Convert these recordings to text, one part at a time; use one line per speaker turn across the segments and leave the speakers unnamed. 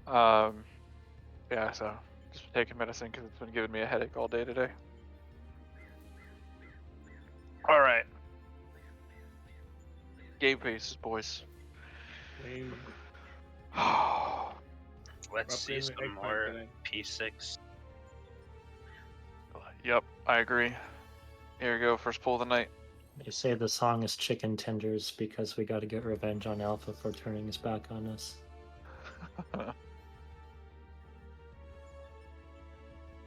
Um, yeah, so just taking medicine because it's been giving me a headache all day today. All right, game faces, boys.
Lame.
Let's
Rough
see
game with
some
eggplant
more
today.
P6.
Yep, I agree. Here we go, first pull of the night.
They say the song is Chicken Tenders because we got to get revenge on Alpha for turning his back on us.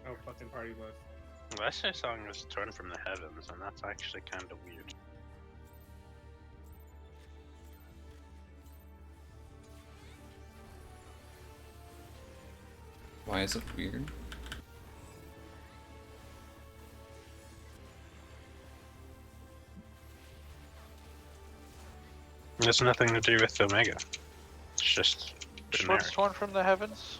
Oh, fucking party bus.
Last I song was Torn from the Heavens, and that's actually kind of weird.
Why is it weird?
It has nothing to do with Omega. It's just
Which
generic.
one's torn from the heavens?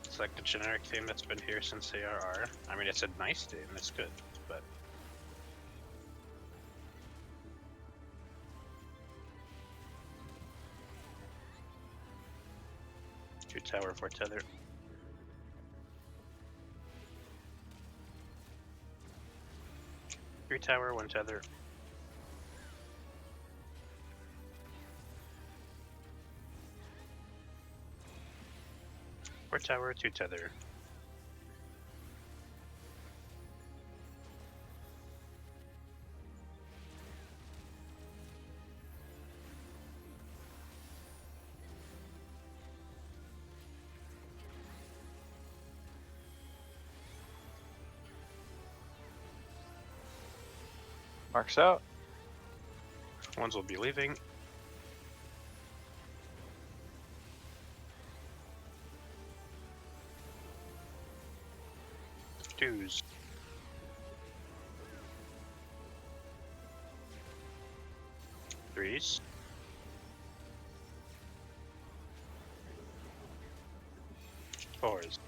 It's like the generic theme that's been here since ARR. I mean, it's a nice theme, it's good, but two tower for tether. Three tower, one tether. Four tower, two tether.
Marks out.
Ones will be leaving. Twos. Threes. Fours.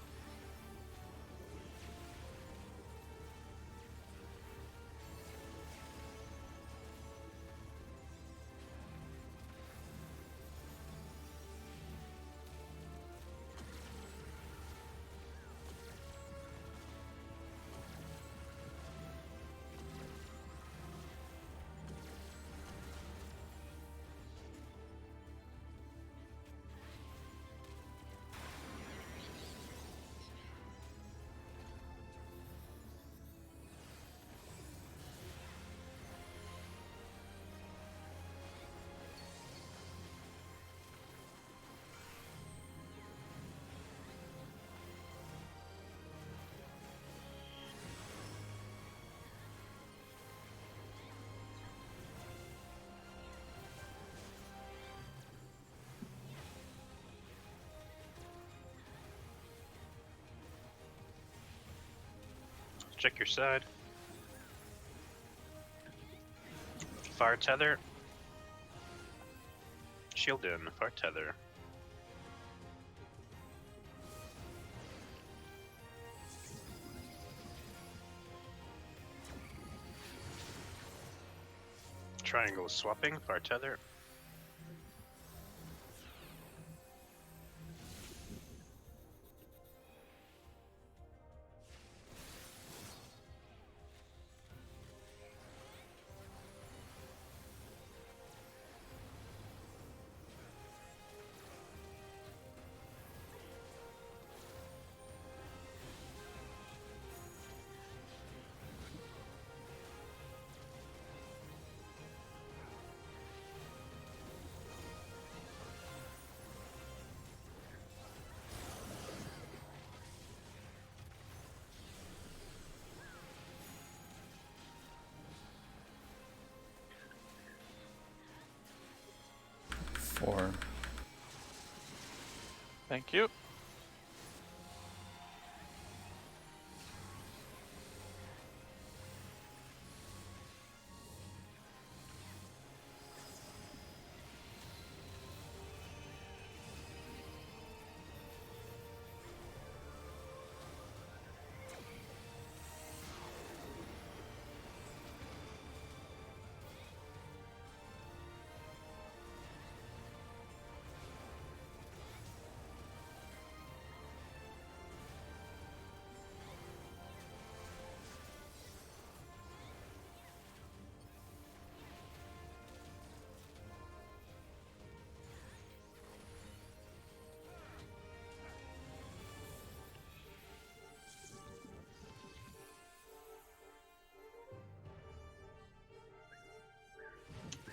Check your side. Far tether. Shield in, far tether. Triangle swapping, far tether.
Four.
Thank you.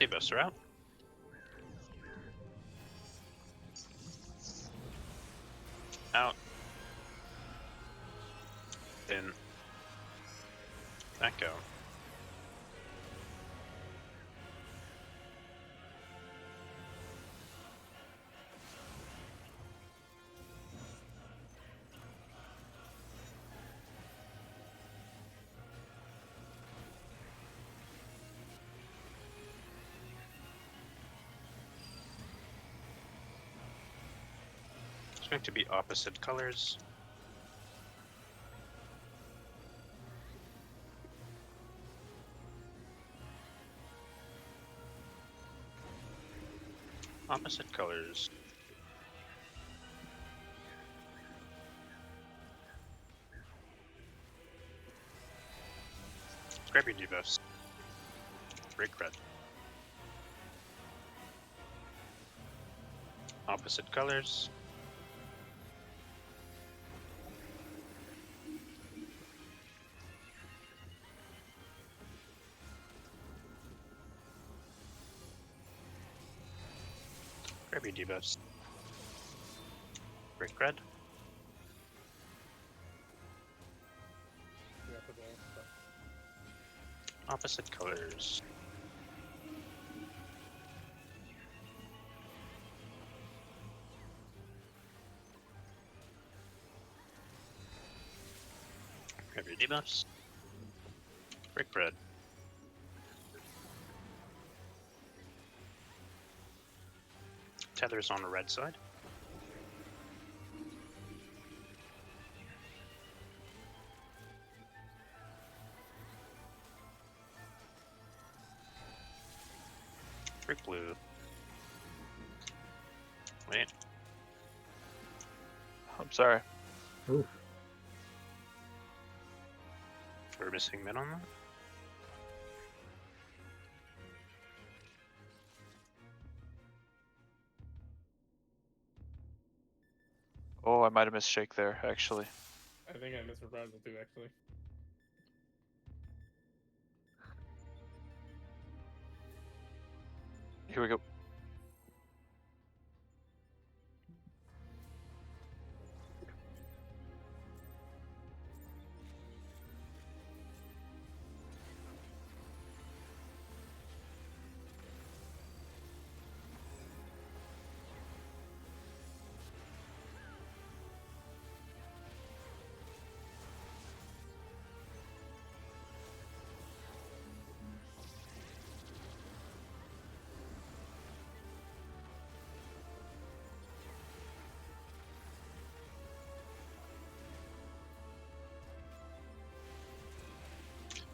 Debuffs are out. Out. In. Back go. It's going to be opposite colors. Opposite colors. Grab your debuffs. Break red. Opposite colors. Grab your debuffs. Break red.
Yeah, for the-
Opposite colors. Grab your debuffs. Break red. Tether's on the red side. Break blue. Wait.
I'm sorry.
Ooh.
We're missing mid on that?
Oh, I might have missed Shake there, actually.
I think I missed Reprisal too, actually.
Here we go.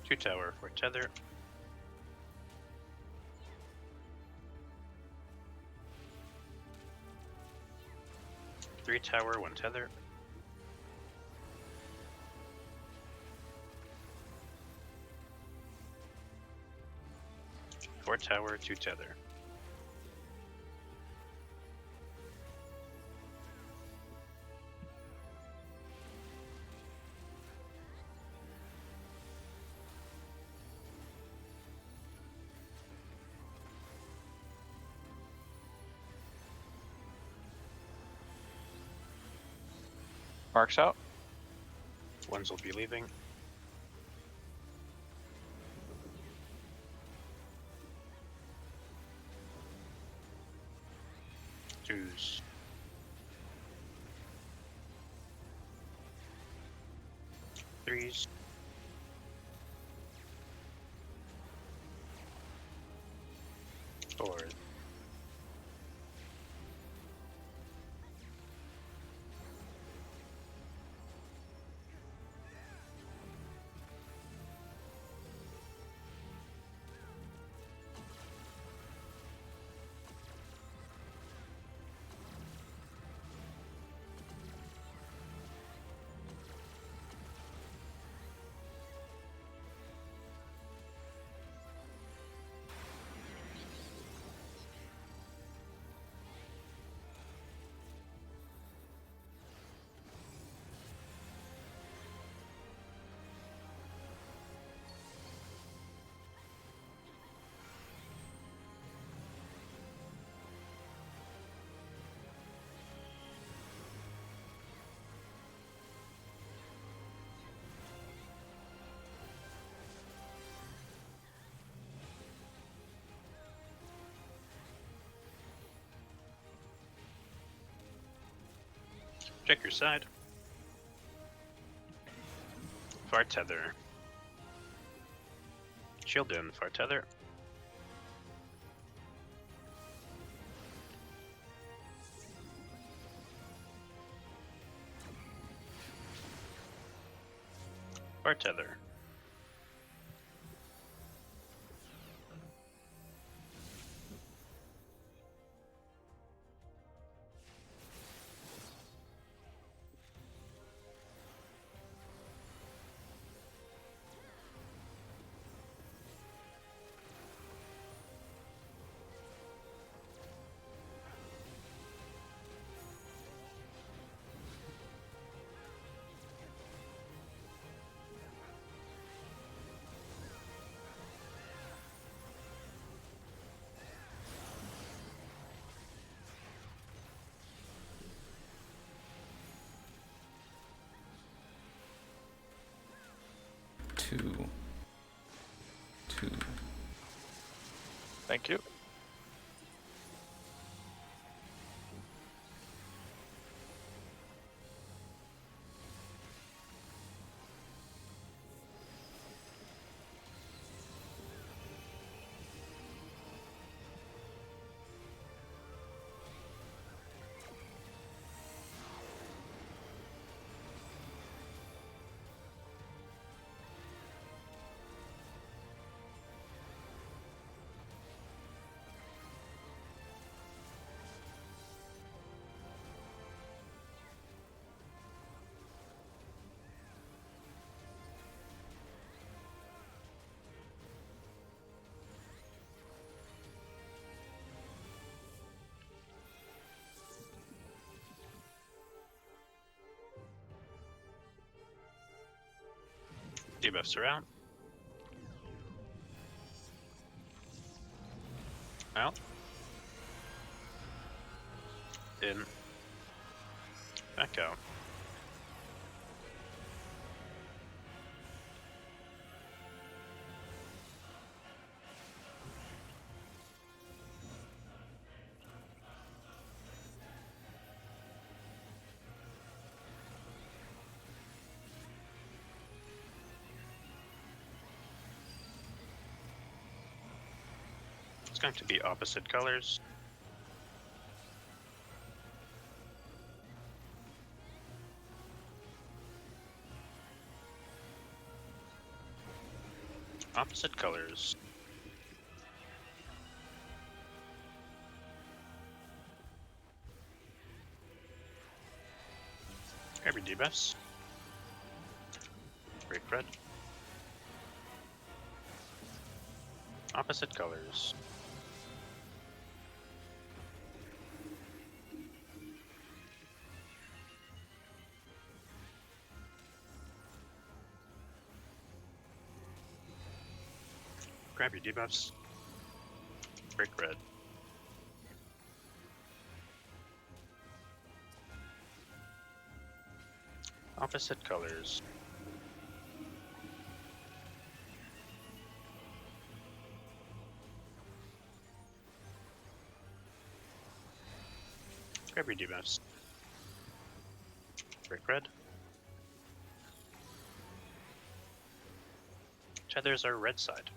Two tower for tether. Three tower, one tether. Four tower, two tether.
Marks out.
Ones will be leaving. Twos. Threes. Fours. Check your side. Far tether. Shield in, far tether. Far tether.
Two.
Thank you.
Debuffs are out. Out. In. Back out. It's going to be opposite colors. Opposite colors. Grab your debuffs. Break red. Opposite colors. Grab your debuffs. Break red. Opposite colors. Grab your debuffs. Break red. Tethers are red side.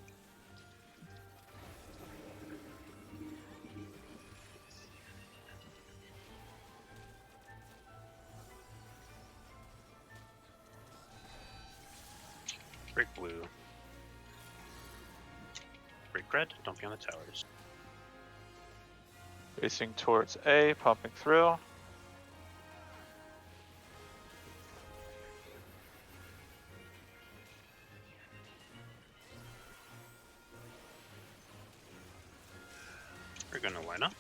Break blue. Break red, don't be on the towers.
Facing towards A, pumping through.
We're gonna line up.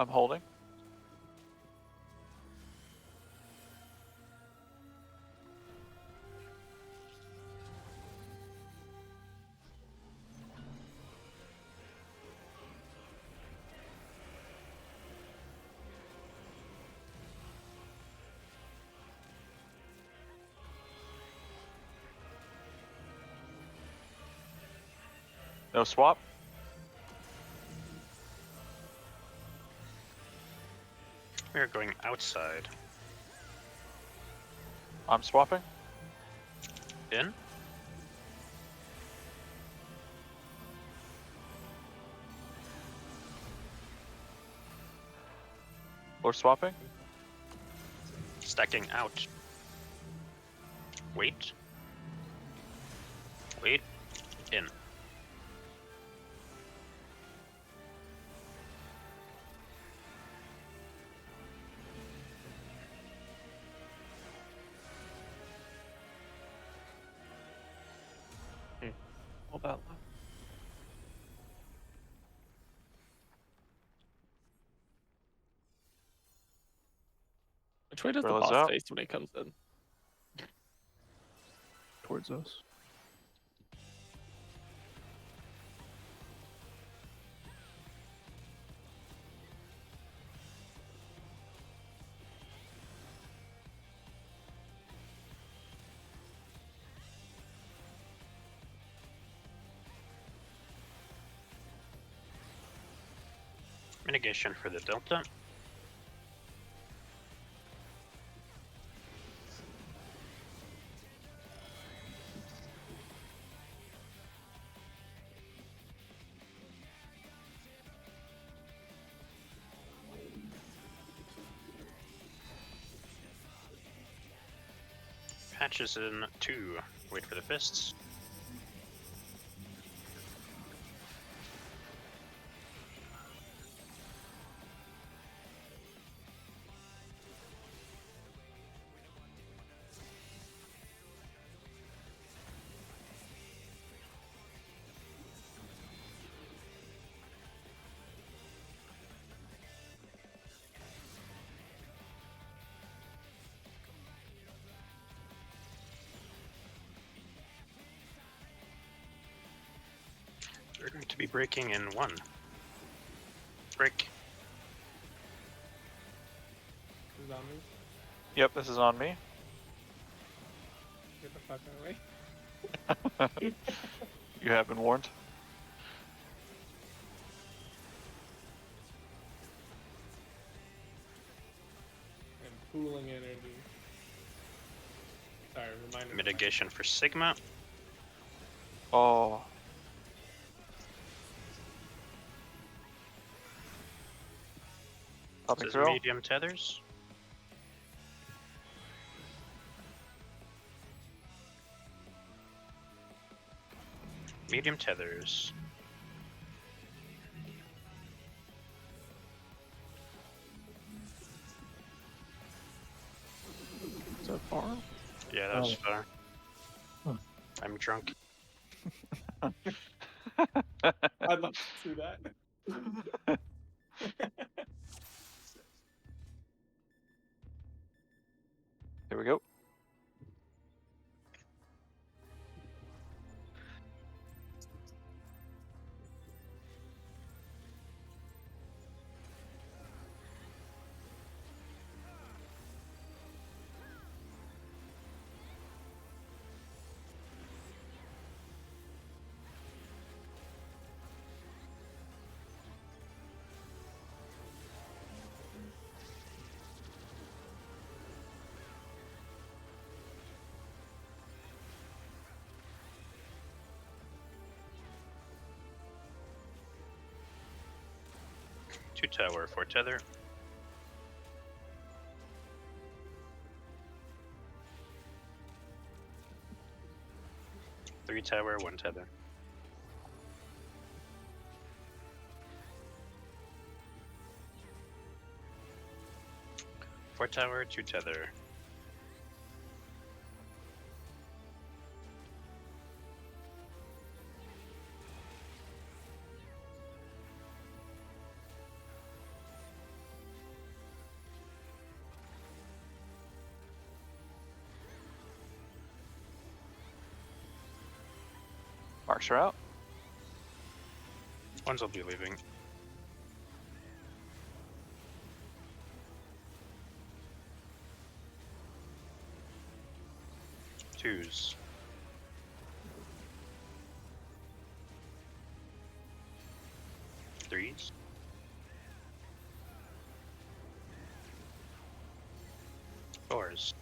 I'm holding. No swap.
We are going outside.
I'm swapping.
In?
Or swapping.
Stacking out. Wait. Wait. In.
All that left.
Which way does the
Gorilla's
boss
up.
face when he comes in?
Towards us.
Mitigation for the Delta. Patches in 2. Wait for the fists. We're going to be breaking in 1. Break.
This is on me.
Yep, this is on me.
Get the fuck out of the way.
You have been warned.
And pooling energy. Sorry, remind me.
Mitigation for Sigma.
Oh. Popping
This is
through.
medium tethers. Medium tethers.
Is that far?
Yeah, that was
Oh.
far.
Huh.
I'm drunk.
I'd love to see that.
Here we go.
Two tower, 4 tether. Three tower, 1 tether. Four tower, 2 tether.
Marks are out.
Ones will be leaving. Twos. Freeze. Fours.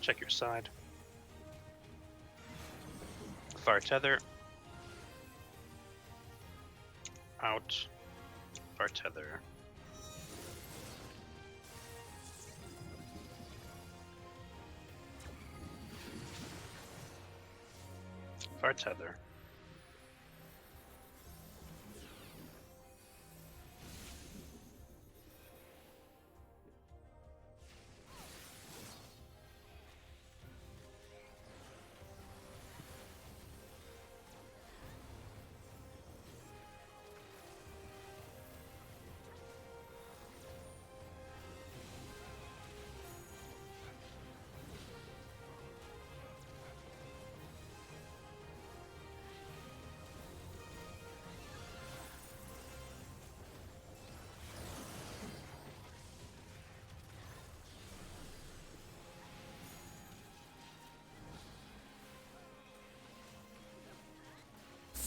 Check your side. Far tether. Out. Far tether. Far tether.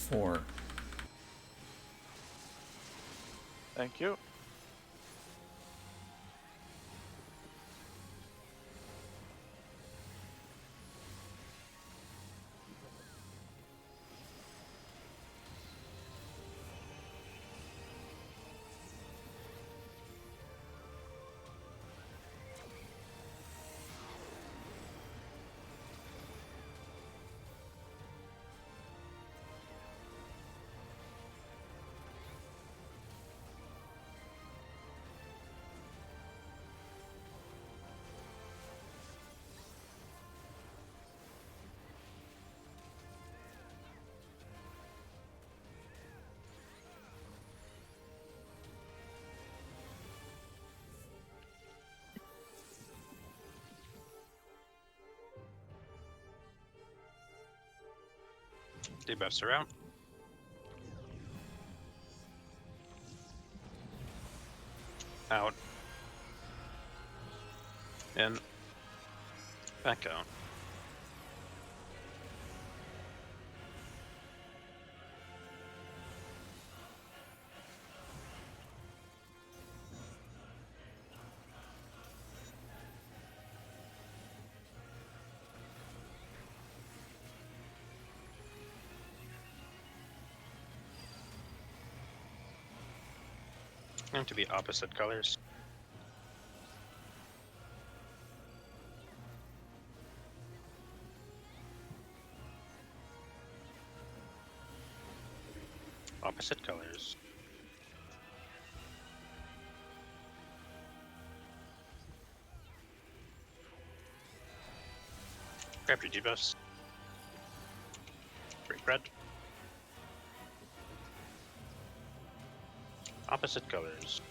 Four.
Thank you.
Debuffs are out. Out. In. Back out. And to be opposite colors. Opposite colors. Grab your debuffs. Break red. Opposite colors.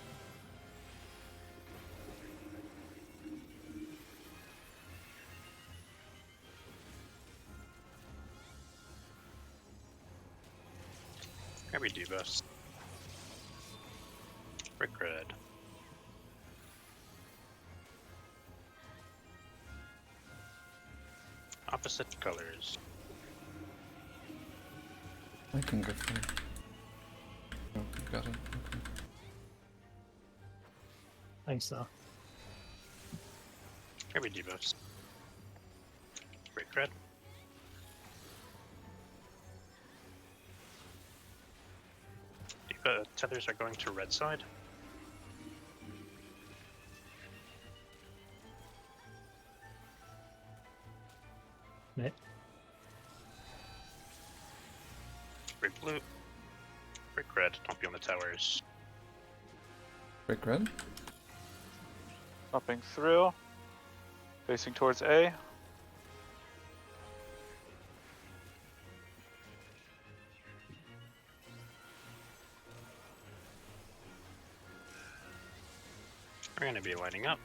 Grab your debuffs. Brick red. Opposite colors.
I can go for it. Oh, got it. Okay.
Thanks, though.
Grab your debuffs. Break red. tethers are going to red side.
Right.
Break blue. Break red. Don't be on the towers.
Break red.
Hopping through. Facing towards A.
We're gonna be lining up.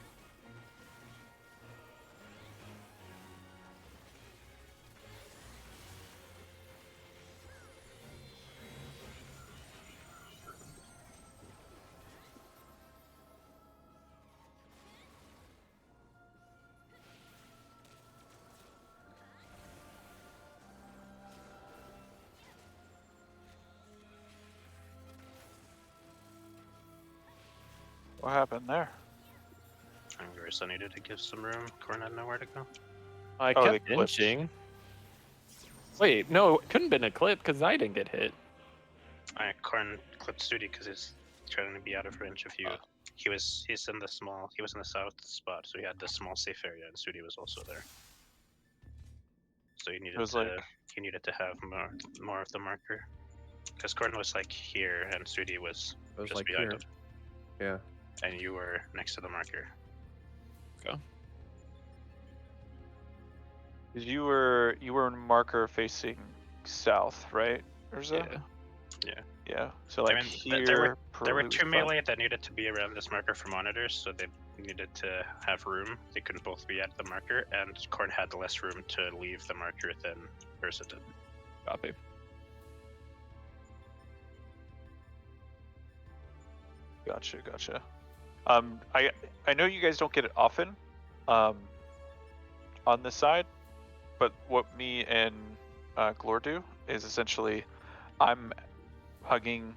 What happened there?
And we also needed to give some room. Corn had nowhere to go.
I
Oh, they
kept
clipped.
inching. Wait, no, it couldn't have been a clip because I didn't get hit.
Corn clipped Studi because he's trying to be out of range of you. He's in the small. He was in the south spot, so he had the small safe area, and Studi was also there. So he needed
was
to
like-
he needed to have more of the marker. Because Corn was like here, and Studi was
It was
just
like
behind
here.
him,
Yeah.
and you were next to the marker.
'Cause you were in marker facing south, right, Urza?
Yeah.
Yeah. So like
mean,
here,
there were
probably was
two
fine.
melee that needed to be around this marker for monitors, so they needed to have room. They couldn't both be at the marker, and Corn had less room to leave the marker than Ursa did.
Copy.
Gotcha. I know you guys don't get it often, on this side, but what me and Glor do is essentially, I'm hugging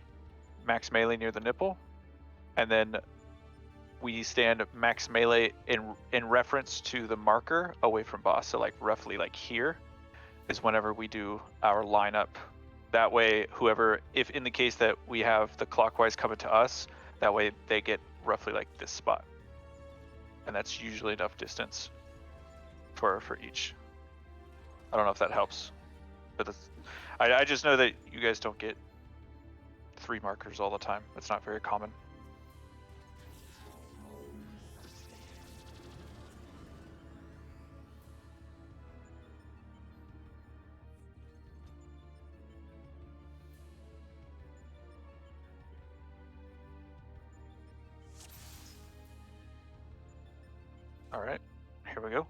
max melee near the nipple, and then we stand max melee in reference to the marker away from boss. So like roughly like here is whenever we do our lineup. That way, whoever, if in the case that we have the clockwise coming to us, that way they get roughly like this spot, and that's usually enough distance for each. I don't know if that helps, but I just know that you guys don't get 3 markers all the time. It's not very common. All right, here we go.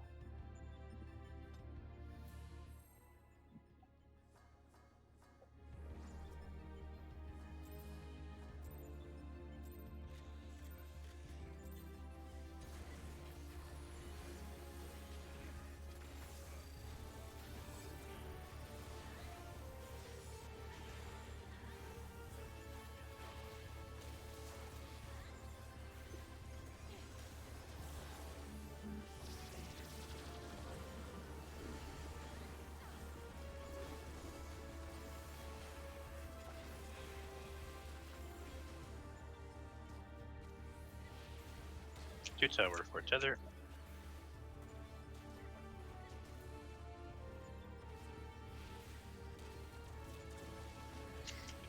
Two tower for tether.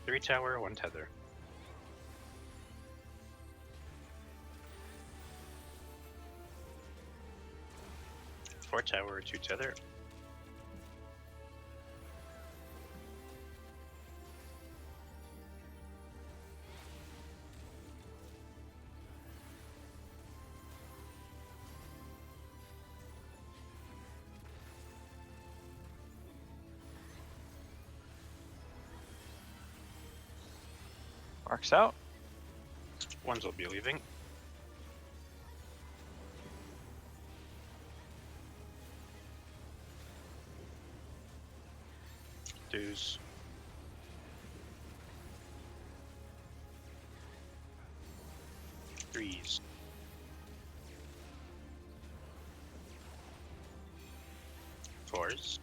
Three tower, one tether. Four tower, two tether.
Marks out.
Ones will be leaving. Twos. Threes. Fours.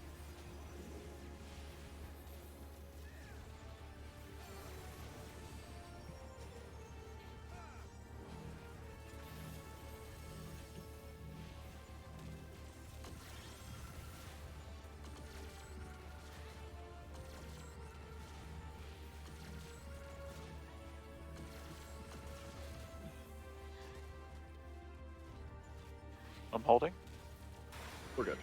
I'm holding.
We're good.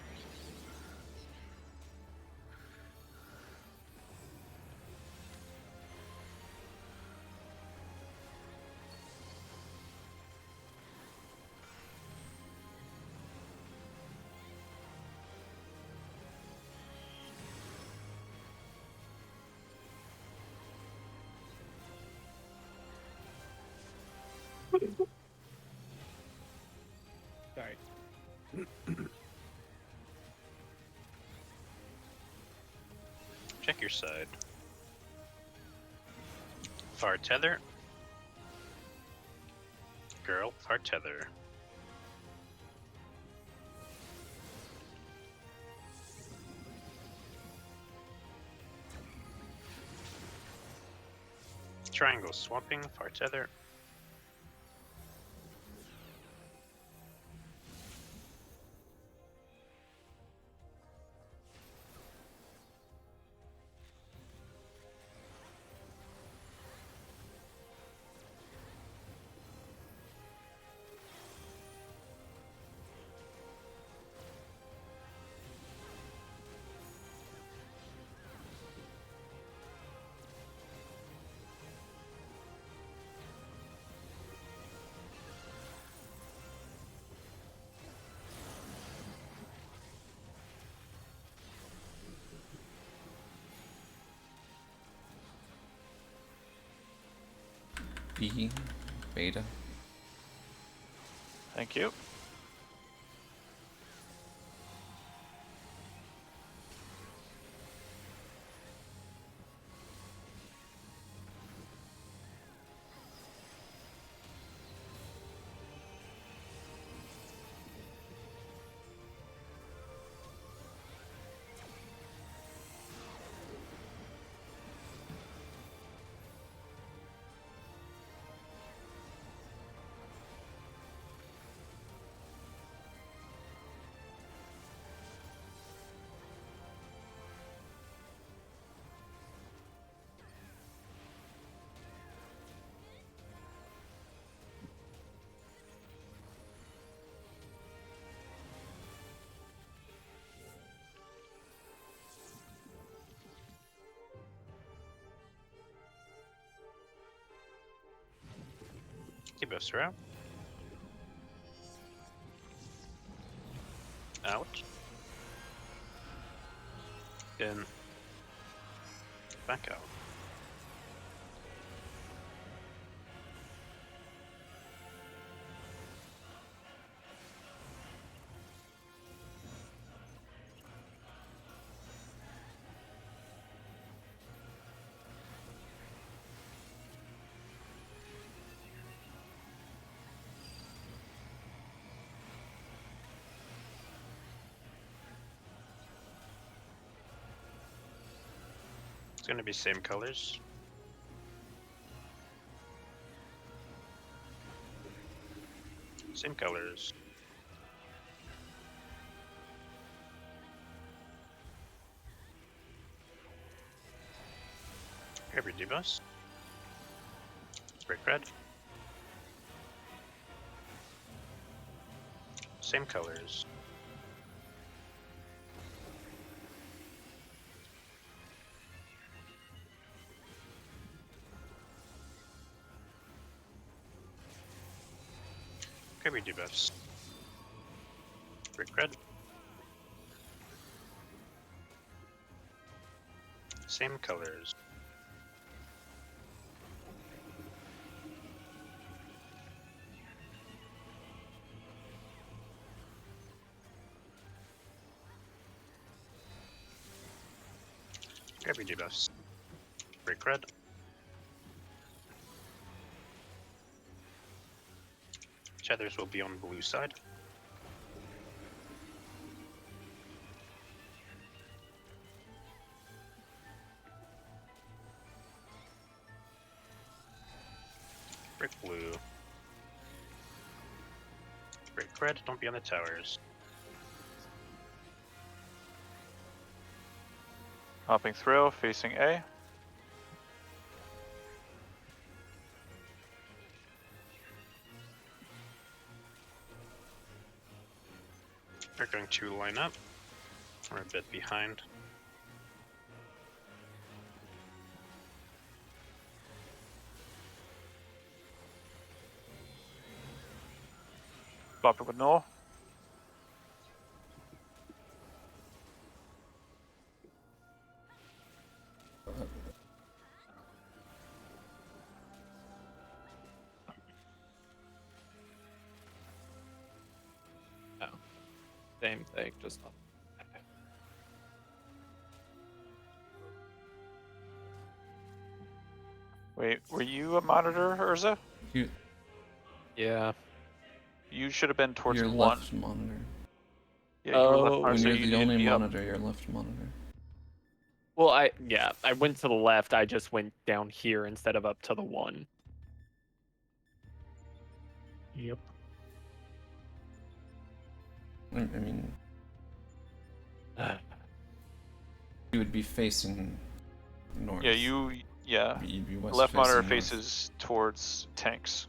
Sorry.
Check your side. Far tether. Girl, far tether. Triangle swapping, far tether.
B, beta.
Thank you.
Keep us around. Out. In. Back out. It's gonna be same colors. Same colors. Grab your debuffs. Break red. Same colors. Grab your debuffs. Break red. Same colors. Grab your debuffs. Break red. Tethers will be on blue side. Break blue. Break red, don't be on the towers.
Hopping through, facing A.
We're going to line up. We're a bit behind.
Bopper with Null.
Same thing, just on.
Wait, were you a monitor, Urza?
You,
Yeah.
You should have been towards
your
one.
left monitor.
Yeah, you were left
Oh.
monitor,
When
so
you're
you
the
need to
only
be up.
monitor, you're left monitor.
Well, I went to the left. I just went down here instead of up to the one.
Yep.
I mean, you would be facing north.
Yeah, yeah.
You'd be west
Left monitor
facing north.
faces towards tanks.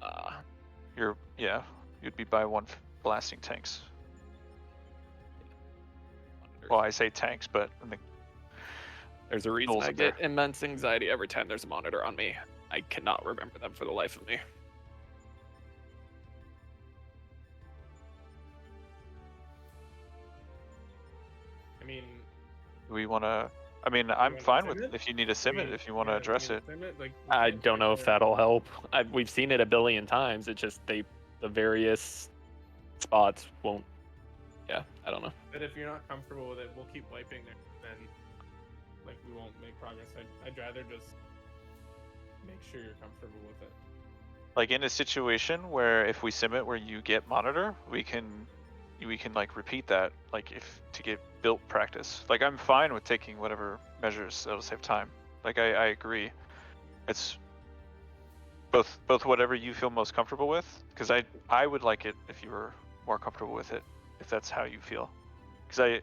Uh,
You'd be by one blasting tanks. Well, I say tanks, but I mean,
There's a reason
Null's
I
up there.
get immense anxiety every time there's a monitor on me. I cannot remember them for the life of me.
I mean,
we want to. I mean, I'm
wanna
fine
sim
with
it?
if you need to sim it, if you want to address it.
I don't know if that'll help. We've seen it a billion times. It just the various spots won't. Yeah, I don't know.
But if you're not comfortable with it, we'll keep wiping it. Then, like, we won't make progress. I'd rather just make sure you're comfortable with it.
Like in a situation where if we sim it where you get monitor, we can like repeat that, like if to get built practice. Like I'm fine with taking whatever measures that'll save time. Like I agree. It's both whatever you feel most comfortable with, because I would like it if you were more comfortable with it, if that's how you feel. Because I
Is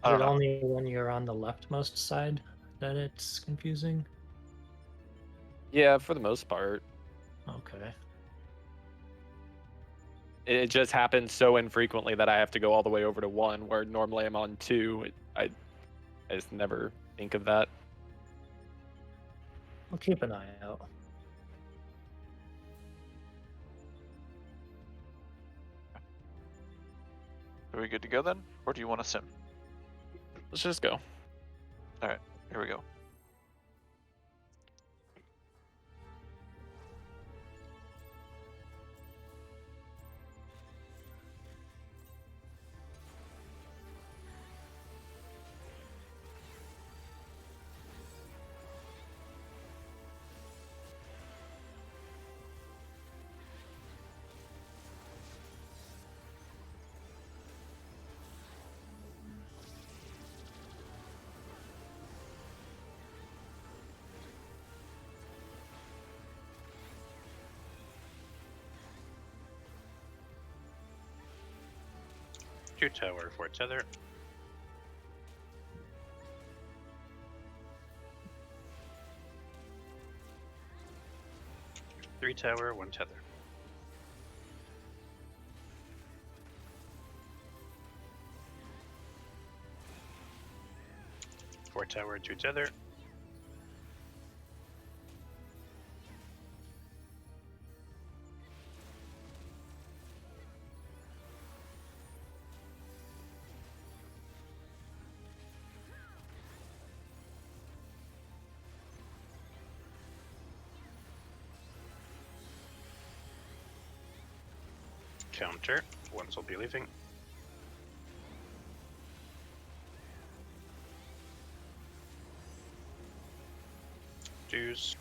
don't
it
know.
only when you're on the leftmost side that it's confusing?
Yeah, for the most part.
Okay.
It just happens so infrequently that I have to go all the way over to one, where normally I'm on two. I just never think of that.
We'll keep an eye out.
Are we good to go then, or do you want to sim?
Let's just go.
Here we go.
Two tower, 4 tether. Three tower, 1 tether. Four tower, 2 tether. Counter. Ones will be leaving. Twos.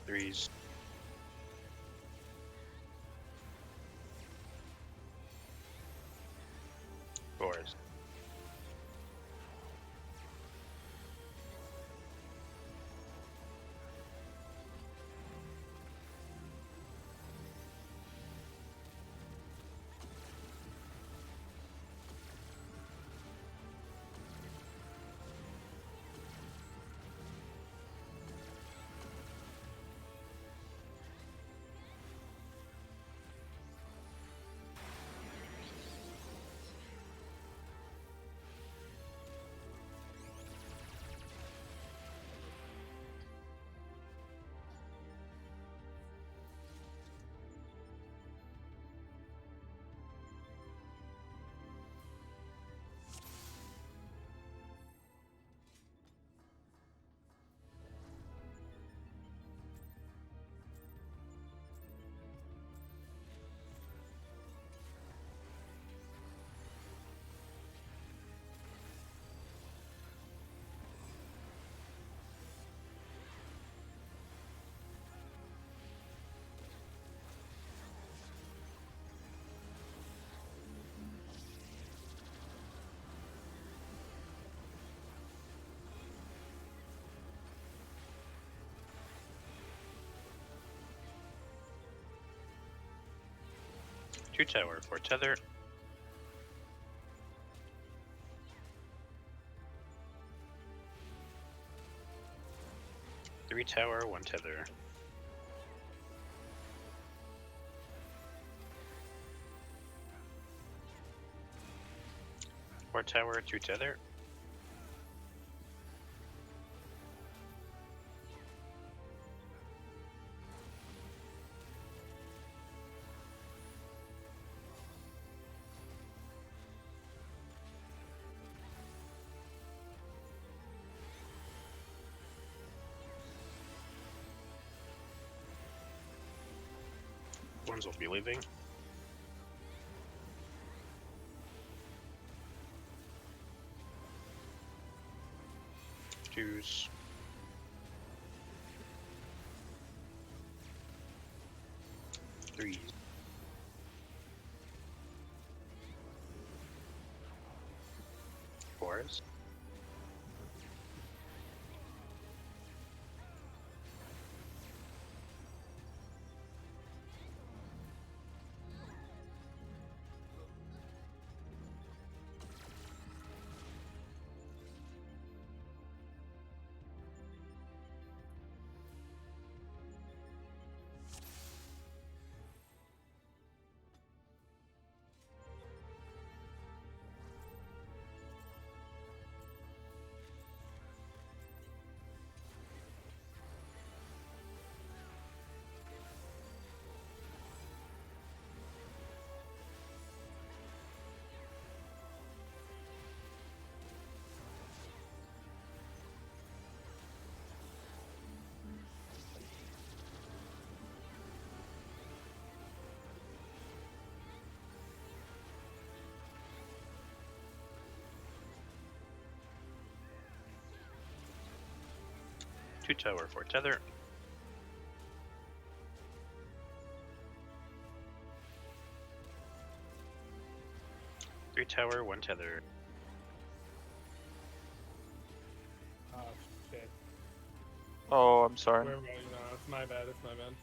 Threes. Fours. 2 tower, 4 tether. 3 tower, 1 tether. 4 tower, 2 tether. 1s will be leaving. Twos. Threes. Fours. Two tower, 4 tether. 3 tower, 1 tether.
Oh shit.
Oh, I'm sorry.
Where am I? No, it's my bad. It's my bad.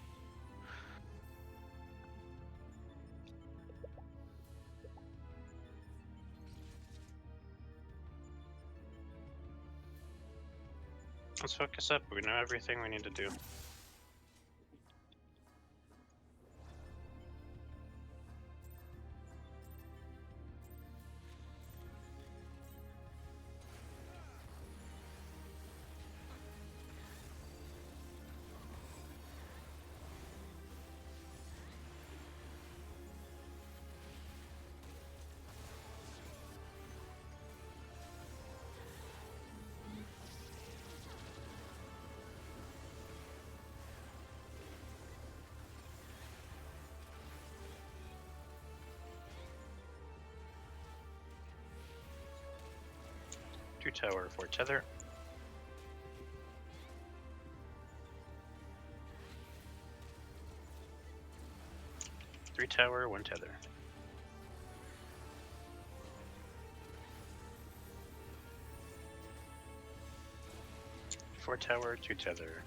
Let's focus up. We know everything we need to do. Two tower, 4 tether. 3 tower, 1 tether. 4 tower, 2 tether.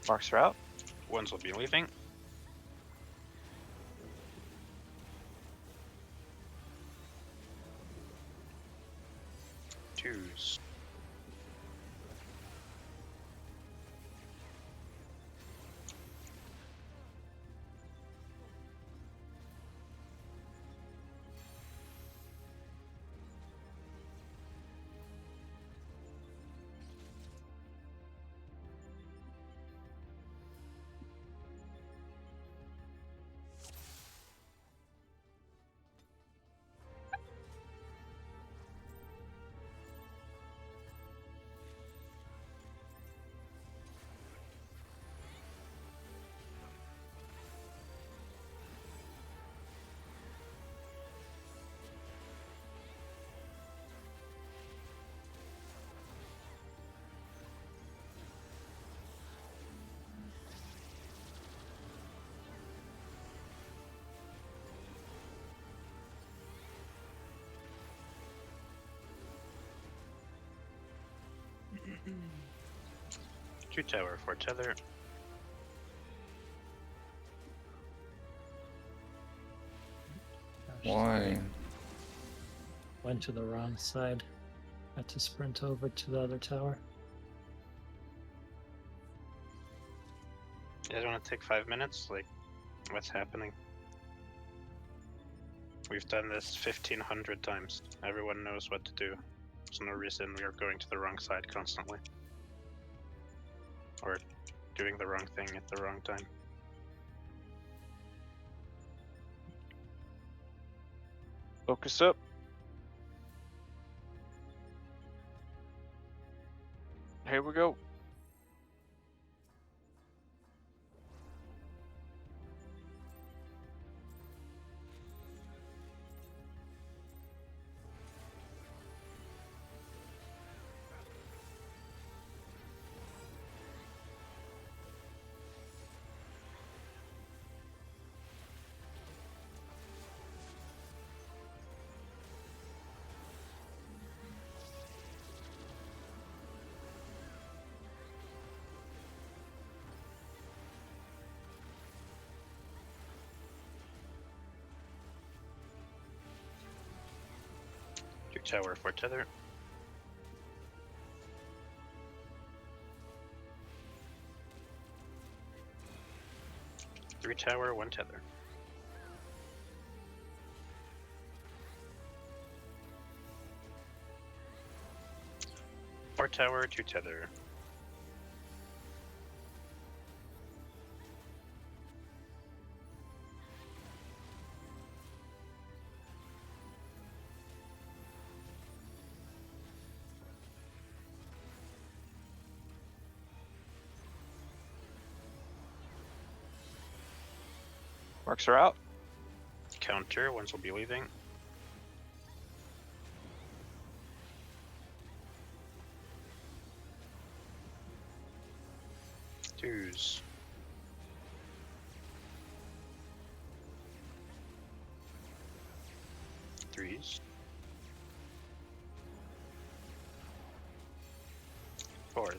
Mark's route.
1s will be leaving. Twos. 2 tower for tether.
Gosh,
Why?
Went to the wrong side. Had to sprint over to the other tower.
You guys want to take 5 minutes? Like, what's happening? We've done this 1500 times. Everyone knows what to do. There's no reason we are going to the wrong side constantly. Or doing the wrong thing at the wrong time.
Focus up. Here we go.
Two tower for tether. Three tower, one tether. Four tower, two tether.
Marks are out.
Counter, ones will be leaving. Twos. Threes. Four.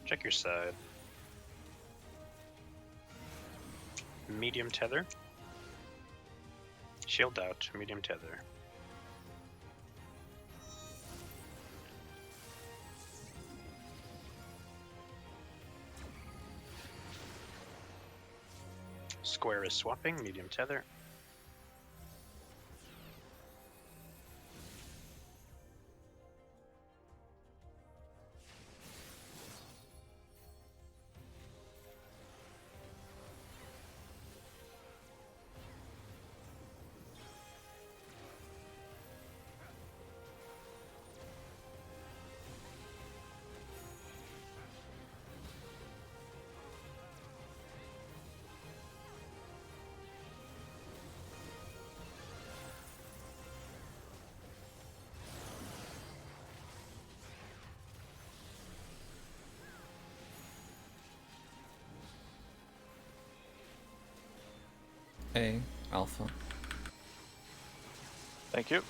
Check your side. Medium tether. Shield out, medium tether. Square is swapping, medium tether.
A, alpha.
Thank you.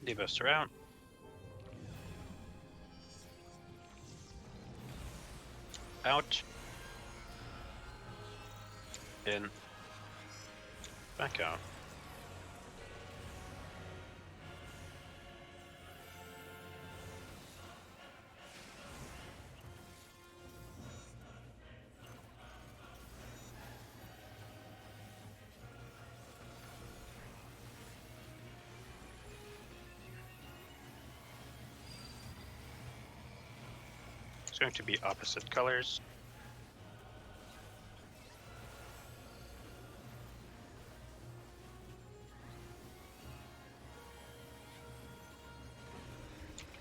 Debuffs are out. Out. In. Back out. It's going to be opposite colors.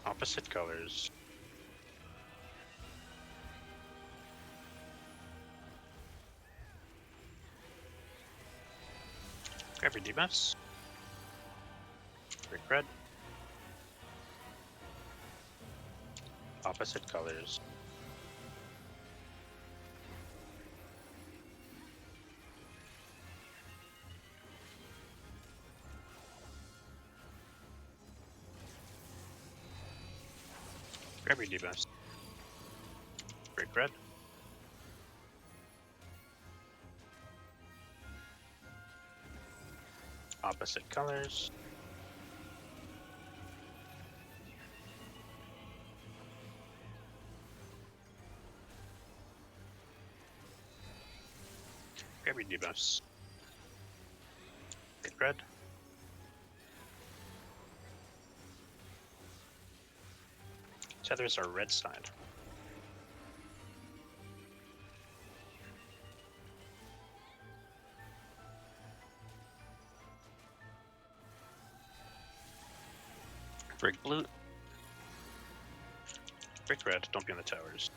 Opposite colors. Grab your debuffs. Break red. Opposite colors. Grab your debuffs. Break red. Opposite colors. Grab your debuffs. Break red. Tethers are red side. Break blue. Break red, don't be on the towers.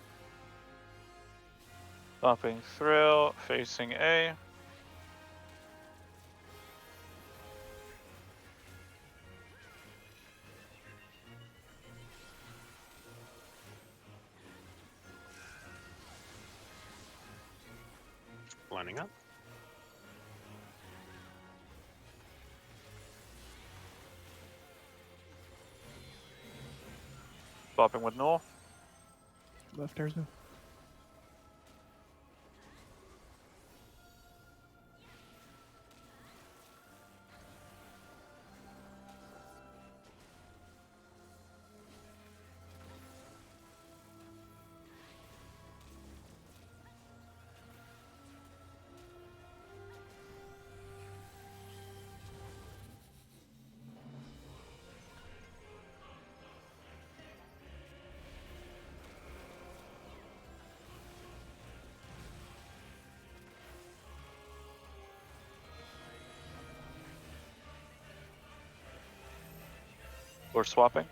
Bumping Thrill, facing A.
Lining up.
Bopping with Null.
Left Urza.
We're swapping.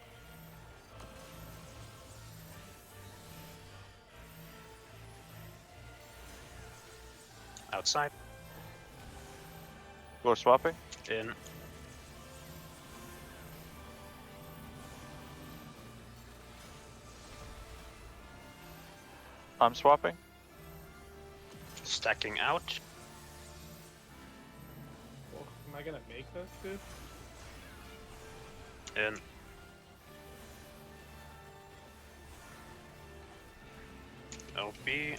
Outside.
We're swapping.
In.
I'm swapping.
Stacking out.
Well, am I gonna make this, dude?
In. LB.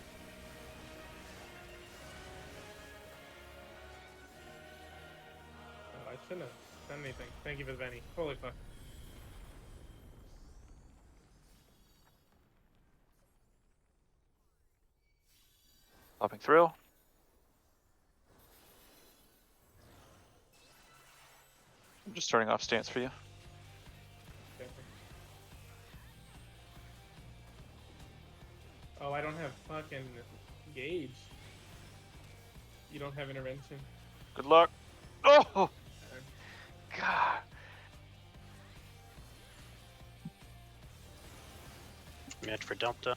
Oh, I shouldn't have done anything. Thank you for the Benny. Holy fuck.
Bopping Thrill. I'm just turning off stance for you.
Okay. Oh, I don't have fucking gauge. You don't have intervention.
Good luck. Oh! God.
Mid for Delta.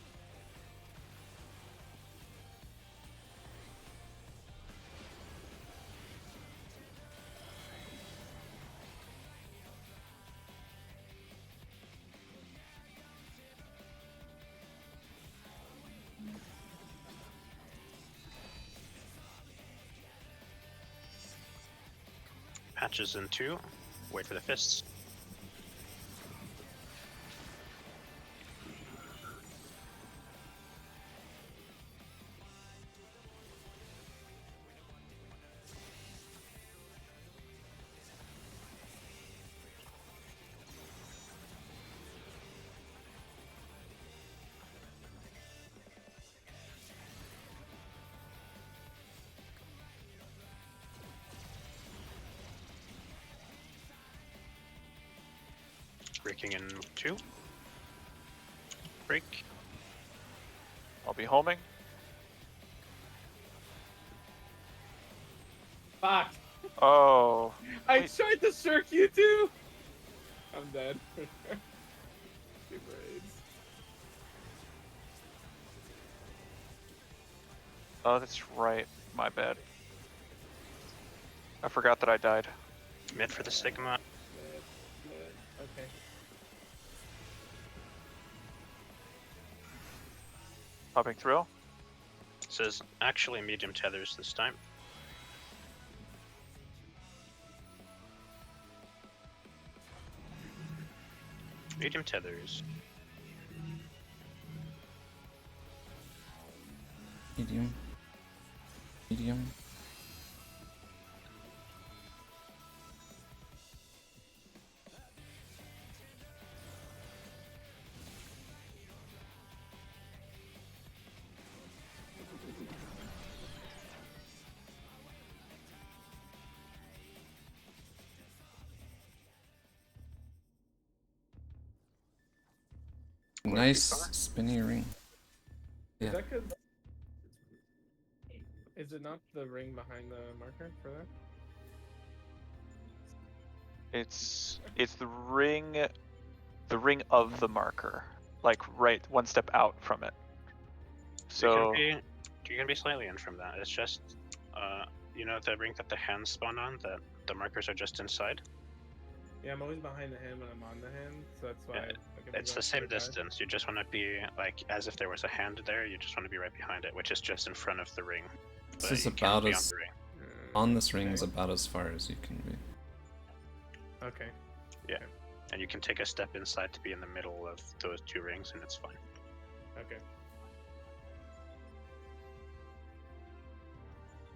Patches in 2. Wait for the fists. Breaking in 2. Break.
I'll be homing.
Fuck!
Oh,
I
Wait.
tried to shirk you too! I'm dead. Two braids.
oh, that's right. My bad. I forgot that I died.
Mid for the Sigma.
Okay.
Popping through.
Says actually medium tethers this time. Medium tethers.
Medium. Medium. Nice spinny ring. Yeah.
Is that 'cause is it not the ring behind the marker for that?
It's the ring of the marker, like right one step out from it. So
you can be slightly in from that. It's just, you know, the ring that the hands spawn on, that the markers are just inside.
Yeah, I'm always behind the hand when I'm on the hand, so that's why.
Yeah,
like, if I
It's
go
the same
to guy-
distance. You just want to be like as if there was a hand there. You just want to be right behind it, which is just in front of the ring.
This
but
is
you can't
about
be
as
on the ring.
on this ring
okay.
is about as far as you can be.
Okay.
And you can take a step inside to be in the middle of those 2 rings, and it's fine.
Okay.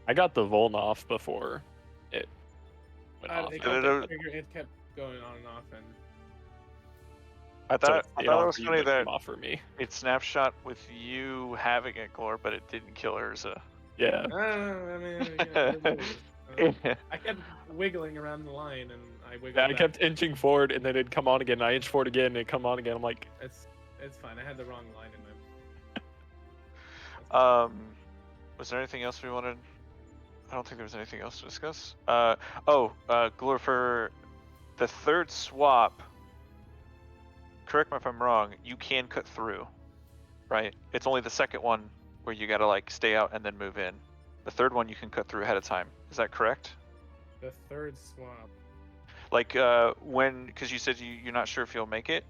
I got the Volnov before it went off.
It,
I don't
kept,
think
it kept going on and off, and
I
so
thought
it
it was
on
funny
you, but
that
come off for me.
it snapshot with you having it, Glor, but it didn't kill Urza.
Yeah.
I mean, it is. I kept wiggling around the line, and I wiggled.
Yeah, I
back.
kept inching forward, and then it'd come on again. And I inch forward again, and it'd come on again. I'm like,
It's fine. I had the wrong line in there.
Was there anything else we wanted? I don't think there was anything else to discuss. Glor, for the third swap, correct me if I'm wrong, you can cut through, right? It's only the second one where you gotta like stay out and then move in. The third one you can cut through ahead of time. Is that correct?
The third swap.
Like because you said you're not sure if you'll make it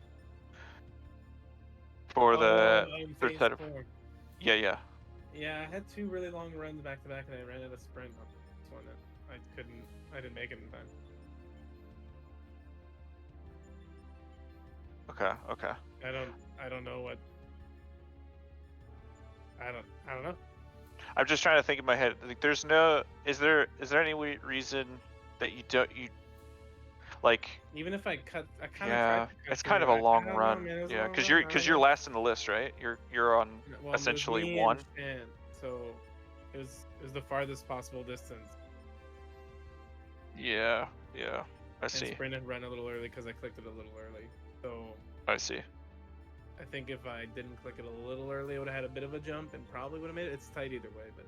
for the
in
third
phase
set of
4.
yeah.
Yeah, I had 2 really long runs back to back, and I ran out of sprint on this one. And I didn't make it in time.
Okay.
I don't know what. I don't know.
I'm just trying to think in my head. Like, is there any reason that you like?
Even if I cut, I kind
Yeah,
of.
it's kind of a long run. Yeah, because you're last in the list, right? You're on essentially one.
And so it was the farthest possible distance.
Yeah. I
And
see.
sprint and run a little early because I clicked it a little early. So
I see.
I think if I didn't click it a little early, I would have had a bit of a jump and probably would have made it. It's tight either way, but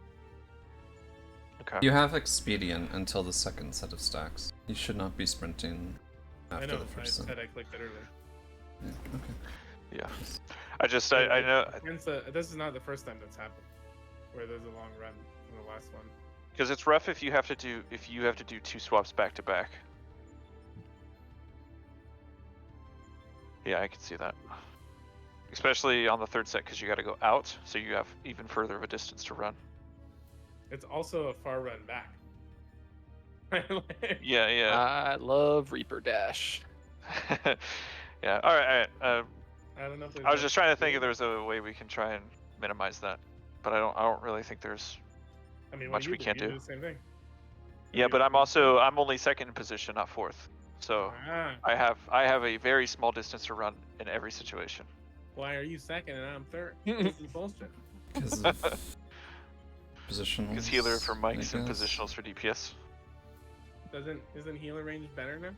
Okay.
You have expedient until the second set of stacks. You should not be sprinting after
I know.
the
I
first set.
said I clicked it early.
Yeah, okay.
Yeah. I know
This is not the first time that's happened, where there's a long run in the last one.
because it's rough if you have to do 2 swaps back to back. Yeah, I can see that. Especially on the third set because you got to go out, so you have even further of a distance to run.
It's also a far run back.
Yeah.
I love Reaper Dash.
Yeah. All right.
I don't know if there's
I was
a-
just trying to think if there's a way we can try and minimize that, but I don't really think there's.
I mean,
much we can't
you
do.
the same thing.
Yeah,
You
but
do
I'm only second in position, not fourth. So
Ah,
I have a very small distance to run in every situation.
why are you second and I'm third? This is bullshit.
Because of positional.
Because healer for mics and positionals for DPS.
Isn't healer range better now?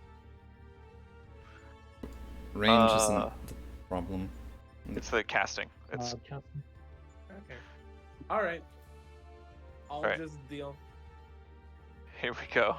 Range isn't the problem.
It's the casting. It's
Captain.
Okay. All right. I'll
Alright.
just deal.
here we go.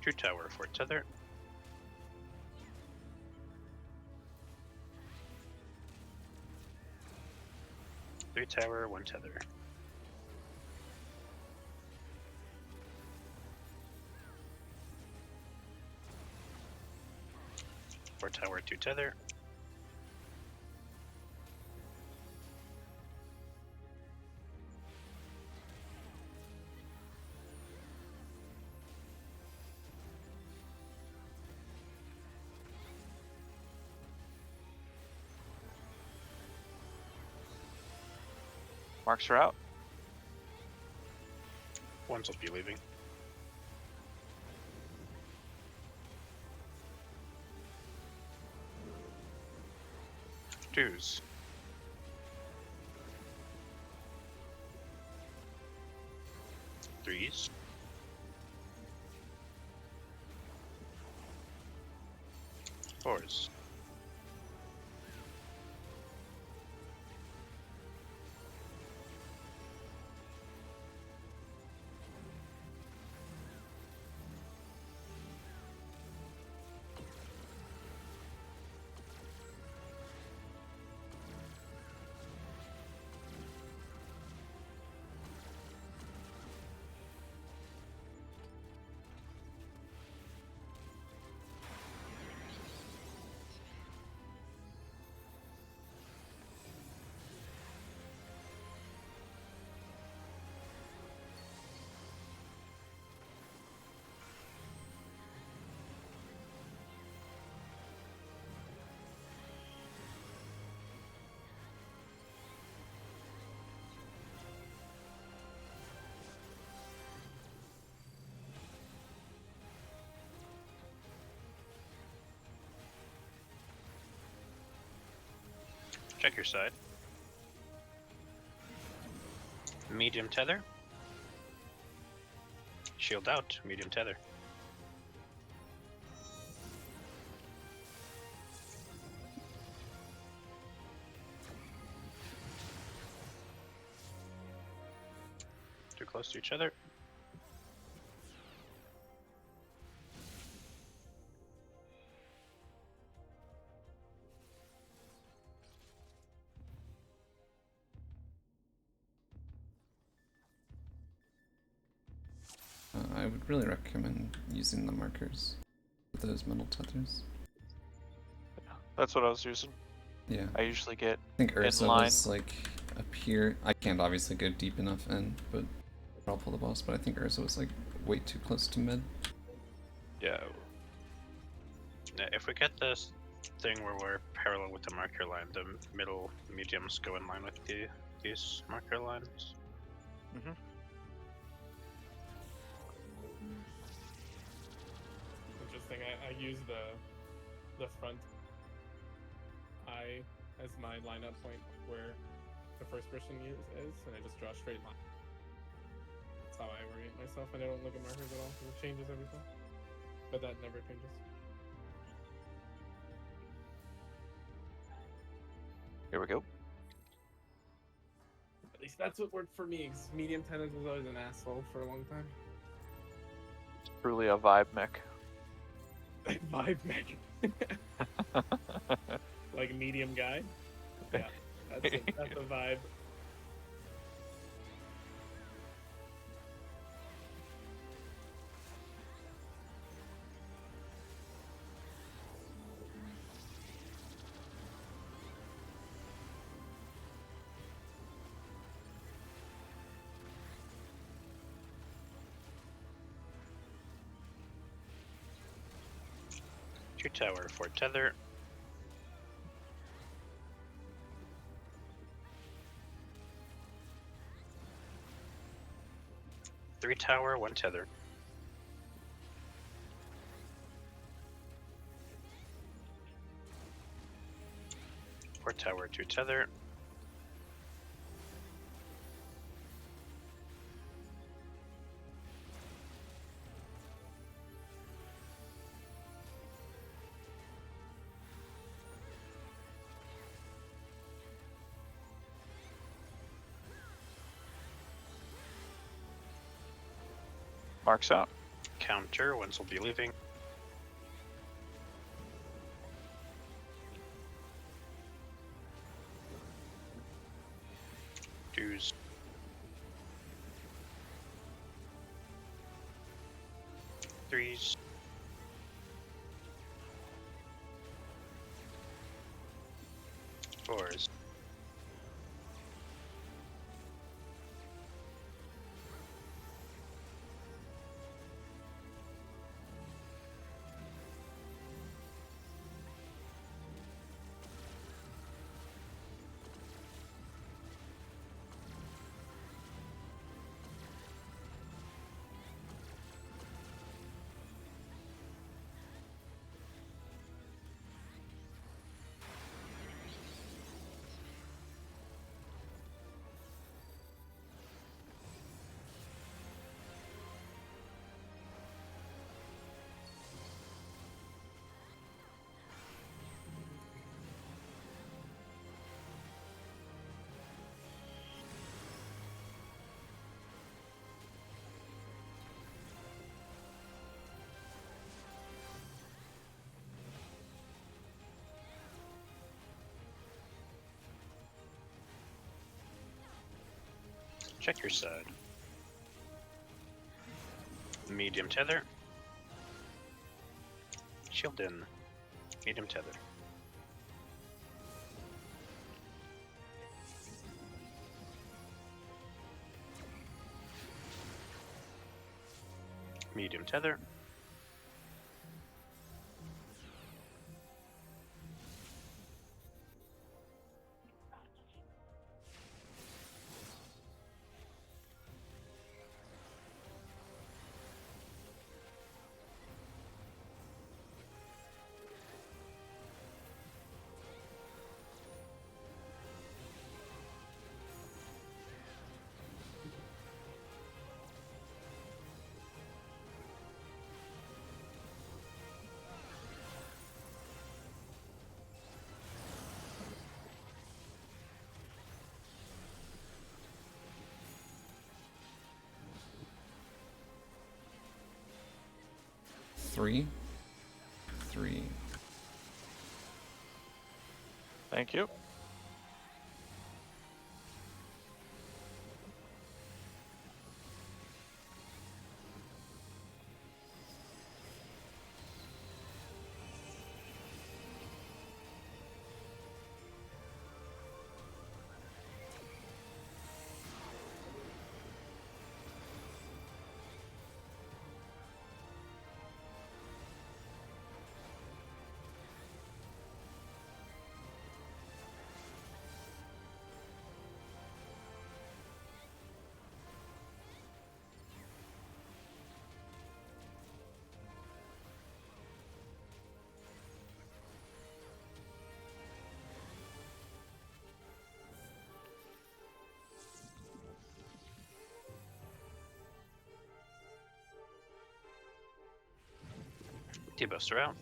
Two tower for tether. Three tower, one tether. Four tower, two tether.
Marks are out.
Ones will be leaving. Twos. Threes. Fours. Check your side. Medium tether. Shield out, medium tether. Too close to each other.
I would really recommend using the markers for those metal tethers.
That's what I was using.
Yeah.
I usually get
I think Ursa
line.
was like up here. I can't obviously go deep enough in, but I'll pull the boss. But I think Ursa was like way too close to mid.
yeah.
Yeah, if we get this thing where we're parallel with the marker line, the middle mediums go in line with these marker lines.
Interesting. I use the front eye as my lineup point where the first person is, and I just draw a straight line. That's how I orient myself, and I don't look at markers at all because it changes everything. But that never changes.
Here we go.
At least that's what worked for me. 'Cause medium tennis was always an asshole for a long time.
Truly a vibe mech.
Vibe mech. Like medium guy. Yeah, that's a vibe.
2 tower, 4 tether. Three tower, 1 tether. Four tower, 2 tether.
Marks out.
Counter, once will be leaving. Twos. Threes. Fours. Check your side. Medium tether. Shield in. Medium tether. Medium tether.
Three. Three.
Thank you.
T-Buster out.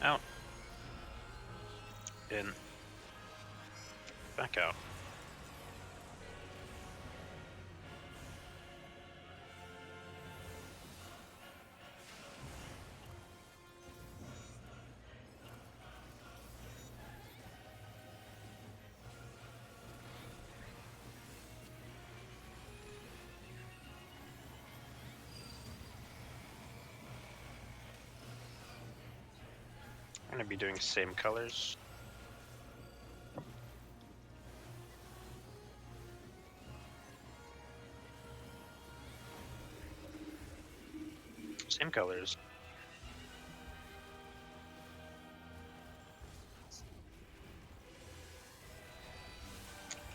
Out. In. Back out. I'm gonna be doing same colors. Same colors.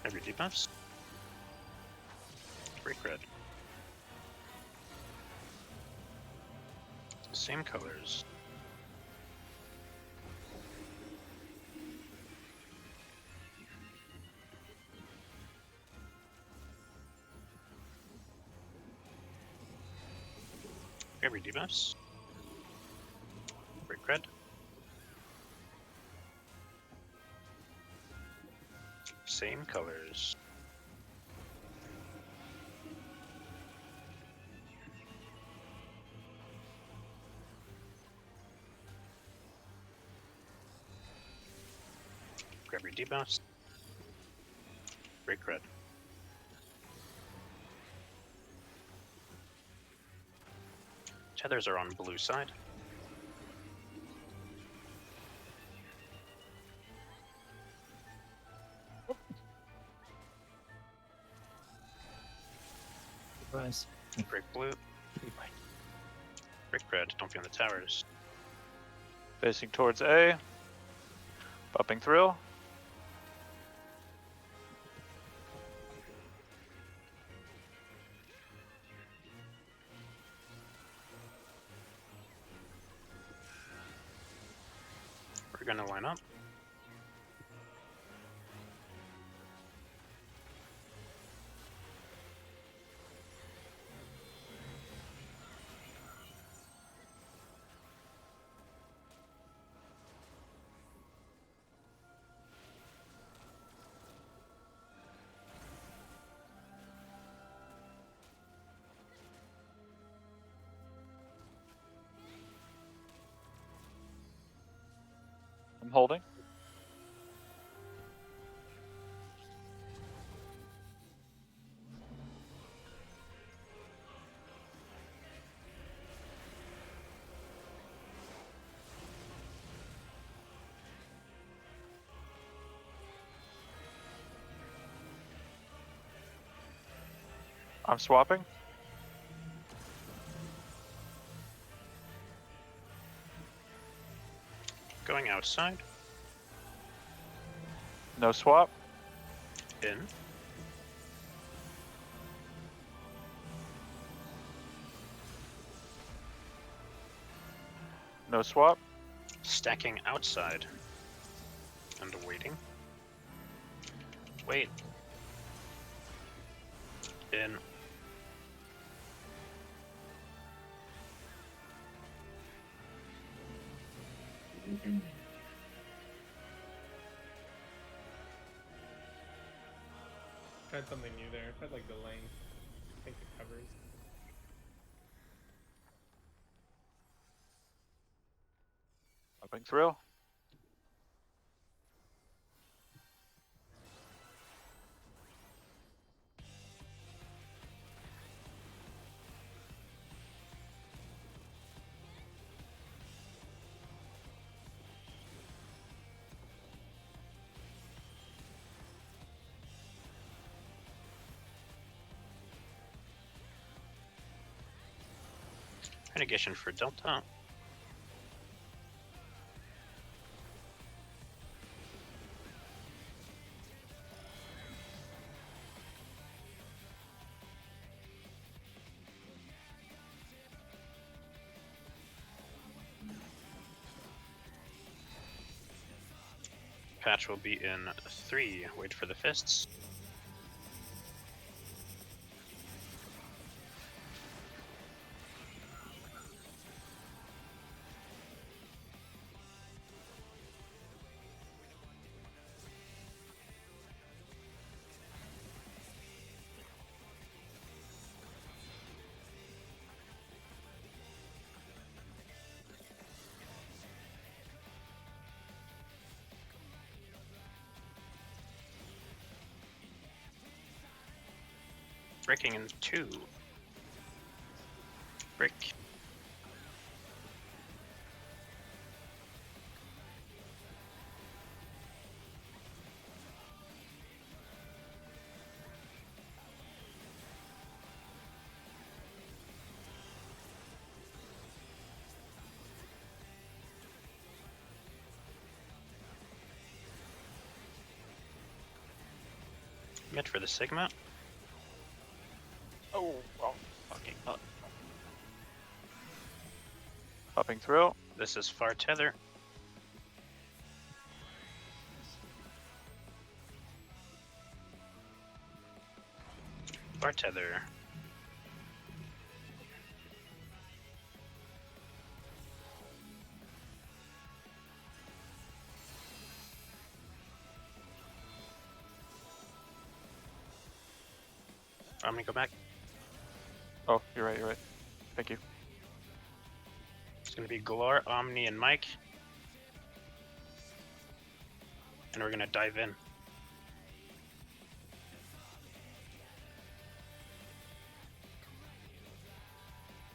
Have your debuffs. Break red. Same colors. Grab your debuffs. Break red. Same colors. Grab your debuffs. Break red. Tethers are on blue side.
Surprise.
Break blue. Break red. Don't be on the towers.
Facing towards A. Popping thrill.
We're gonna line up.
I'm holding. I'm swapping.
Going outside.
No swap.
In.
No swap.
Stacking outside. And waiting. Wait. In.
Tried something new there. Tried like delaying. I think it covers.
Popping thrill.
Mitigation for Delta. Patch will be in 3. Wait for the fists. Breaking in 2. Break. target for the Sigma.
Oh, well.
Okay.
Popping through.
This is far tether. Far tether. I'm gonna go back.
Oh, you're right, you're right. Thank you.
It's gonna be Galore, Omni, and Mike. And we're gonna dive in.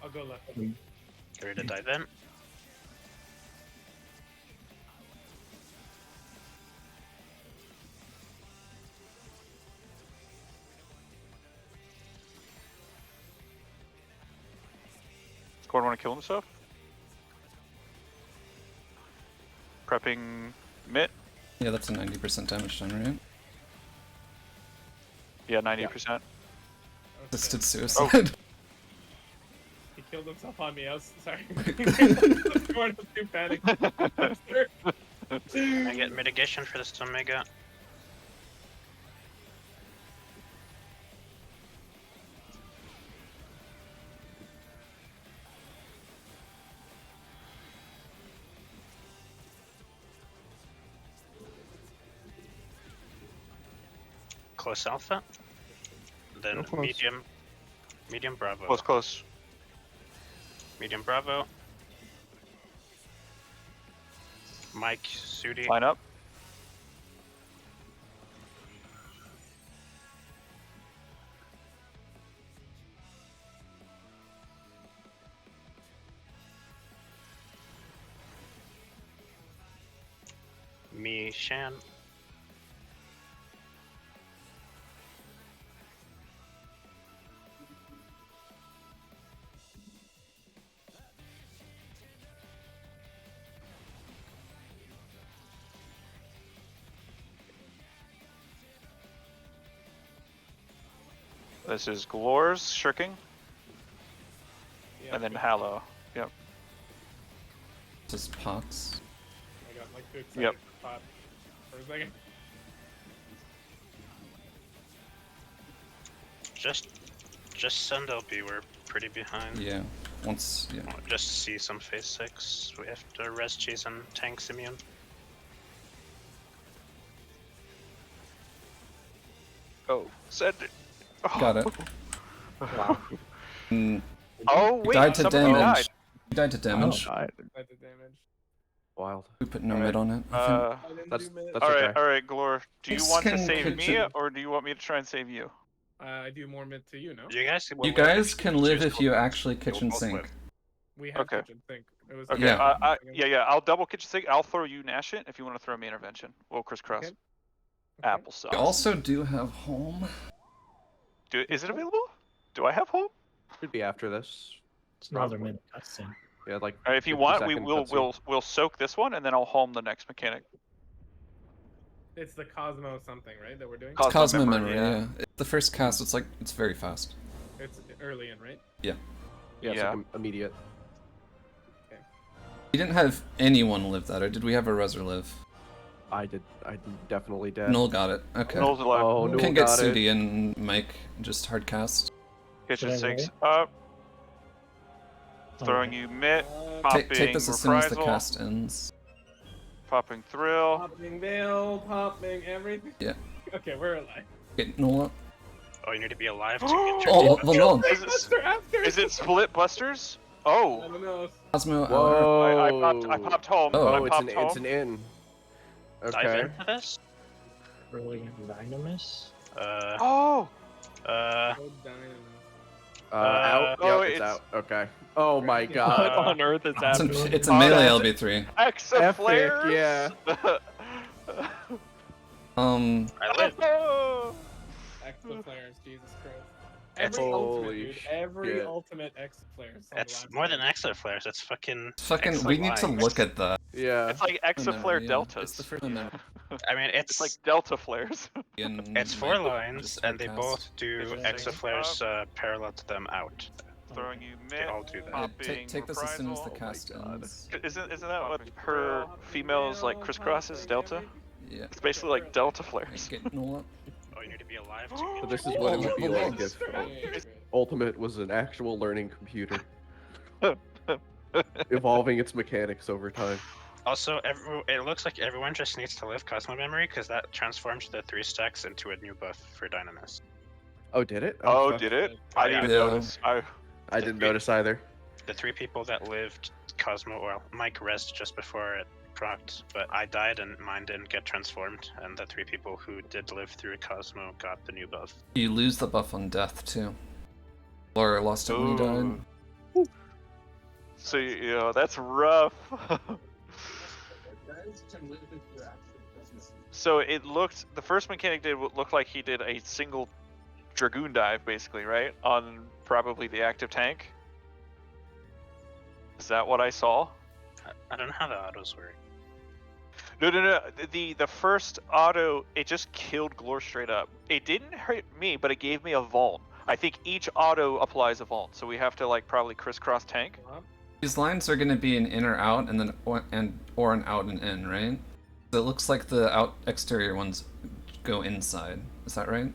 I'll go left.
Get ready to dive in.
Corn want to kill himself? Prepping Mitt?
Yeah, that's a 90% damage done, right?
Yeah, 90%.
Okay.
Assisted suicide.
He killed himself on me. I was sorry. Corn was too panicked.
Can I get mitigation for this Omega? Close Alpha. Then
Go close.
medium Bravo.
Close, close.
Medium Bravo. Mike, Sudi.
Line up.
Me, Shan.
This is Galore's shirking,
Yeah,
and then
good.
Hallow. Yep.
This is Pox.
I got like too excited
Yep.
to pop for a second.
Just send LB, we're pretty behind.
Yeah. Once, yeah.
Just see some phase 6. We have to res cheese and tanks immune.
Oh, send it. Oh.
Got it.
Wow.
Mm,
Oh,
he
wait,
died to
somebody
damage.
died.
He died to damage.
I,
That's the damage.
wild.
We put no
Alright.
mid on it. I think.
I didn't
That's
do mid.
that's
Alright,
okay.
alright, Galore. Do you
Thanks,
want to
Ken
save me,
Kitchen.
or do you want me to try and save you?
I do more mid to you, no?
You guys,
You guys can live if you actually kitchen
both
sink.
live.
We have
Okay.
kitchen sink. It was
Okay,
Yeah.
yeah, I'll double kitchen sink. I'll throw you Nash it if you want to throw me intervention. We'll crisscross.
Okay.
Applesauce.
We also do have home.
Is it available? Do I have home?
Should be after this.
It's another minute cutscene.
Yeah, like.
Alright, if you
50
want,
second
we'll
cutscene.
soak this one and then I'll home the next mechanic.
It's the Cosmo something, right? That we're doing.
Cosmo
Cosmo
memory,
memory,
yeah.
yeah. It's the first cast, it's very fast.
It's early in, right?
Yeah, it's
Yeah.
like immediate.
We didn't have anyone live that, or did we have a Reser live?
I definitely did.
Null got it. Okay.
Noel's alive.
Oh,
We
Null
can get
got it.
Sudi and Mike just hard cast.
Kitchen
Should I
sinks
roll?
up. Throwing you mitt. Popping
Take this as soon as the
reprisal.
cast ends.
Popping thrill.
Popping veil, popping everything.
Yeah.
Okay, we're alive.
Get Null up.
Oh, you need to be alive to get your
Oh,
damage.
well, Null.
Is it,
Buster after.
is it split busters?
I
Oh,
don't know.
Cosmo.
Whoa.
I popped home.
Oh.
I
Oh,
popped home.
it's an in.
Dive
Okay.
into this.
Brilliant Dynamis.
Oh,
Oh, Dynamo.
Out.
oh,
Yep, it's
it's-
out. Okay. Oh my
What
What
god.
on earth is
It's
happening?
a
Oh,
melee
that's-
LB3.
Exa flares.
yeah.
I live.
Extra players, Jesus Christ.
It's-
Every ultimate,
Holy
dude. Every
shit.
ultimate extra players. on the
It's
last
more than
page.
extra flares. It's fucking.
Fucking,
extra
we need to
lines.
look at that.
Yeah.
It's like Exa flare
Yeah,
deltas.
It's the first memory.
I mean,
It's like delta flares.
It's 4 lines, and they both do
Interesting.
exoflares parallel to them out.
Throwing you
They
mid.
all do that.
Popping
Take this as soon as the
reprisal.
cast ends.
Isn't that what her females like crisscrosses delta?
Yeah.
It's basically like delta flares.
Like, get Noel up.
Oh, you need to be alive to
So
get
this
your-
is what it would
Oh,
be
oh,
like
oh.
if
Great.
Ultimate was an actual learning computer, evolving its mechanics over time.
Also, it looks like everyone just needs to live Cosmo Memory because that transforms the 3 stacks into a new buff for Dynamis.
Oh, did it?
Oh,
fuck.
did it? I didn't even
Yeah.
notice.
I didn't notice either.
The 3 people that lived Cosmo, well, Mike rezzed just before it procced, but I died and mine didn't get transformed, and the 3 people who did live through Cosmo got the new buff.
You lose the buff on death too. Laura lost it when you died.
Ooh. So that's rough. So it looked, the first mechanic did what looked like he did a single Dragoon dive, basically, right? On probably the active tank. Is that what I saw?
I don't know how the autos work.
No. The first auto, it just killed Glor straight up. It didn't hurt me, but it gave me a Vuln. I think each auto applies a Vuln, so we have to like probably crisscross tank.
These lines are going to be an in or out, and then or an out and in, right? So it looks like the out exterior ones go inside. Is that right?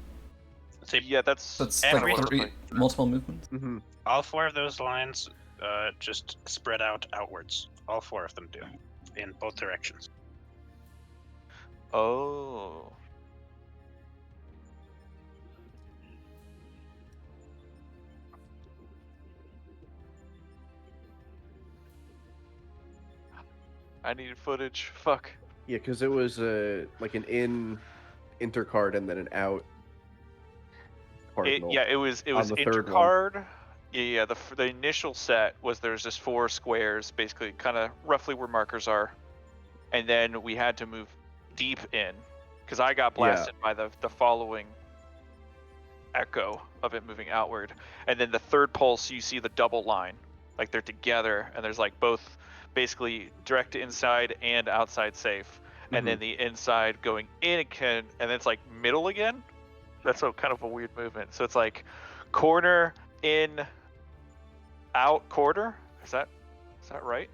So
Yeah, that's
So it's
Every-
like 3 multiple movements.
Mm-hmm.
all 4 of those lines just spread out outwards. All 4 of them do, in both directions.
Oh. I needed footage. Fuck.
Yeah, because it was like an intercard and then an out. Cardinal.
It was
on the third one.
intercard. Yeah. The initial set was there's just 4 squares, basically, kind of roughly where markers are, and then we had to move deep in, because I got blasted by the following echo of it moving outward, and then the third pulse you see the double line, like they're together, and there's like both basically direct to inside and outside safe, and then the inside going in again, and then it's like middle again. That's a kind of a weird movement. So it's like corner in out quarter. Is that right?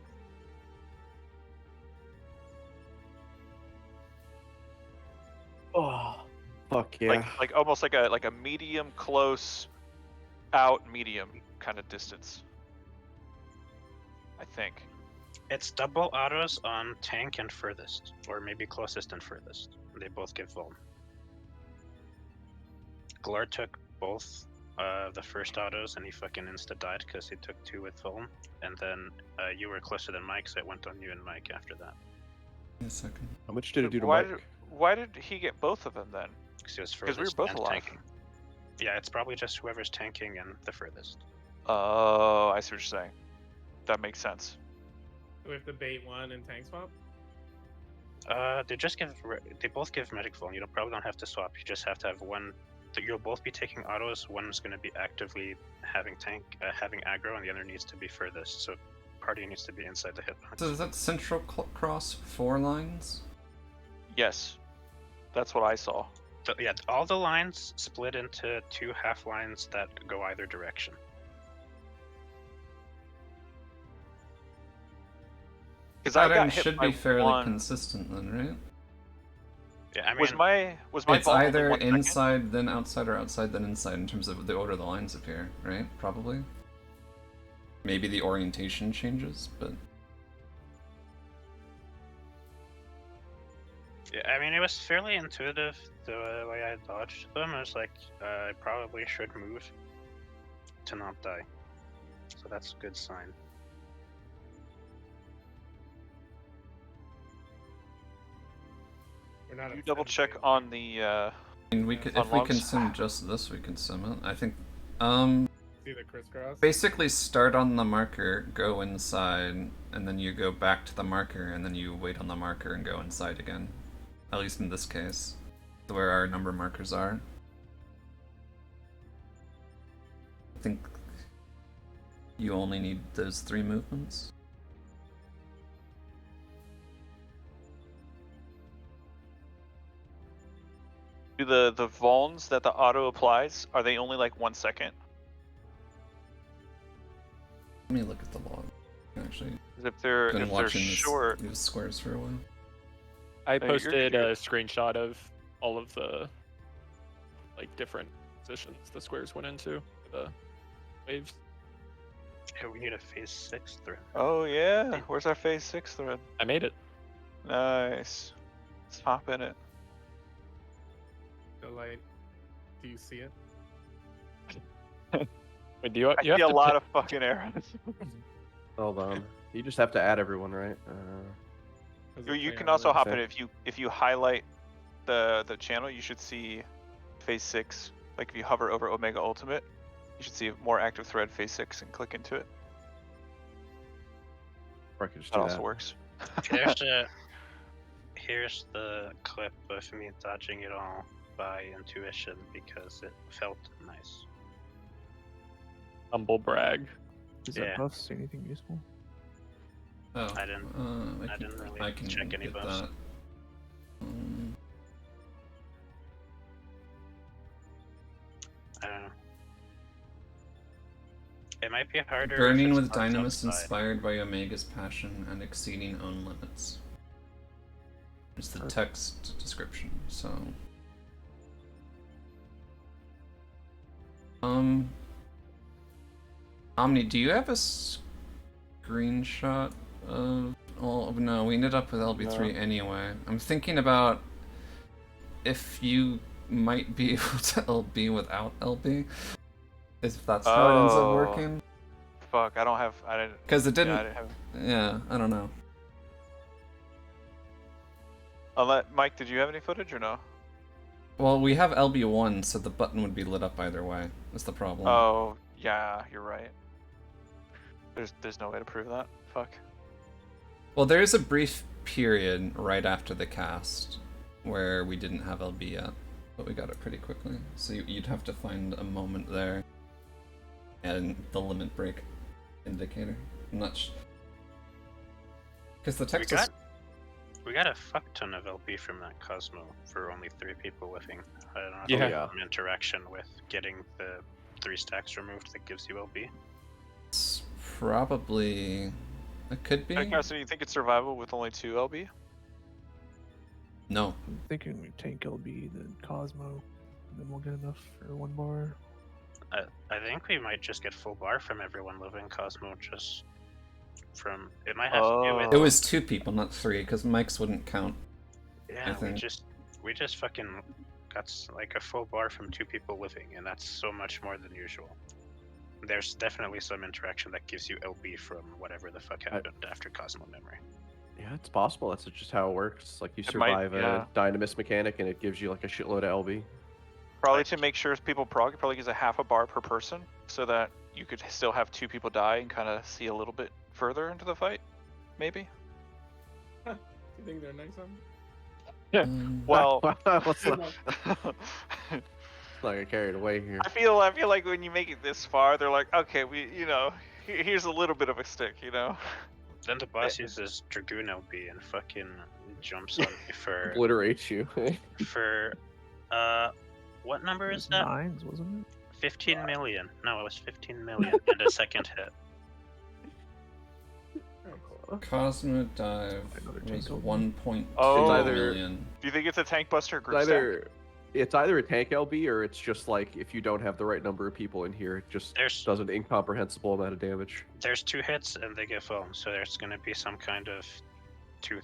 Oh, fuck yeah.
Like almost like a medium close out medium kind of distance. I think.
It's double autos on tank and furthest, or maybe closest and furthest. They both give Vuln. Glor took both the first autos and he fucking insta died because he took 2 with Vuln, and then you were closer than Mike, so it went on you and Mike after that.
In a second.
How much did it do to
Why
Mike?
Why did he get both of them then?
Because he was
Because
furthest
we were both
and
alive.
tanking. Yeah, it's probably just whoever's tanking and the furthest.
Oh, I see what you're saying. That makes sense.
We have to bait 1 and tank swap.
They both give medic Vuln. You probably don't have to swap. You just have to have one. You'll both be taking autos. One's going to be actively having having aggro, and the other needs to be furthest. So, party needs to be inside the hitbox.
So is that central cross 4 lines?
Yes, that's what I saw.
So, yeah, all the lines split into 2 half lines that go either direction.
Because I
That
got
end
hit
should
by
be fairly
one.
consistent then, right?
Yeah, I mean,
Was my
It's
ball only
either
1 second?
inside, then outside, or outside, then inside in terms of the order the lines appear, right? Probably. Maybe the orientation changes, but
yeah, I mean, it was fairly intuitive the way I dodged them. I was like, I probably should move to not die. So that's a good sign.
We're not
You
at
double
10
check
bait.
on the.
I mean, we could
On
if we
logs?
can sim just this, we can sim it. I think.
See the crisscross.
Basically, start on the marker, go inside, and then you go back to the marker, and then you wait on the marker and go inside again. At least in this case, where our number markers are. I think you only need those 3 movements.
Do the vulns that the auto applies, are they only like 1 second?
Let me look at the log. Actually,
'Cause if they're
been
if they're
watching
short,
these squares for a while.
I
you're
posted
good.
a screenshot of all of the like different positions the squares went into for the waves.
Yeah, we need a phase 6 thread.
Oh yeah, where's our phase 6 thread?
I made it.
Nice. Let's hop in it.
The light. Do you see it?
Wait, do you?
I
You have
see a
to
lot
pick-
of fucking arrows.
Hold on. You just have to add everyone, right?
Does
You,
it
you
say
can
on
also
the-
hop
Okay.
in if you highlight the channel, you should see phase 6. Like if you hover over Omega Ultimate, you should see more active thread phase 6 and click into it.
Or I could just
That
do
also
that.
works.
Here's the clip of me dodging it all by intuition because it felt nice.
humble brag.
Does
Yeah.
that buff say anything useful?
Oh,
I didn't-
I,
I
can,
didn't really
I can
check any
get
buffs.
that.
I don't know. It might be harder. if
Burning
it's
with
marked
Dynamis
outside.
inspired by Omega's passion and exceeding own limits. It's the text description, so. Omni, do you have a screenshot of? Oh no, we ended up with LB3 anyway. I'm thinking about if you might be able to LB without LB. If that's how it ends up
Oh.
working.
Fuck, I didn't.
Because it didn't.
Yeah, I didn't have.
Yeah, I don't know.
Mike, did you have any footage or no?
Well, we have LB1, so the button would be lit up either way. That's the problem.
Oh, yeah, you're right. There's no way to prove that. Fuck.
Well, there is a brief period right after the cast where we didn't have LB yet, but we got it pretty quickly. So you'd have to find a moment there and the limit break indicator. I'm not because the text is.
We got a fuck ton of LB from that Cosmo for only 3 people living. I don't know if
Yeah.
there's
Yeah.
some interaction with getting the 3 stacks removed that gives you LB.
It's probably. It could be.
So you think it's survivable with only 2 LB?
No.
I'm thinking we tank LB, then Cosmo, and then we'll get enough for 1 bar.
I think we might just get full bar from everyone living Cosmo just from. It might have to do with.
It was 2 people, not 3, because Mike's wouldn't count.
Yeah, we
think.
just fucking got like a full bar from 2 people living, and that's so much more than usual. There's definitely some interaction that gives you LB from whatever the fuck happened after Cosmo Memory.
Yeah, it's possible. That's just how it works. Like you
It might-
survive
yeah.
a Dynamis mechanic, and it gives you like a shitload of LB.
Probably to make sure people prog, it probably gives a half a bar per person, so that you could still have 2 people die and kind of see a little bit further into the fight. Maybe.
You think they're nice on?
Well,
Let's not get carried away here.
I feel like when you make it this far, they're like, okay, here's a little bit of a stick, you know.
Then the boss uses Dragoon LB and fucking jumps on me for
Obliterate you.
what number
It
is
was
that?
9s, wasn't it?
15 million. No, it was 15 million and a second hit.
Cosmo Dive
Another
was
tank LB.
1.2
Oh.
million.
Do you think it's a tank buster group
It's either a tank LB or it's just like if you don't have the right number of people in here, it just
There's
does an incomprehensible amount of damage.
there's 2 hits and they get foam, so there's gonna be some kind of 2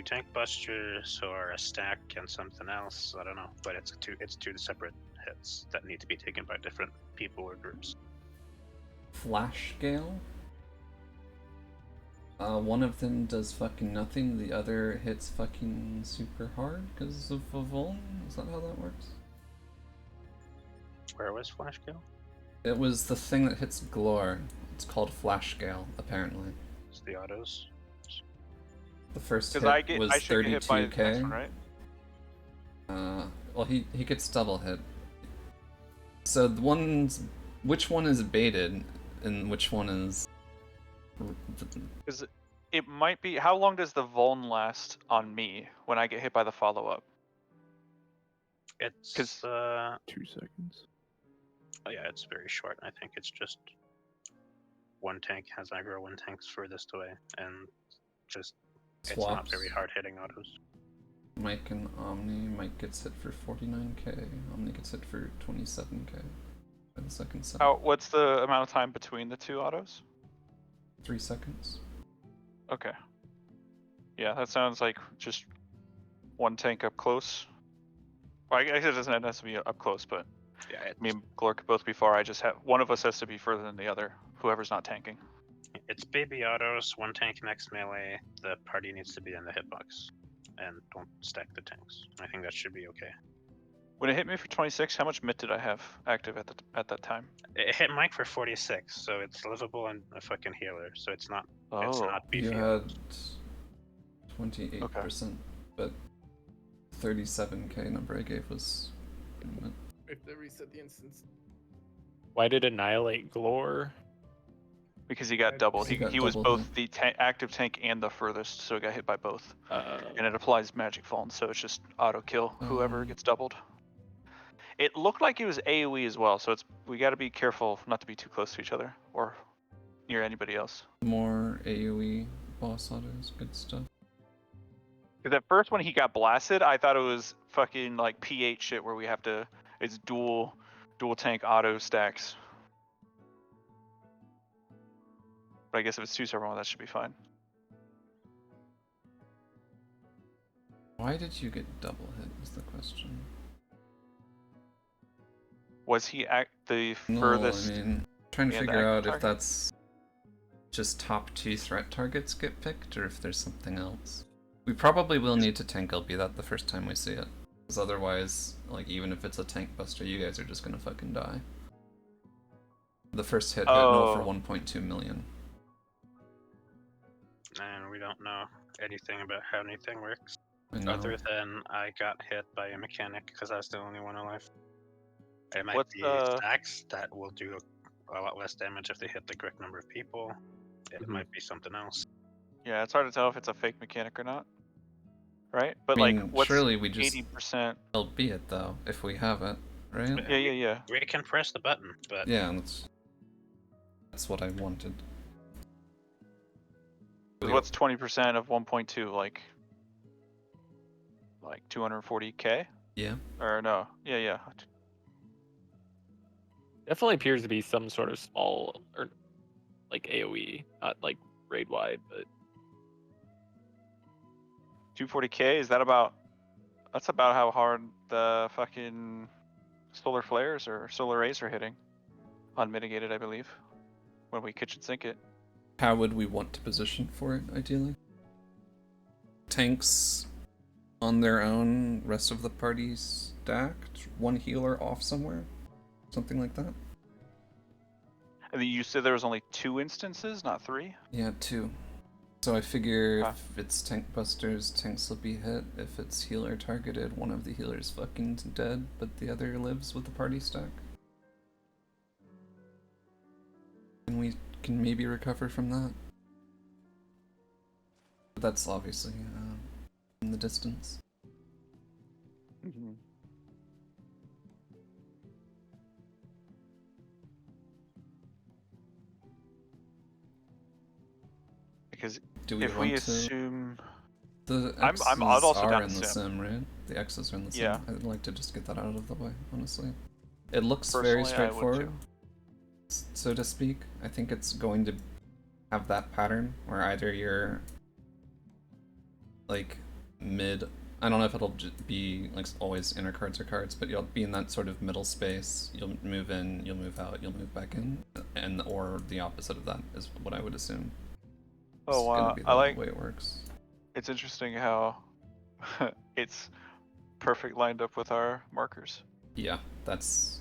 tank busters or a stack and something else. I don't know, but it's 2 separate hits that need to be taken by different people or groups.
Flash Gale. One of them does fucking nothing, the other hits fucking super hard because of a Vuln? Is that how that works?
Where was Flash Gale?
It was the thing that hits Glor. It's called Flash Gale, apparently.
It's the autos.
The first hit
Because
was
I should get hit by the next
32k.
one, right?
Well, he gets double hit. So the ones, which one is baited, and which one is?
Because it might be. How long does the vuln last on me when I get hit by the follow up?
It's
'Cause-
2 seconds.
oh yeah, it's very short. I think it's just one tank has aggro, one tank's furthest away, and just it's not
Swaps.
very hard hitting autos.
Mike and Omni. Mike gets hit for 49k. Omni gets hit for 27k by the second set.
What's the amount of time between the two autos?
3 seconds.
Okay. Yeah, that sounds like just one tank up close. Well, I guess it doesn't have to be up close, but
Yeah, it's,
me and Glor could both be far. I just have one of us has to be further than the other. Whoever's not tanking.
it's baby autos, one tank next melee. The party needs to be in the hitbox, and don't stack the tanks. I think that should be okay.
When it hit me for 26, how much MIT did I have active at that time?
It hit Mike for 46, so it's livable and a fucking healer. So it's not
Oh,
not beefy.
You had 28%, but 37k number I gave was.
We have to reset the instance.
Why did Annihilate Glor?
because he got doubled.
He
He,
got
he was
doubled,
both the active tank and the furthest, so he got hit by both.
Uh,
And it applies Magic Fallen, so it's just auto kill whoever
Um.
gets doubled. It looked like it was AoE as well, so we got to be careful not to be too close to each other or near anybody else.
More AoE boss autos, good stuff.
Because at first when he got blasted, I thought it was fucking like P8 shit where we have to, it's dual tank auto stacks. But I guess if it's 2-server, that should be fine.
Why did you get double hit is the question.
Was he the
No,
furthest?
I mean, trying to
and
figure out
active
if
target?
that's just top 2 threat targets get picked or if there's something else. We probably will need to tank LB that the first time we see it. Because otherwise, like, even if it's a tank buster, you guys are just gonna fucking die. The first hit hit no for
Oh.
1.2 million.
And we don't know anything about how anything works,
I know.
other than I got hit by a mechanic because I was the only one alive. It might
What's
be
the-
stacks that will do a lot less damage if they hit the correct number of people. It
Mm-hmm.
might be something else.
Yeah, it's hard to tell if it's a fake mechanic or not. Right? But
I mean,
like, what's
surely we just
80%?
LB it though, if we have it, right?
Yeah.
We can press the button, but
Yeah, that's what I wanted.
What's 20% of 1.2? Like 240k?
Yeah.
Or no? Yeah.
definitely appears to be some sort of small or like AoE, not like raid wide, but
240k, is that about? That's about how hard the fucking solar flares or solar rays are hitting. Unmitigated, I believe. When we kitchen sink it.
How would we want to position for it, ideally? Tanks on their own, rest of the party stacked, one healer off somewhere? Something like that?
And you said there was only 2 instances, not 3?
Yeah, 2. So I figure
Ah.
if it's tank busters, tanks will be hit. If it's healer targeted, one of the healers fucking dead, but the other lives with the party stack. And we can maybe recover from that. But that's obviously in the distance.
Mm-hmm. Because
Do we
if
want
we
to?
assume...
The
I'm
X's
also
are
down
in
to
the
sim.
sim, right? The X's are in the sim.
Yeah.
I'd like to just get that out of the way, honestly. It looks
Personally, I
very
would
straightforward,
too.
so to speak. I think it's going to have that pattern where either you're like mid. I don't know if it'll be like always inner cards or cards, but you'll be in that sort of middle space. You'll move in, you'll move out, you'll move back in, and or the opposite of that is what I would assume.
Oh
It's gonna
wow,
be
I like...
the way it works.
It's interesting how it's perfect lined up with our markers.
Yeah, that's.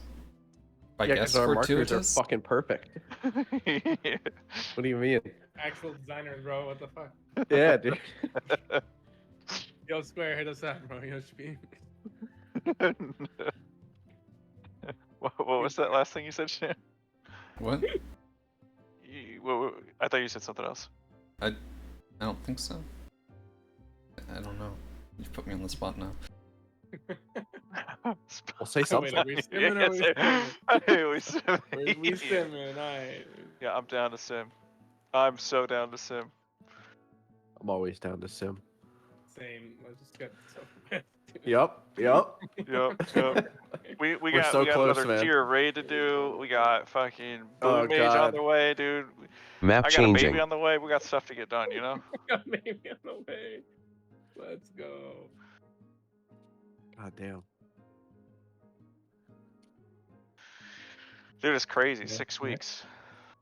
I
Yeah,
guess
because our markers are
fortuitous.
fucking perfect. What do you mean?
Actual designers, bro. What the fuck?
Yeah, dude.
Yo, Square, hit us up, bro. Yo, Speed.
What was that last thing you said, Shan?
What?
I thought you said something else.
I don't think so. I don't know. You've put me on the spot now.
spot.
We'll say
Wait,
something.
are we simming or are we simming?
Hey, we simming.
We simming, alright.
Yeah, I'm down to sim. I'm so down to sim.
I'm always down to sim.
Same. I just got so bad.
Yep.
Yep. We
We're
got
so
we got
close,
another
man.
tier of raid to do. We got fucking
Oh,
Boom Mage on
God.
the way, dude.
Map
I got a baby
changing.
on the way. We got stuff to get done, you know?
Got maybe on the way. Let's go.
God damn.
Dude, it's crazy.
Yeah,
6
yeah.
weeks.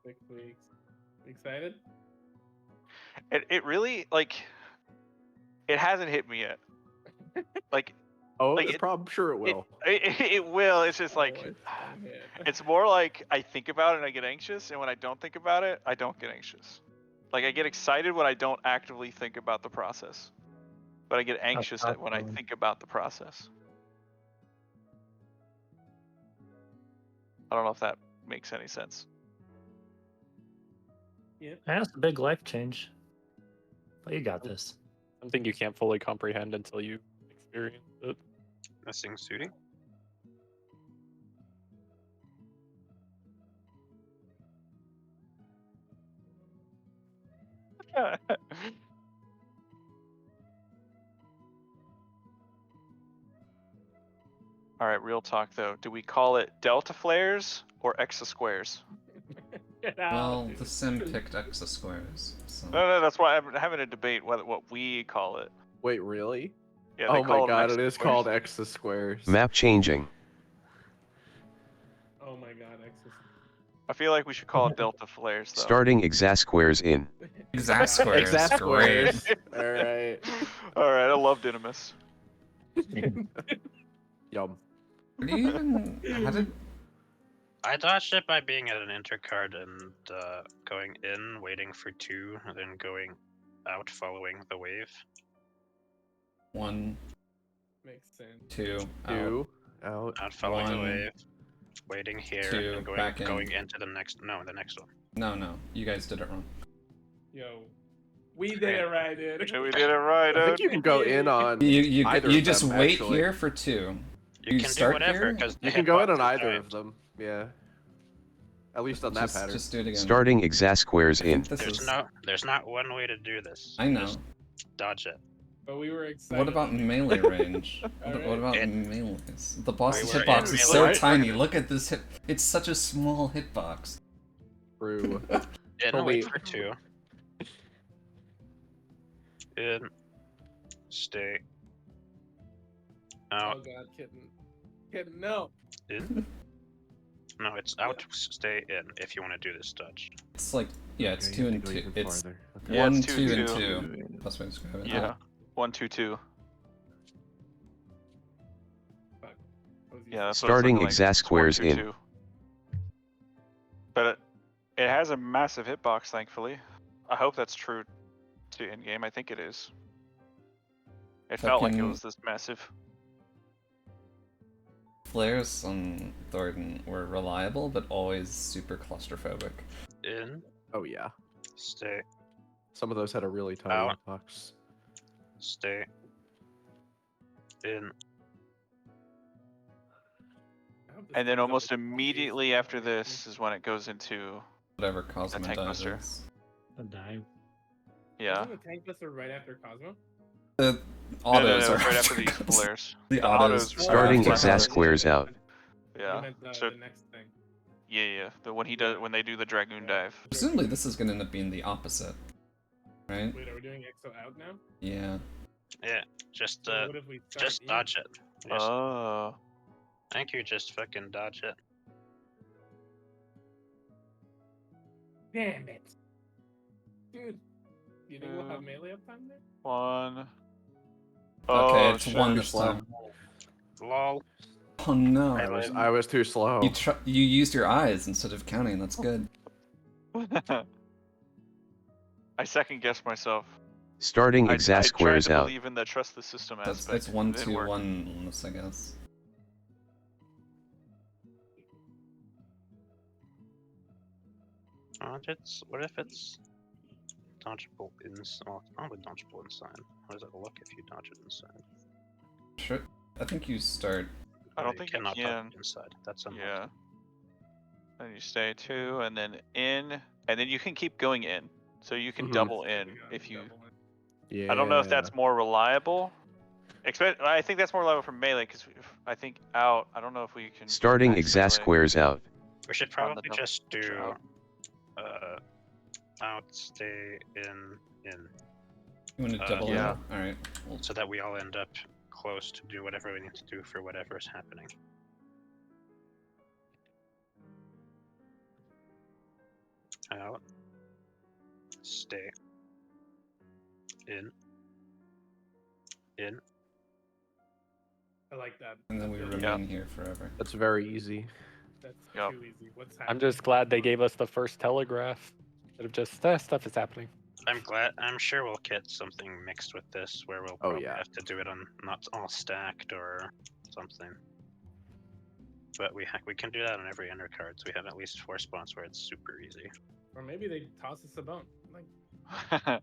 6 weeks. Excited?
It really like it hasn't hit me yet. Like
Oh,
Like,
I'm sure it will.
it will. It's just like
Oh, it's gonna hit.
it's more like I think about it and I get anxious, and when I don't think about it, I don't get anxious. Like I get excited when I don't actively think about the process, but I get anxious when I
awesome.
think about the process. I don't know if that makes any sense.
Yep.
That's a big life change. But you got this.
Something you can't fully comprehend until you experience it.
Missing Sudi.
All right, real talk though. Do we call it delta flares or exasquares?
Get out,
Well,
dude.
the sim picked exasquares. So.
No, that's why I'm having a debate what we call it.
Wait, really?
Yeah, they
Oh
call
my
them
god, it is
exasquares.
called Exa Squares.
Map changing.
Oh my god, Exus.
I feel like we should call it delta flares though.
Starting exasquares in.
Exasquares.
Exa
Great.
Squares. Alright.
All right, I love Dynamis.
Yum.
What do you even? How did?
I dodged it by being at an intercard and going in, waiting for 2, and then going out following the wave.
1,
Makes sense.
2, out.
2. Out.
Out following the
1,
wave, waiting here,
2,
and going
back in.
going into the next. No, the next one.
No, you guys did it wrong.
Yo. We did it right, dude.
Yeah, we did it right.
I think you can go in on
You
either
you
of
just
them,
wait
actually.
here for 2.
You
You
can do
start
whatever
here?
because
You can go in on either of them. Yeah. At least on that
Just,
pattern.
just do it again.
Starting exasquares
I
in.
think this is.
There's not one way to do this.
I know.
Just dodge it.
But we were excited.
What about melee range? What
Alright.
about
It-
melees? The boss's
We were
hitbox
in
is so
melee.
tiny. Look at this hit. It's such a small hitbox.
True.
In,
Only-
wait for 2. In. Stay.
Oh
Out.
god, kitten. Kitten, no.
In. No, it's out. Stay in if you want to do this dodge.
It's like it's
Okay,
2
you
and
have to go
2.
even
It's
farther.
Yeah,
1,
it's
2,
2,
and
2.
2. That's what I describe it.
Yeah, 1, 2, 2.
Fuck. What was he
Yeah, that's
saying?
what it's
Starting
looking like. It's 1,
exasquares
2,
in.
2. But it has a massive hitbox, thankfully. I hope that's true to in game. I think it is. It felt like it
Fucking-
was this massive.
Flares on Thornton were reliable, but always super claustrophobic.
In.
Oh yeah.
Stay.
Some of those had a really tiny
Out.
box.
Stay. In.
I hope this
And then
comes up
almost
with
immediately after this is when it goes into
Whatever Cosmo
tank
does.
buster.
A dime.
yeah.
Wasn't the tank buster right after Cosmo?
The
No,
autos
no,
are
right after these flares.
The
The
autos.
autos-
Starting
Yeah.
exasquares out.
You
Yeah.
meant the,
So
the next thing.
yeah. When they do the dragoon dive.
Presumably, this is going to end up being the opposite, right?
Wait, are we doing EXO out now?
Yeah.
Yeah. Just
So what if we start
just
in?
dodge it. Just,
Oh.
I think you just fucking dodge it.
Damn it. Dude. You think we'll have melee uptime there?
1.
Okay,
Oh,
it's
shit.
1 this
slow.
time.
Lol.
Oh no!
I was too slow.
You used your eyes instead of counting. That's good.
I second guessed myself.
Starting
I tried
exasquares
to
out.
believe in the trust the system
That's
aspect.
it's 1,
It didn't
2,
work.
1 on this, I guess.
What if it's dodgeable inside? Oh, it's probably dodgeable inside. How does it look if you dodge it inside?
Sure. I think you start
I
No,
don't think you
cannot
can.
talk inside. That's unlocked.
Yeah. And you stay 2, and then in, and then you can keep going in. So you can
Mhm.
double
We
in
got
if you.
double in.
Yeah.
I don't know if that's more reliable. I think that's more reliable for melee because I think out. I don't know if we can.
Starting
max melee
Exasquares out.
We should
on the
probably
double
just do
out.
out, stay in.
You want to double
yeah.
in? All right. Well,
So that we all end up close to do whatever we need to do for whatever is happening. Out. Stay. In. In.
I like that.
and then we
That's-
remain here forever.
That's very easy.
That's
Yep.
too easy. What's happening?
I'm just glad they gave us the first telegraph. Instead of just stuff is happening.
I'm glad. I'm sure we'll get something mixed with this where we'll
Oh,
probably
yeah.
have to do it on not all stacked or something. But we can do that on every undercard, so we have at least 4 spots where it's super easy.
Or maybe they toss us a bone. Like,
I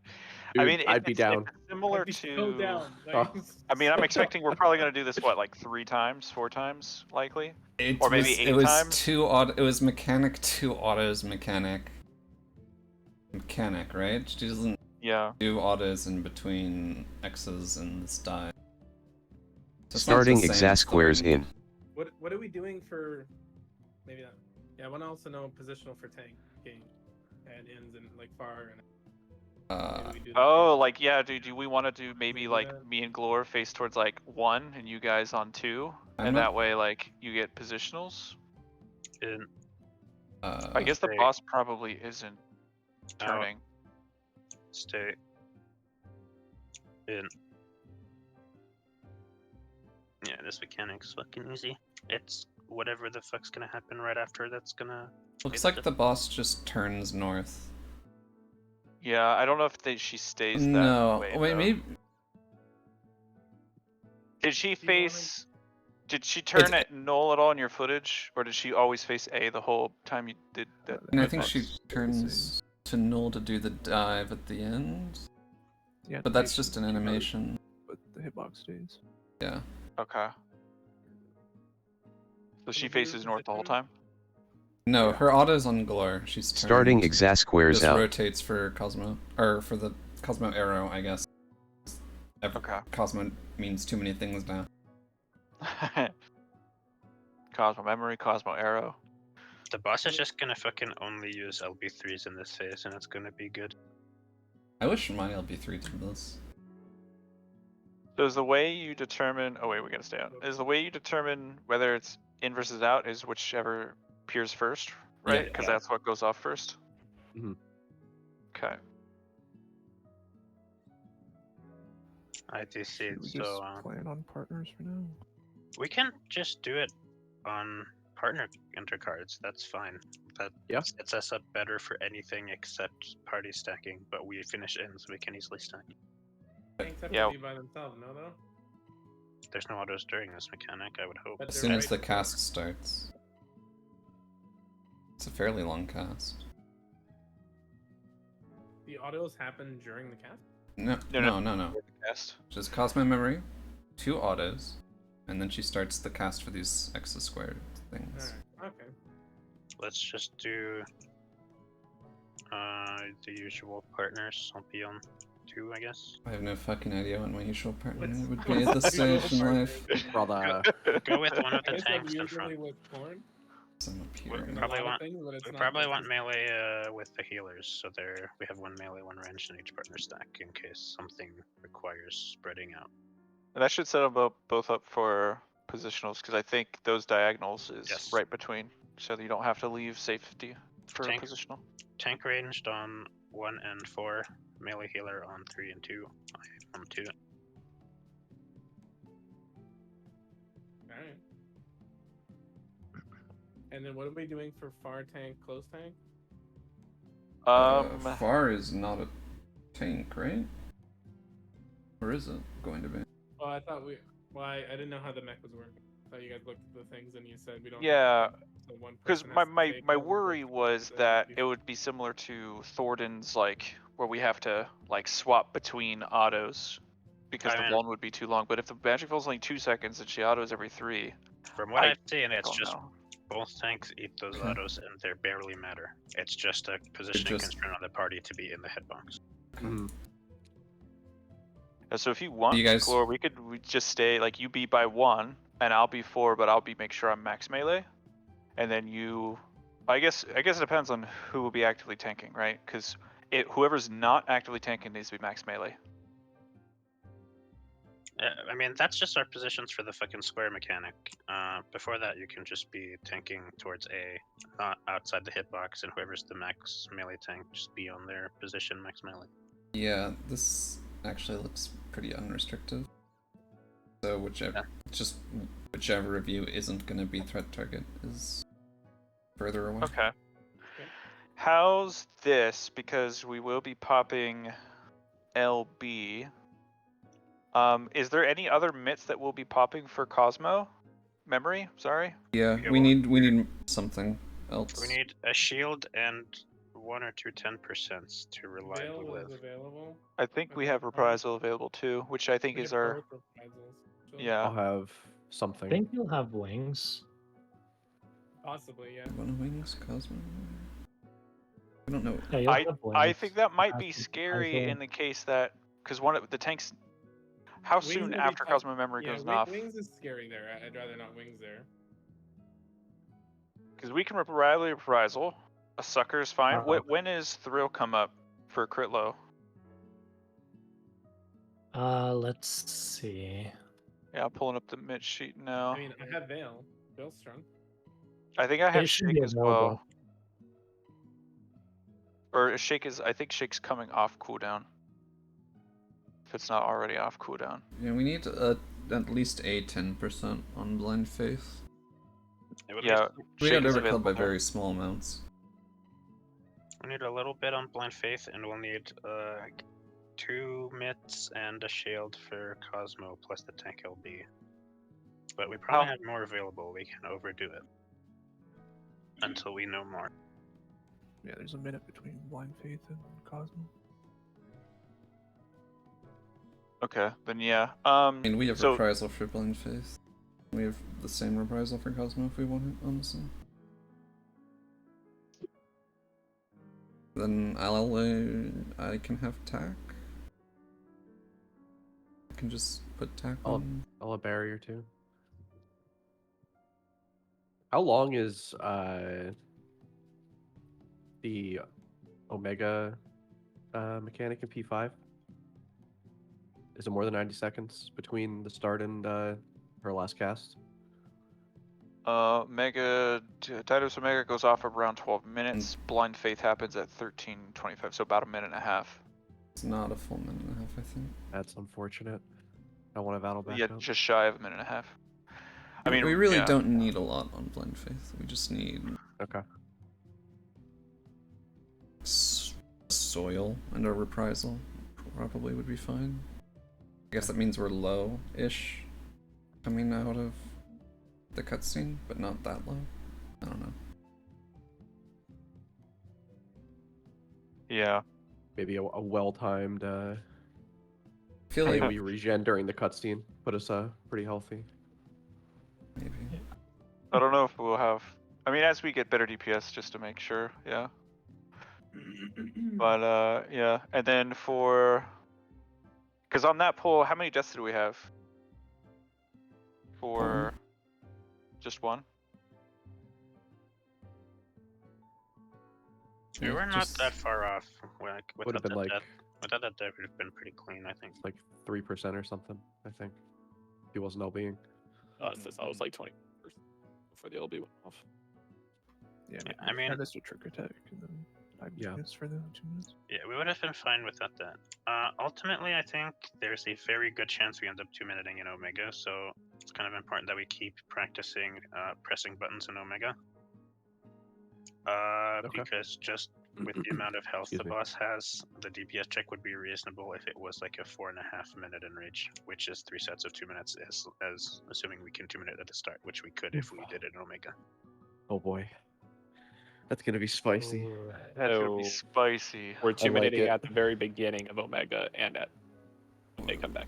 Dude,
mean,
I'd be
it's
down.
similar
I'd be
to.
so down.
Oh.
Like,
I mean, I'm expecting we're probably gonna do this what, like 3 times, 4 times, likely.
It
Or maybe
was,
8
it was
times?
2 auto. It was mechanic, 2 autos, mechanic, right? She doesn't
Yeah.
do autos in between X's and this die. So it's not
Starting
just saying
Exasquares
still
in.
what are we doing for? Maybe not. Yeah, I want to also know positional for tanking and ends and like far and. Maybe we do that.
Oh, like yeah, do we want to do maybe
do
like
that?
me and Glor face towards like 1 and you guys on 2,
I'm
and
not-
that way like you get positionals.
In.
I guess the
Stay.
boss probably isn't
Out.
turning.
Stay. In. Yeah, this mechanic's fucking easy. It's whatever the fuck's gonna happen right after that's gonna.
Looks like the boss just turns north.
Yeah, I don't know if she stays that
No,
way.
wait,
though.
maybe.
Did she
Do you wanna-
face? Did she turn at null at all in your footage, or did she always face A the whole time you did that?
And I
The
think she
hitbox is the
turns to null to do the dive at the end.
Yeah,
But that's
they-
just an
she does,
animation.
But the hitbox stays.
Yeah.
Okay. So she
Wanna do
faces north the whole
position?
time.
No,
Yeah.
her auto's on Glor. She's turned.
Starting Exasquares
Just
out.
rotates for Cosmo, or for the Cosmo arrow, I guess.
Okay.
Cosmo means too many things now.
Cosmo memory, Cosmo arrow.
The boss is just gonna fucking only use LB3s in this phase, and it's gonna be good.
I wish my LB3 did this.
So is the way you determine? Oh wait, we gotta stay out. Is the way you determine whether it's in versus out is whichever appears first, right?
Yeah.
Because
Yeah.
that's what goes off first.
Mhm.
Okay.
I do see
Should
it,
we
so
just plan on partners for now?
we can just do it on partner intercards. That's fine. That
Yeah.
sets us up better for anything except party stacking, but we finish in, so we can easily stack.
Tanks have
Yeah.
to be by themselves, no though.
There's no autos during this mechanic, I would hope.
But
As
they're
soon as
right
the
before.
cast starts. It's a fairly long cast.
The autos happen during the cast.
No,
No,
no.
Cast.
Just Cosmo memory, 2 autos, and then she starts the cast for these X squared things.
Alright. Okay.
Let's just do the usual partners. I'll be on 2, I guess.
I have no fucking idea what my usual partner
What's-
would be at this stage in life.
Brother.
Go with one of
I
the
guess I'm
tanks in
usually
front.
with corn.
So I'm up
We
here.
in a
probably
lot of
want-
things, but it's
We
not
probably
this
want
is-
melee with the healers, so there we have 1 melee, 1 range in each partner stack in case something requires spreading out.
And that should set them both up for positionals because I think those diagonals is
Yes.
right between, so that you don't have to leave safety for
Tank.
a positional.
Tank ranged on 1 and 4, melee healer on 3 and 2. I am on 2.
Alright. And then what are we doing for far tank, close tank?
Far is not a tank, right? Or is it going to be?
Oh, I thought we. Well, I didn't know how the mech was working. I thought you guys looked at the things and you said we don't.
Yeah,
So one
because
person
my
has to
my,
take
my
over
worry
the-
was
the-
that it would be similar to Thornton's, like where we have to like swap between autos because
I
the
mean-
one would be too long. But if the magic falls only 2 seconds and she autos every 3,
From what
I
I've seen, it's
don't
just
know.
both tanks eat those
Okay.
autos and they barely matter. It's just a positioning
just-
constraint on the party to be in the hitbox.
Mhm.
So if you want,
You guys-
Glor, we just stay like you be by 1 and I'll be 4, but I'll make sure I'm max melee, and then you. I guess it depends on who will be actively tanking, right? Because whoever's not actively tanking needs to be max melee.
I mean, that's just our positions for the fucking square mechanic. Before that, you can just be tanking towards A, not outside the hitbox, and whoever's the max melee tank, just be on their position max melee.
Yeah, this actually looks pretty unrestricted. So whichever of you isn't going to be threat target is further away.
Okay. How's this? Because we will be popping LB. Is there any other mitts that we'll be popping for Cosmo? Memory? Sorry.
Yeah,
Yeah,
we
well,
need something else.
We need a shield and 1 or 2 10% to reliably
Veil is
live.
available.
I think we have reprisal available too, which I think
We
is
have
our.
both reprisals, actually.
Yeah.
I'll have
I
something.
think you'll have wings.
Possibly, yeah.
One wings, Cosmo. I don't know.
Yeah, you'll have wings.
I think that might
Have
be
some
scary
reprisal.
in the case that because one of the tanks. How
Wings
soon
will be
after
tough.
Cosmo memory
Yeah,
goes off?
Wings is scary there. I'd rather not wings there.
Because we can reprisal. A sucker is fine.
Uh-oh.
When is Thrill come up for crit low?
Let's see.
Yeah, I'm pulling up the mid sheet now.
I mean, I have Veil. Veil's strong.
I think I have
It should
Shake
be
as
available.
well. Or Shake is. I think Shake's coming off cooldown. If it's not already off cooldown.
Yeah, we need at least a 10% on blind faith.
It would
Yeah,
We
Shake
got
is
overkilled by
available.
very small amounts.
We need a little bit on blind faith, and we'll need 2 mitts and a shield for Cosmo plus the tank LB. But we probably have more available. We can overdo it until we know more.
Yeah, there's a minute between Blind Faith and Cosmo.
Okay, then yeah.
I mean, we have
So
reprisal for blind faith. We have the same reprisal for Cosmo if we want it, honestly. Then I can have tack. I can just put tack on.
I'll a barrier too. How long is the Omega mechanic in P5? Is it more than 90 seconds between the start and her last cast?
Tidus Omega goes off around 12 minutes. Blind Faith happens at 13:25, so about a minute and a half.
It's not a full minute and a half, I think.
That's unfortunate. I want to battle back
Yeah,
up.
just shy of a minute and a half. I mean,
we really
yeah.
don't need a lot on blind faith. We just need
Okay.
soil and a reprisal. Probably would be fine. I guess that means we're low-ish coming out of the cutscene, but not that low. I don't know.
Yeah.
Maybe a well-timed
I feel like
AoE regen during the cutscene put us pretty healthy.
maybe.
I don't know if we'll have. I mean, as we get better DPS, just to make sure. Yeah. But yeah, and then for. Because on that poll, how many deaths do we have? For. Just one?
We were not
Just-
that far off.
Would have been like
Without that death, would have been pretty clean, I think.
like 3% or something. I think he wasn't LBing.
Since I was like 20 before the LB went off.
Yeah,
Yeah,
I
I mean-
had this to trick attack and then I
Yeah.
missed for the 2 minutes.
Yeah, we would have been fine without that. Ultimately, I think there's a very good chance we end up 2-minuting in Omega, so it's kind of important that we keep practicing pressing buttons in Omega.
Okay.
Because just with the amount of health
Excuse
the
me.
boss has, the DPS check would be reasonable if it was like a 4.5 minute enrage, which is 3 sets of 2 minutes, as assuming we can 2-minute at the start, which we could if we did it in Omega.
Oh boy. That's gonna be spicy.
That's gonna be
So-
spicy.
We're 2-minuting
it.
at the very beginning of Omega and at when they come back.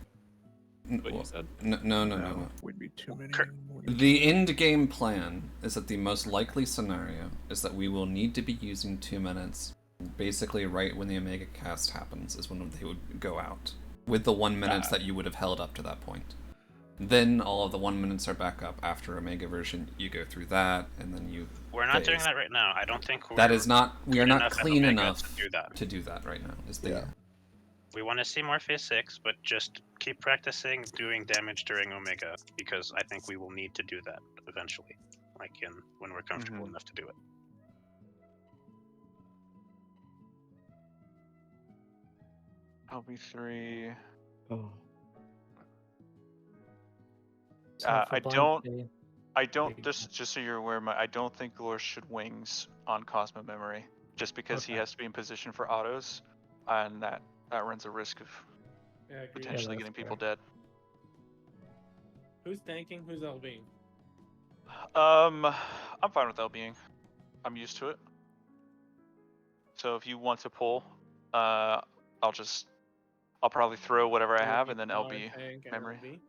What you said?
No.
Would be too many.
Kurt,
The end game plan is that the most likely scenario is that we will need to be using 2 minutes. Basically, right when the Omega cast happens is when they would go out, with the 1 minute that you would have held up to that point. Then all of the 1 minutes are back up after Omega version. You go through that, and then you.
We're not doing that right now. I don't think
That is not. We are not clean
Omega
enough
to do that
right now. Is the.
We want to see more phase 6, but just keep practicing doing damage during Omega, because I think we will need to do that eventually, when we're comfortable enough to do it.
LB3.
Oh.
I don't. Just so you're aware, I don't think Glor should wings on Cosmo Memory, just because he has to be in position for autos, and that runs a risk of potentially getting people dead.
Who's tanking? Who's LB?
I'm fine with LBing. I'm used to it. So if you want to pull, I'll probably throw whatever I have and then LB memory.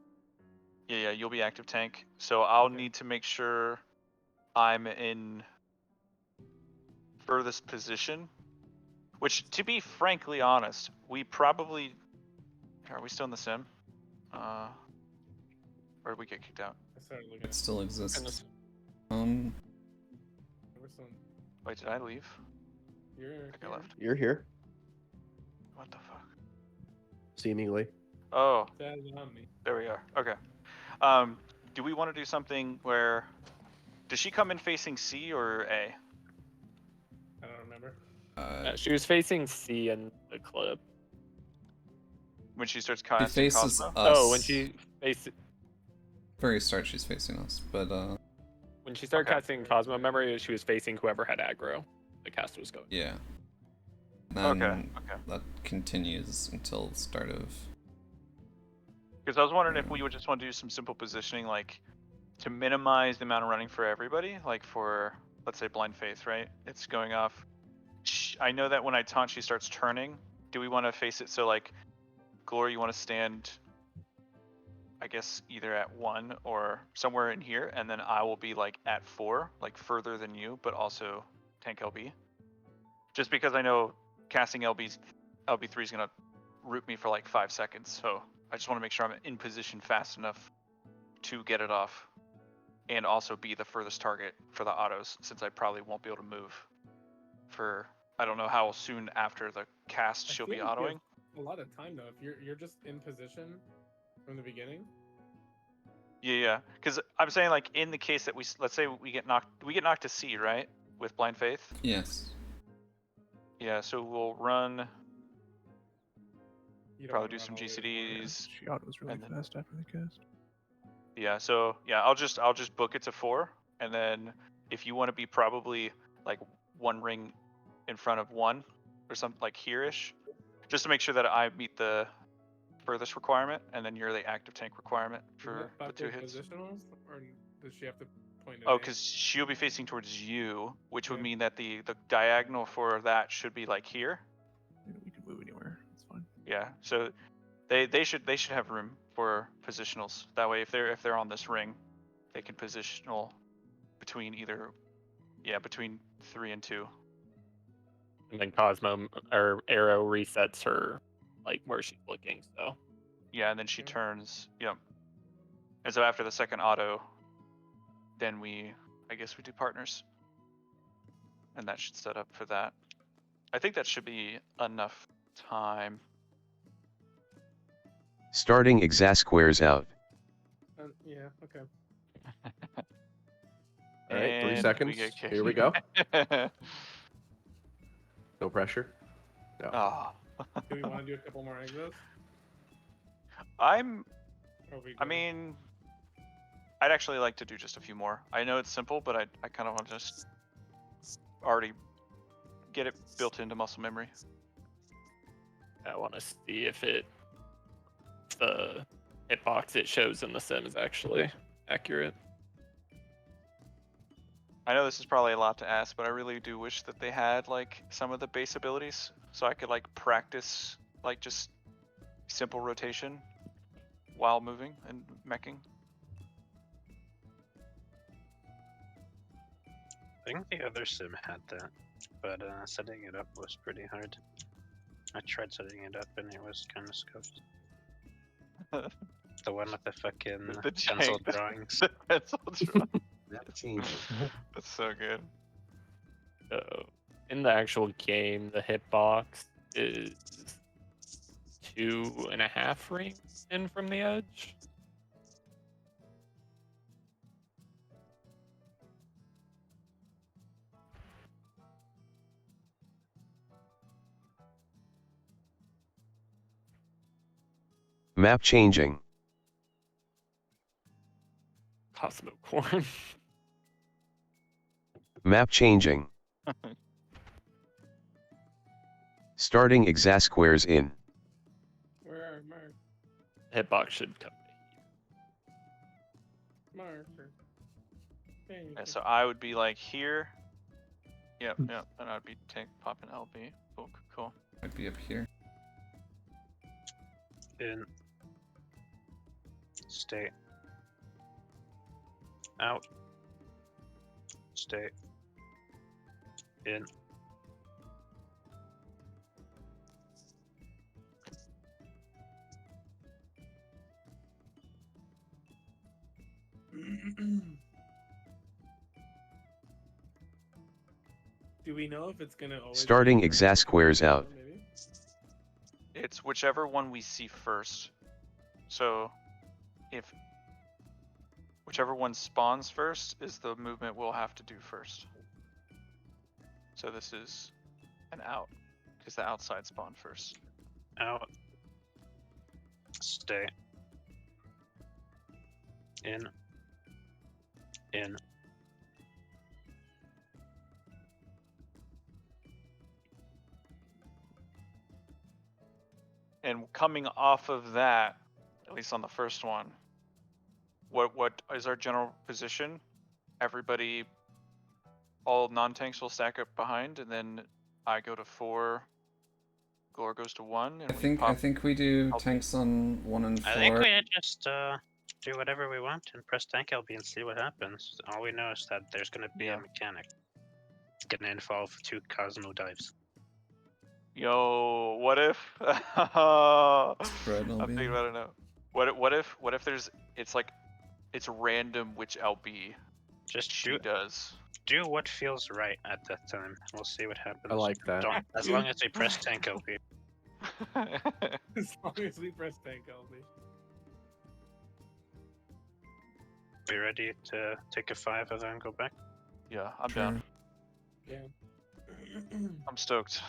Yeah, you'll be active tank. So I'll need to make sure I'm in furthest position. Which, to be frankly honest, we probably... Are we still in the sim? Or did we get kicked out?
It still exists.
We're still...
Wait, did I leave? I think I left.
You're here,
What the fuck?
seemingly.
Oh,
That is on me.
there we are. Okay. Do we want to do something where... Does she come in facing C or A?
I don't remember.
She was facing C in the clip.
When she starts
She
casting
faces
Cosmo?
us.
Oh, when she faced...
Very start, she's facing us, but
When she started casting Cosmo Memory, she was facing whoever had aggro. The cast was going.
yeah. Then
Okay.
that continues until the start of.
Because I was wondering if we would just want to do some simple positioning, like to minimize the amount of running for everybody, like for, let's say, Blind Faith, right? It's going off. I know that when I taunt, she starts turning. Do we want to face it so, like, Glory, you want to stand, I guess, either at 1 or somewhere in here, and then I will be, like, at 4, like, further than you, but also tank LB. Just because I know casting LB3 is going to root me for, like, 5 seconds, so I just want to make sure I'm in position fast enough to get it off, and also be the furthest target for the autos, since I probably won't be able to move for, I don't know how soon after the cast she'll be
feel like you
autoing.
have a lot of time though. If you're just in position from the beginning.
Yeah, because I'm saying, like, in the case that let's say we get knocked to C, right, with Blind Faith.
Yes.
Yeah, so we'll run.
You don't
Probably
wanna
do
run
some
all the way to the end.
GCDs.
She autos really
and then-
fast after the cast.
Yeah, so yeah, I'll just book it to 4, and then if you want to be probably like 1 ring in front of 1 or something like here-ish, just to make sure that I meet the furthest requirement, and then you're the active tank requirement for the 2 hits.
Positionals, or does she have to point it?
Oh, because she'll be facing towards you, which would mean that the diagonal for that should be like here.
We can move anywhere. It's fine.
Yeah, so they should have room for positionals. That way, if they're on this ring, they can positional between between 3 and 2.
And then Cosmo or Arrow resets her, like where she's looking. So
Yeah, and then she turns. Yep. And so after the second auto, then I guess we do partners, and that should set up for that. I think that should be enough time.
Starting Exasquares out.
Yeah. Okay.
All right, 3
And
seconds.
we get kicked.
Here we go. No pressure. No.
Oh.
Do we want to do a couple more exos?
I
good?
mean, I'd actually like to do just a few more. I know it's simple, but I kind of want to just already get it built into muscle memory.
I want to see if the hitbox it shows in the sim is actually accurate.
I know this is probably a lot to ask, but I really do wish that they had like some of the base abilities, so I could like practice like just simple rotation. while moving and meching?
I think the other sim had that, but setting it up was pretty hard. I tried setting it up and it was kind of scuffed. The one with the fucking
The
pencil
giant-
drawings.
The pencil drawing.
Map changing.
That's so good.
In the actual game, the hitbox is 2.5 rings in from the edge.
Map changing.
Cosmo Corn.
Map changing. Starting Exasquares in.
Where are
Hitbox should come.
marker? Hey,
Yeah, so I would be like here. Yep, and I'd be popping LB. Cool, cool.
Might be up here.
In. Stay. Out. Stay. In.
Do we know if it's gonna always
Starting
be
Exasquares out.
maybe?
It's whichever one we see first. So, if whichever one spawns first is the movement we'll have to do first. So this is an out, because the outside spawned first.
Out. Stay. In. In.
And coming off of that, at least on the first one, what is our general position? Everybody, all non-tanks will stack up behind, and then I go to 4, Glor goes to 1, and
I think we do
I'll-
tanks on 1 and 4.
I think we just do whatever we want and press tank LB and see what happens. All we know is that there's gonna be a mechanic. It's gonna involve 2 Cosmo dives.
Yo, what if?
Spread
I'm
LB.
thinking about it now. What if there's it's random which LB
Just
she does.
do what feels right at that time. We'll see what happens.
I like that.
As long as we press tank LB.
As long as we press tank LB.
Be ready to take a 5 and then go back.
Yeah, I'm down.
Yeah.
I'm stoked.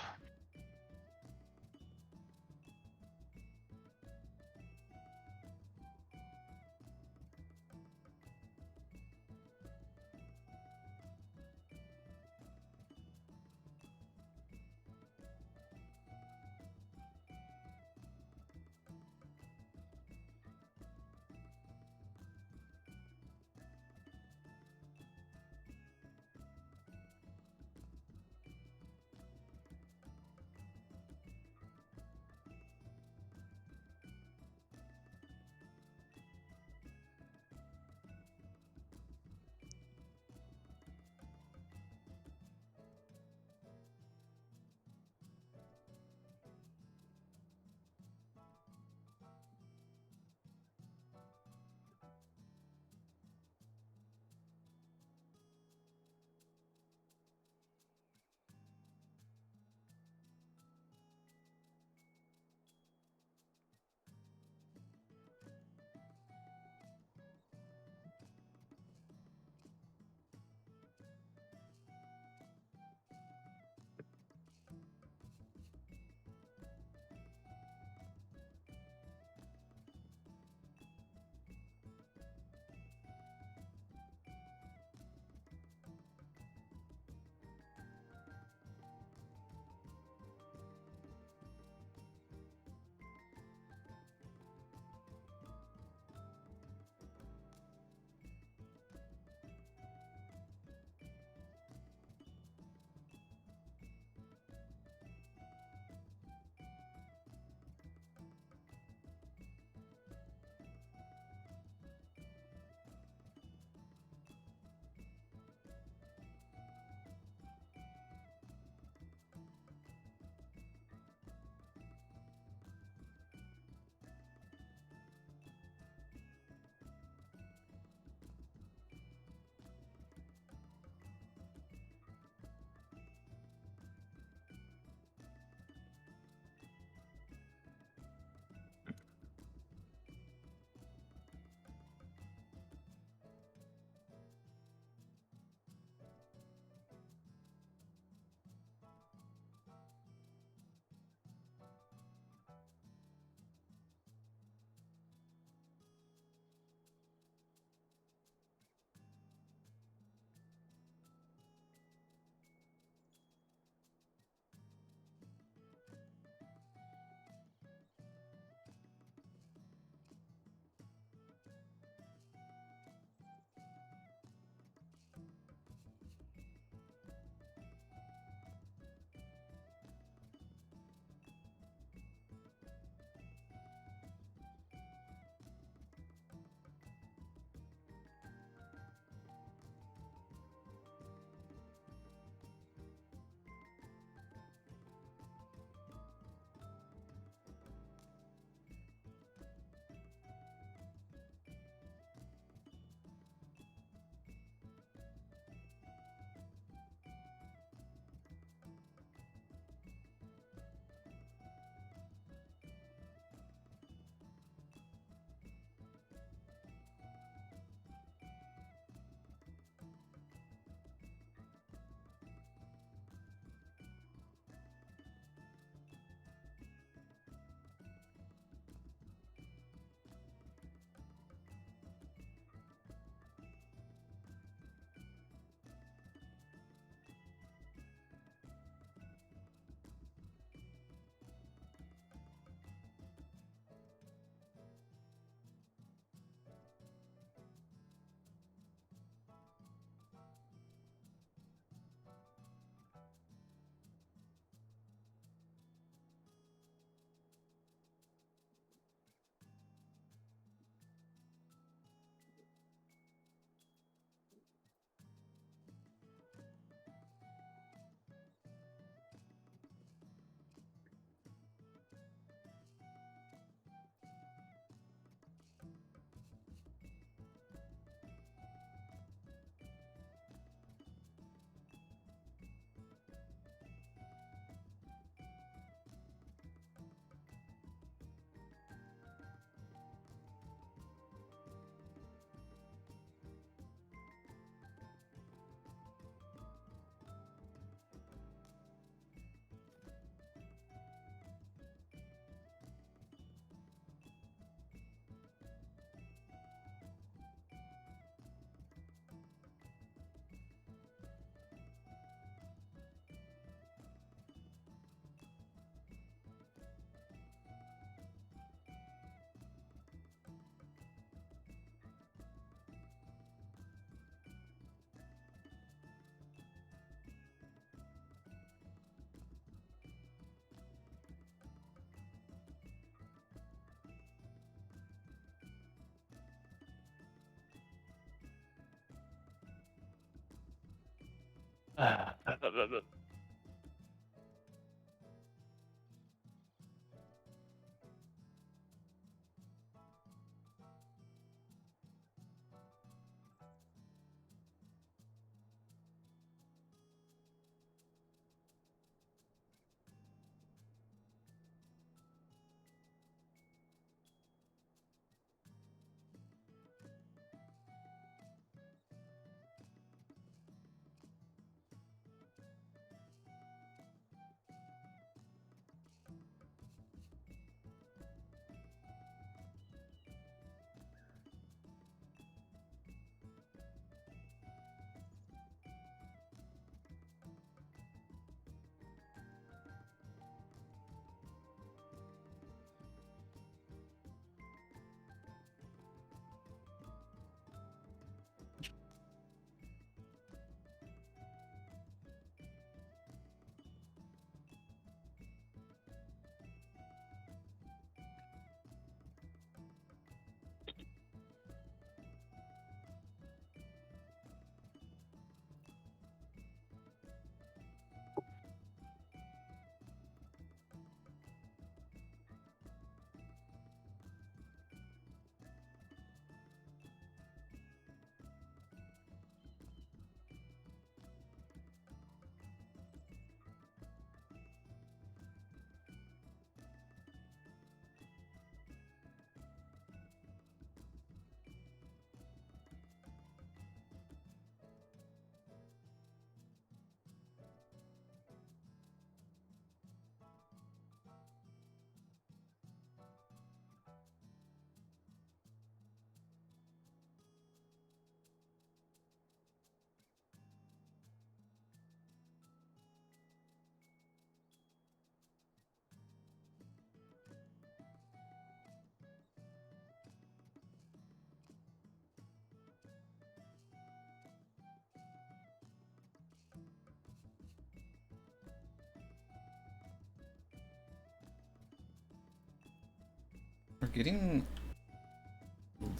We're getting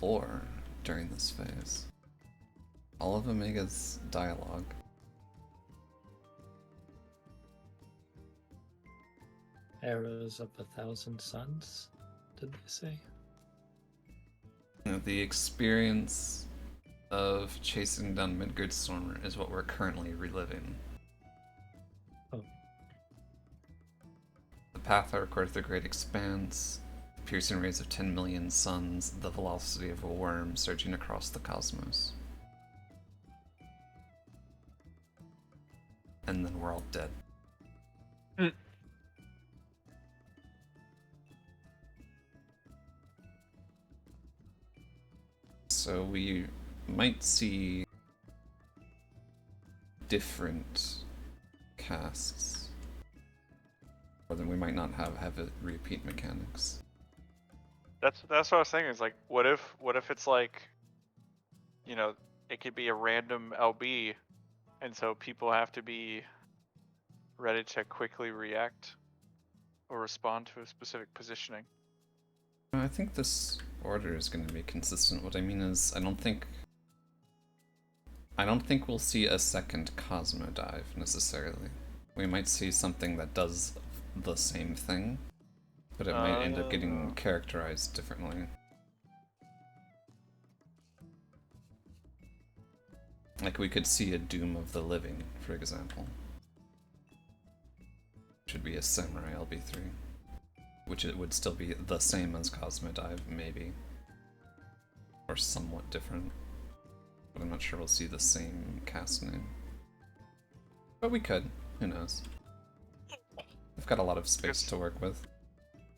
lore during this phase. All of Omega's dialogue.
Arrows of 1,000 suns, did they say?
You know, the experience of chasing down Midgardstorm is what we're currently reliving.
Oh.
The path arc of the Great Expanse, piercing rays of 10 million suns, the velocity of a worm surging across the cosmos. And then we're all dead. So we might see different casts, or then we might not have a repeat mechanics.
That's what I was saying. Is like, what if it's like, you know, it could be a random LB, and so people have to be ready to quickly react or respond to a specific positioning.
I think this order is going to be consistent. What I mean is, I don't think we'll see a second Cosmo dive necessarily. We might see something that does the same thing, but it might end up getting characterized differently. Like we could see a Doom of the Living, for example. Should be a Samurai LB3. Which it would still be the same as Cosmo Dive, maybe. Or somewhat different. But I'm not sure we'll see the same cast name. But we could, who knows. We've got a lot of space to work with.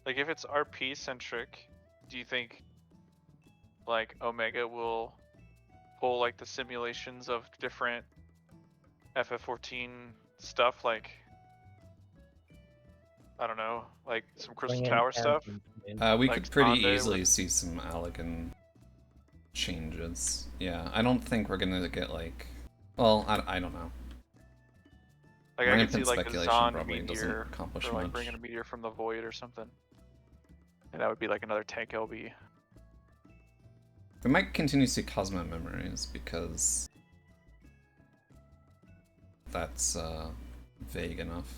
Like, if it's RP centric, do you think like Omega will pull like the simulations of different FF14 stuff, like, I don't know, like some Crystal Tower stuff?
We
like
could pretty
Sande
easily
with-
see some Allegan changes. Yeah, I don't think we're gonna get like... Well, I don't know.
Like, I could see
Rampant
like a
speculation
Zon
probably doesn't
meteor,
accomplish
or like
much.
bringing a meteor from the void or something. And that would be like another tank LB.
We might continue to see Cosmo Memories because that's vague enough.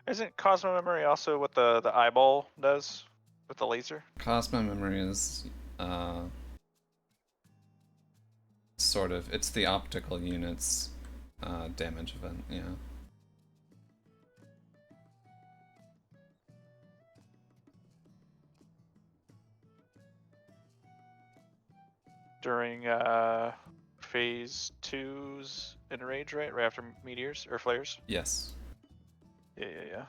Isn't Cosmo Memory also what the eyeball does with the laser?
Cosmo Memory is sort of, it's the optical unit's damage event, yeah.
During phase 2's enrage, right? Right after meteors or flares?
Yes.
Yeah.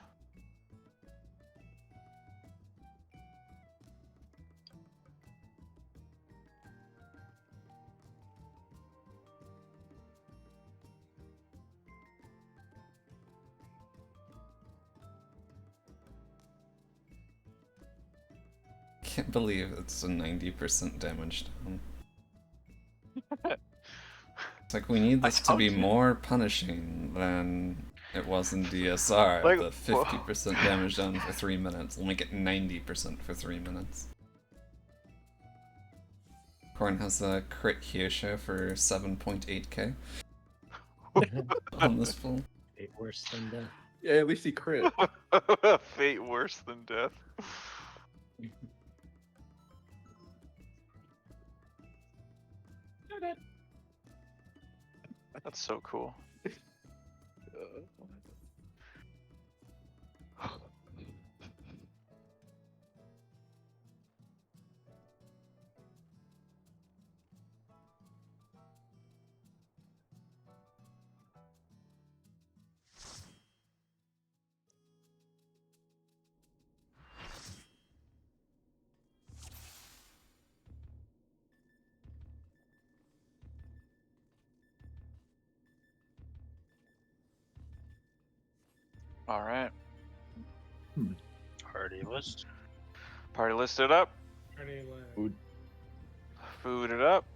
Can't believe it's a 90% damage down. It's like, we need this to be more punishing than it was in DSR.
Like,
the 50% damage down for 3 minutes. We'll make it 90% for 3 minutes. Korn has a crit Hyosho for 7.8k on this pool.
Fate worse than death.
Yeah, at least he crit.
Fate worse than death. That's so cool. All right.
Party list.
Party listed up.
Party list.
Food.
Food it up.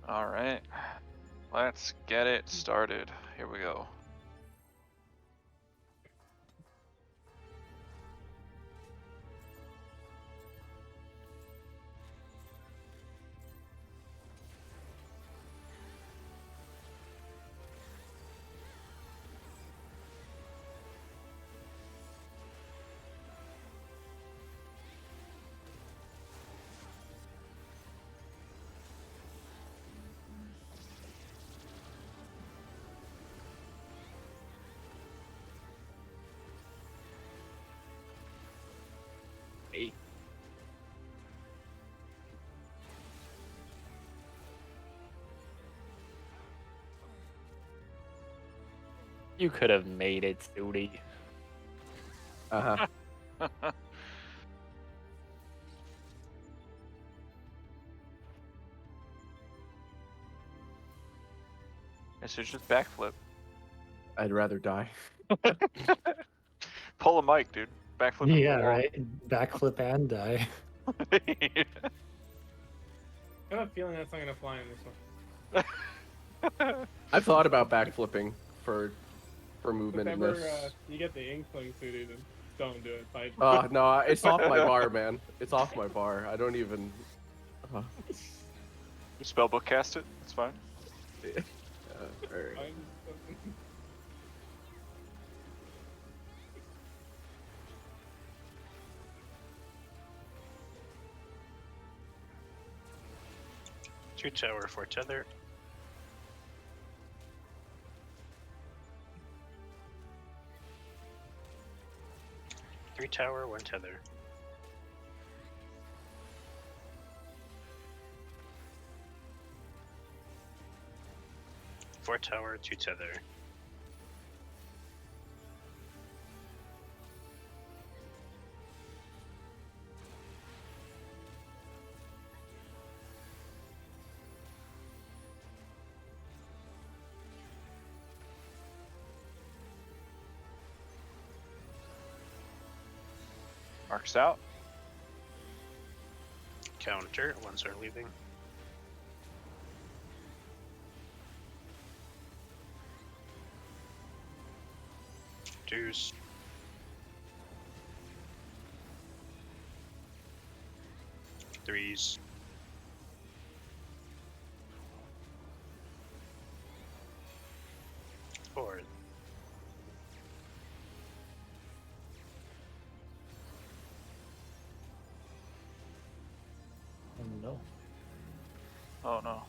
All right. Let's get it started. Here we go.
You could have made it, Sudi.
Uh-huh.
This is just backflip.
I'd rather die.
Pull a mic, dude. Backflip.
Yeah, right. Backflip and die.
I have a feeling that's not gonna fly in this one.
I've thought about backflipping for movement in
Whenever
this.
you get the inkling suited, then don't do it. Like,
No, it's off my bar, man. It's off my bar. I don't even.
Spellbook cast it. It's fine.
Alright.
Two tower for tether. Three tower, one tether. Four tower, two tether.
Marks out.
Counter, ones are leaving. Twos. Threes. Fours.
Oh no.
Oh no.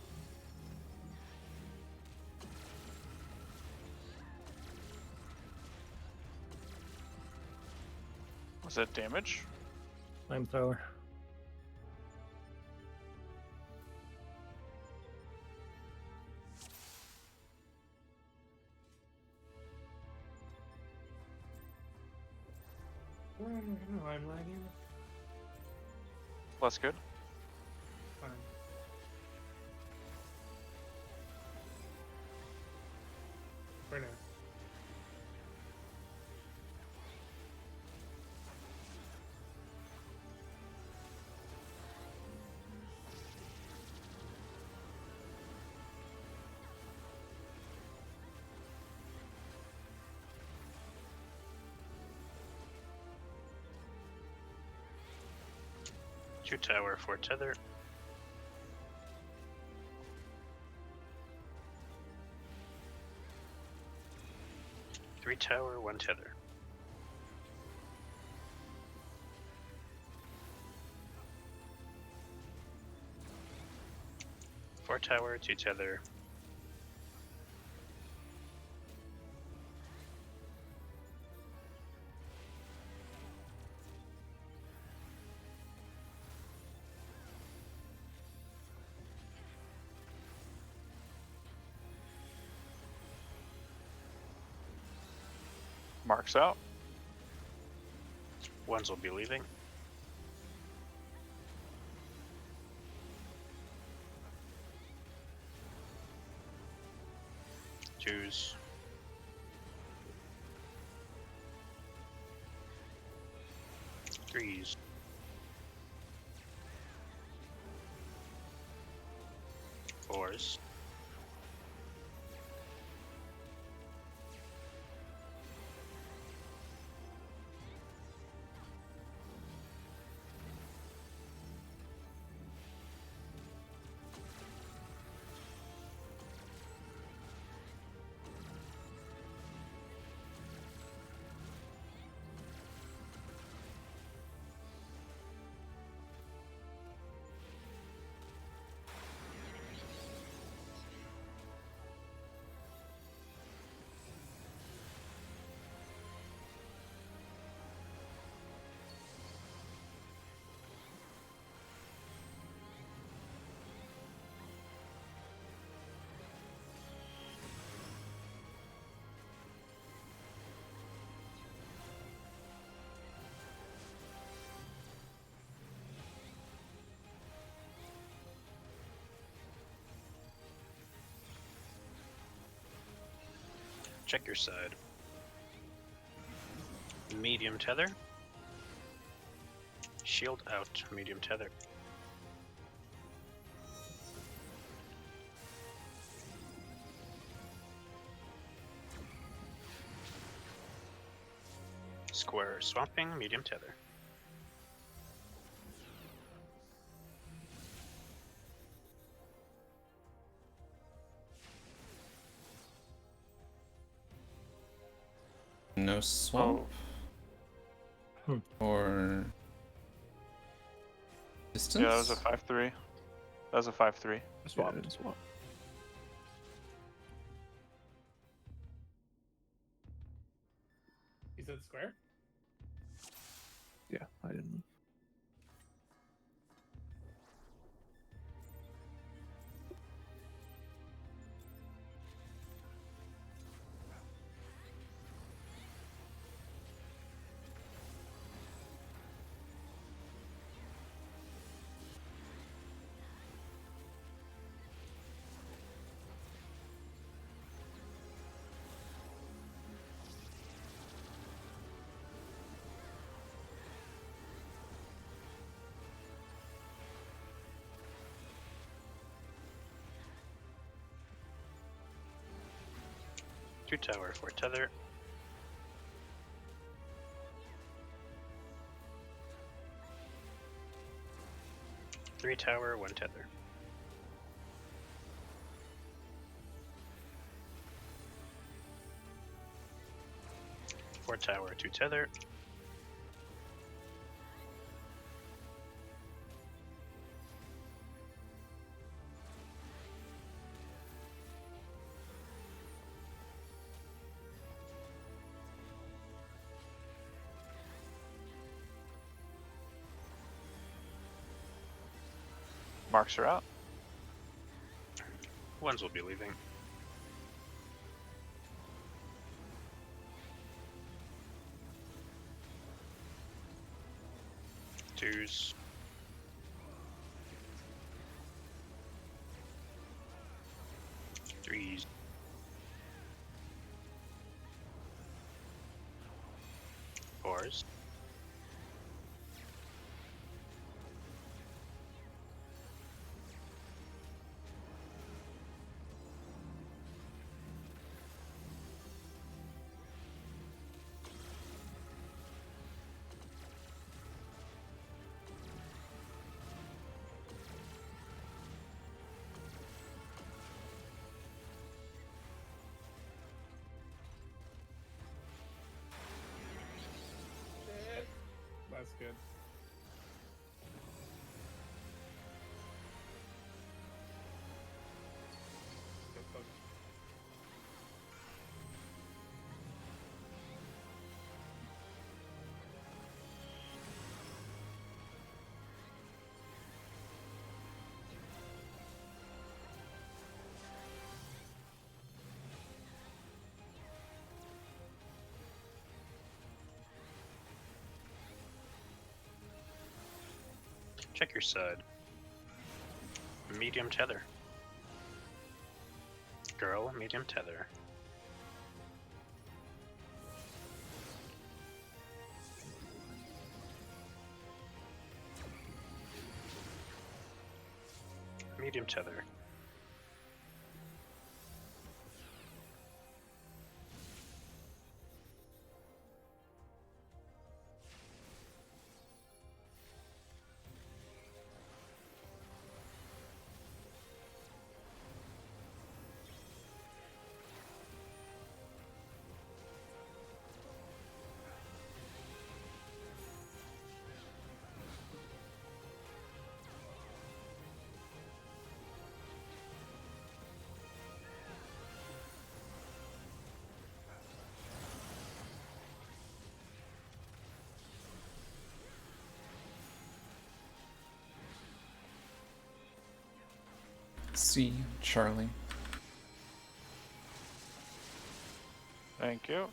Was that damage?
Flamethrower.
I'm lagging.
Less good.
Fine. For now.
Two tower, four tether. Three tower, one tether. Four tower, two tether.
Marks out.
Ones will be leaving. Twos. Threes. Fours. Check your side. Medium tether. Shield out, medium tether. Square swamping, medium tether.
No swamp?
Hmm.
Or distance?
Yeah, that was a 5-3. That was a 5-3.
Swap.
Yeah, swap.
You said square?
Yeah, I didn't move.
Two tower, four tether. 3 tower, 1 tether. 4 tower, 2 tether.
Marks are out.
Ones will be leaving. Twos. Threes. Fours.
That's good. Good fuck.
Check your side. Medium tether. Girl, medium tether. Medium tether.
C, Charlie.
Thank you.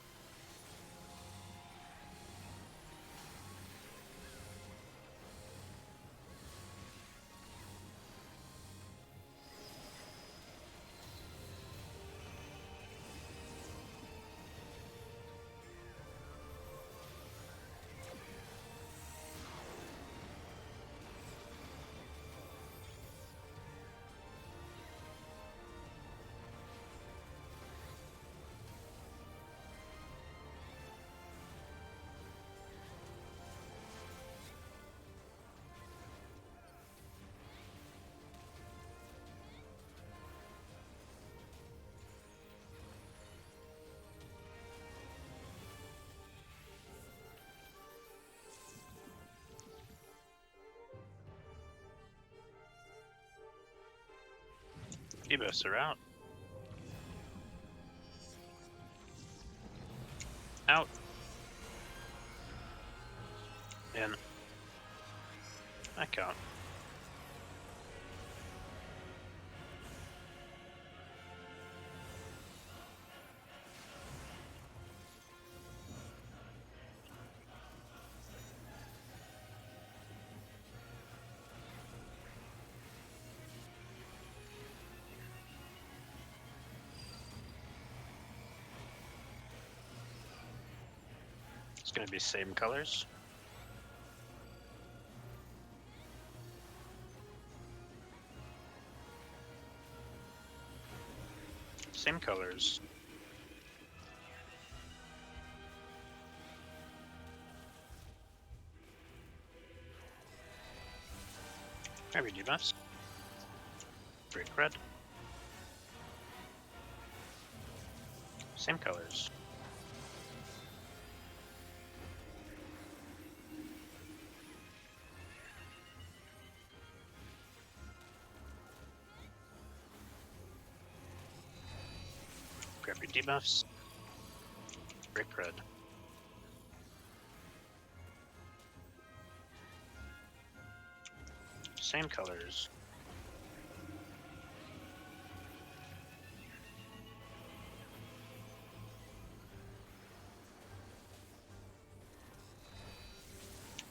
Ebos are out. Out. In. Back out. It's gonna be same colors. Same colors. Grab your debuffs. Break red. Same colors. Grab your debuffs. Break red. Same colors.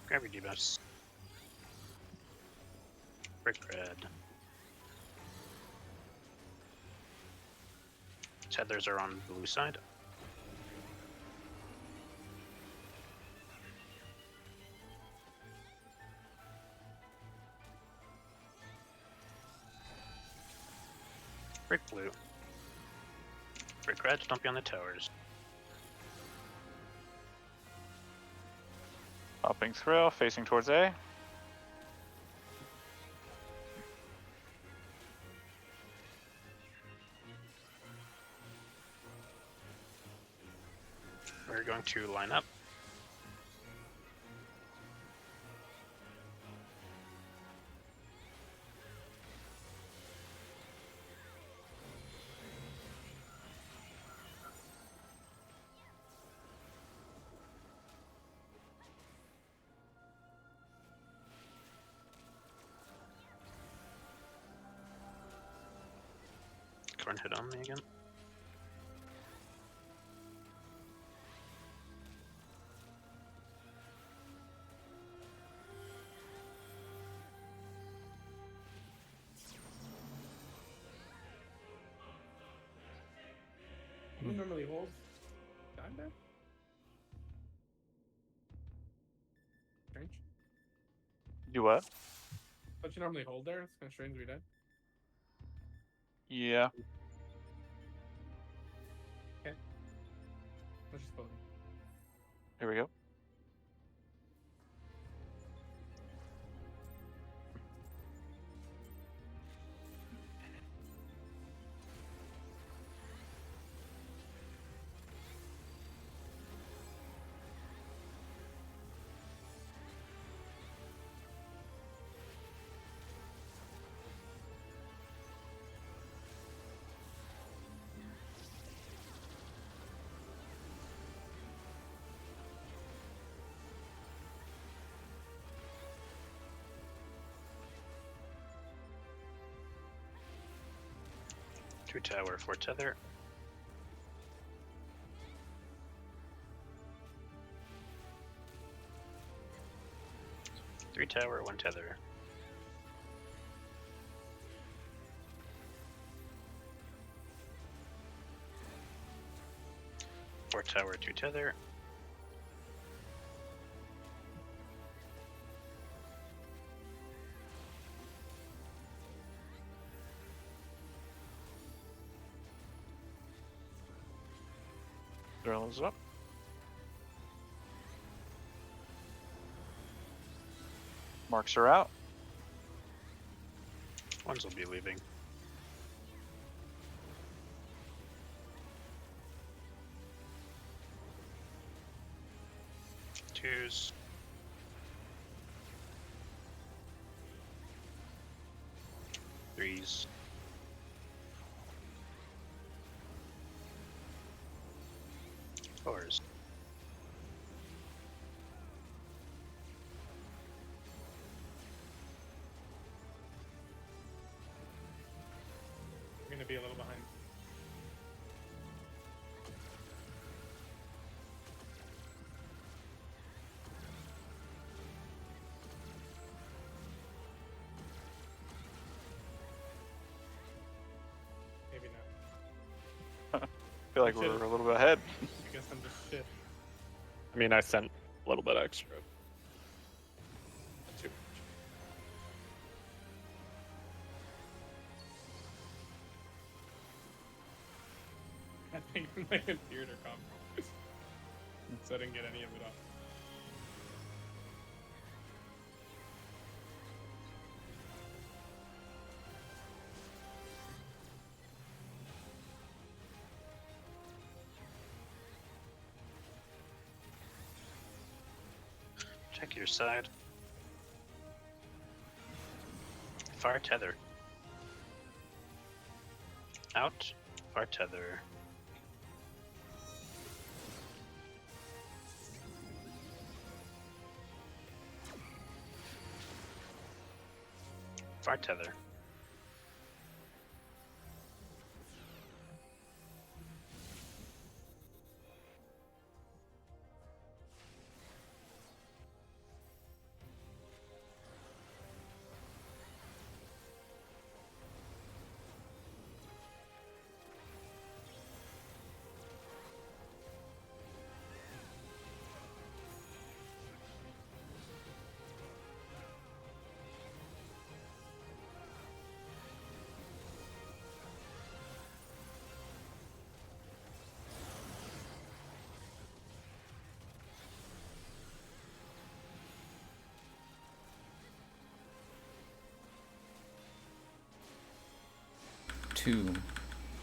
Grab your debuffs. Break red. Tethers are on blue side. Break blue. Break red, don't be on the towers.
Hopping through, facing towards A.
We're going to line up. Corn hit on me again.
Who normally holds time there? Strange.
Do what?
Don't you normally hold there? It's kind of strange we did.
Yeah.
Let's just vote.
Here we go.
Two tower, 4 tether. Three tower, 1 tether. Four tower, 2 tether.
Throws up. Marks are out.
Ones will be leaving. Twos. Threes. Fours.
We're gonna be a little behind. Maybe not.
I feel like we're a little bit ahead.
I guess I'm just shit.
I mean, I sent a little bit extra. Too much.
I think my computer compromised. So I didn't get any of it off.
Check your side. Fire tether. Out. Fire tether. Fire tether.
Two.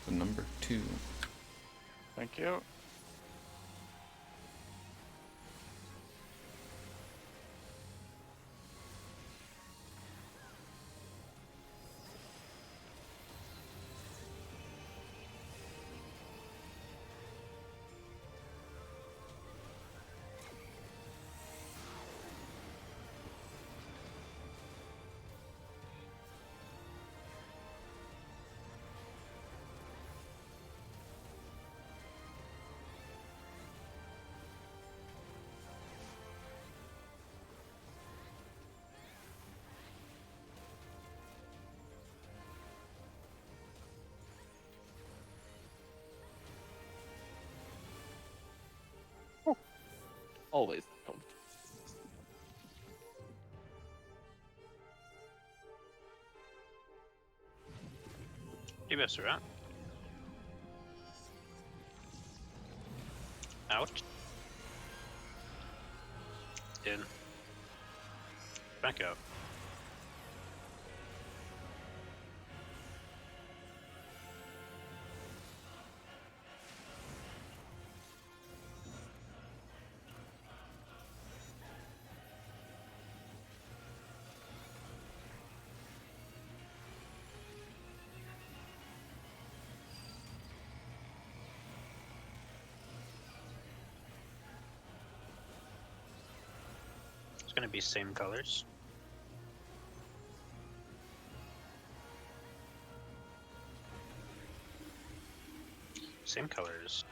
The number 2.
Thank you.
Always.
Debuffs are out. Out. In. Back out. It's gonna be same colors. Same colors.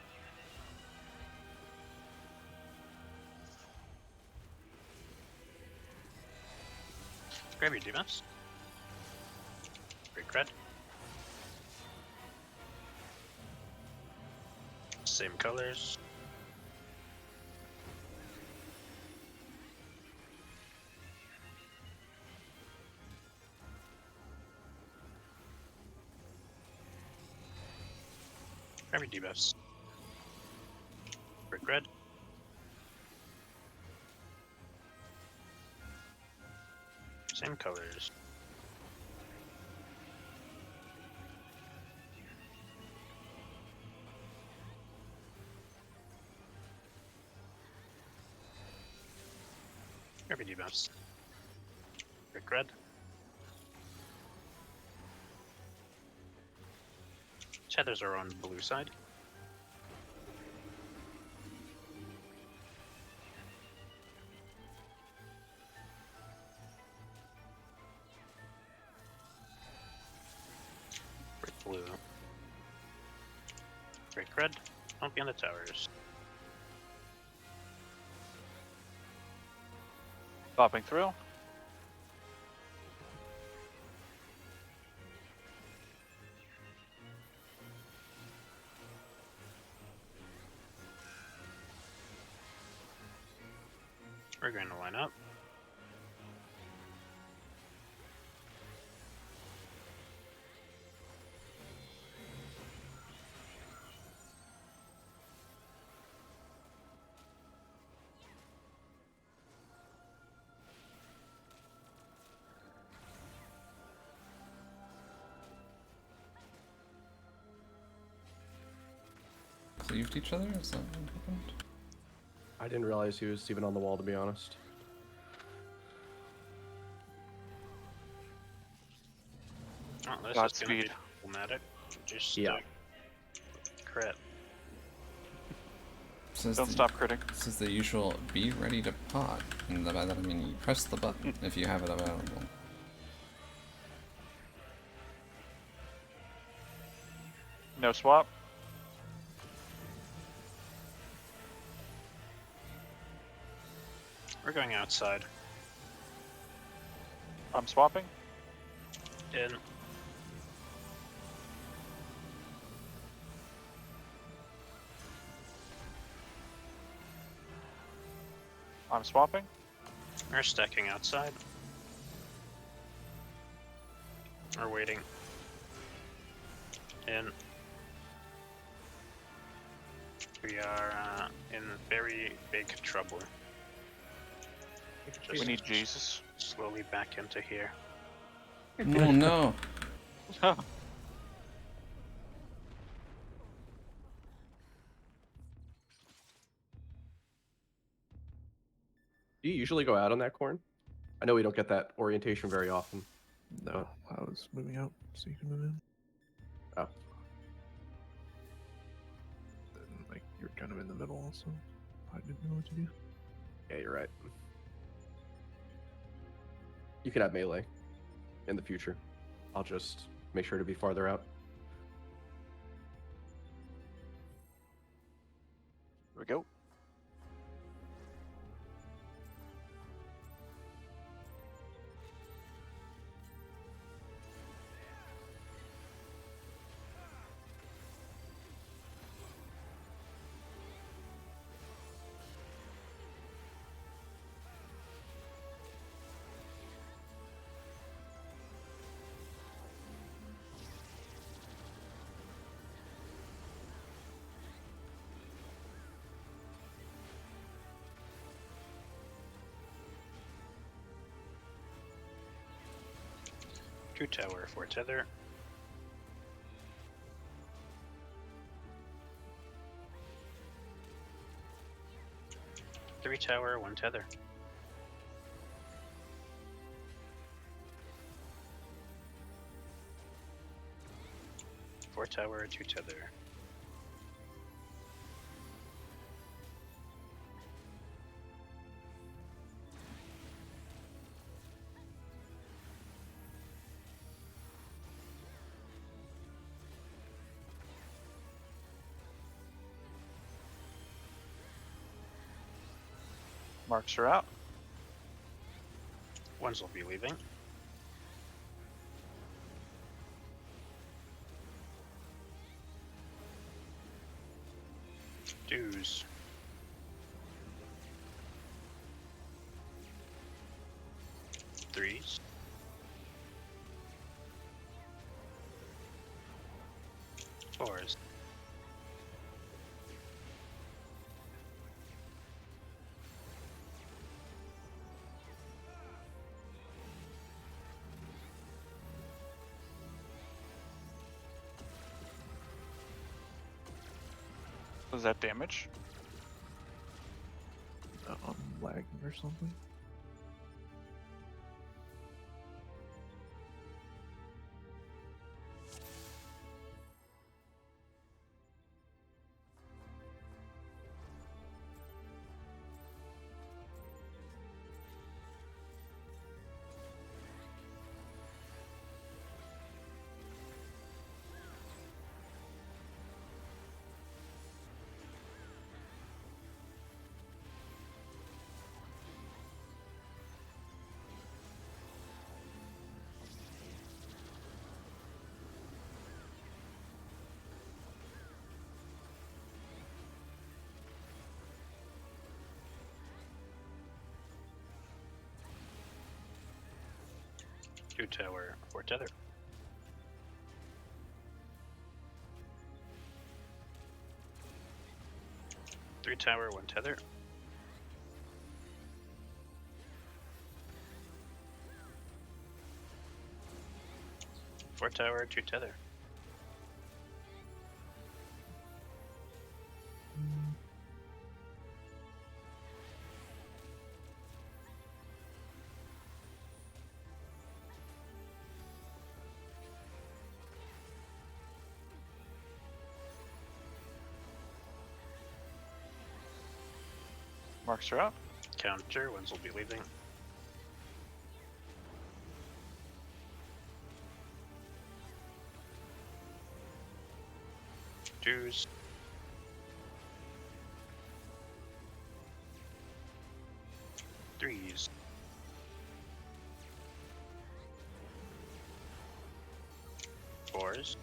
Grab your debuffs. Great cred. Same colors. Grab your debuffs. Brick red. Same colors. Grab your debuffs. Brick red. Tethers are on blue side. Brick blue. Brick red. Don't be on the towers.
Popping through.
We're going to line up.
Cleaved each other? Is that what happened?
I didn't realize he was even on the wall, to be honest.
is going to be
Godspeed.
problematic. Just
Yeah.
crit.
Says
Don't
the,
stop critting.
Says the usual, be ready to pot. And by that I mean you press the button if you have it available.
No swap.
We're going outside.
I'm swapping.
In.
I'm swapping.
We're stacking outside. We're waiting. In. We are in very big trouble.
We need Jesus.
Slowly back into here.
Oh no!
Do you usually go out on that corn? I know we don't get that orientation very often.
No, I was moving out so you can move in.
Oh.
And, like, you're kind of in the middle, so I didn't know what to do.
Yeah, you're right. You can have melee in the future. I'll just make sure to be farther out.
Here we go.
Two tower, 4 tether. Three tower, 1 tether. Four tower, 2 tether.
Marks are out.
Ones will be leaving. Dues. Threes. Fours.
Was that damage?
I'm lagging or something.
Two tower, 4 tether. Three tower, 1 tether. Four tower, 2 tether.
Marks are up.
Counter, ones will be leaving. Twos. Threes. Fours.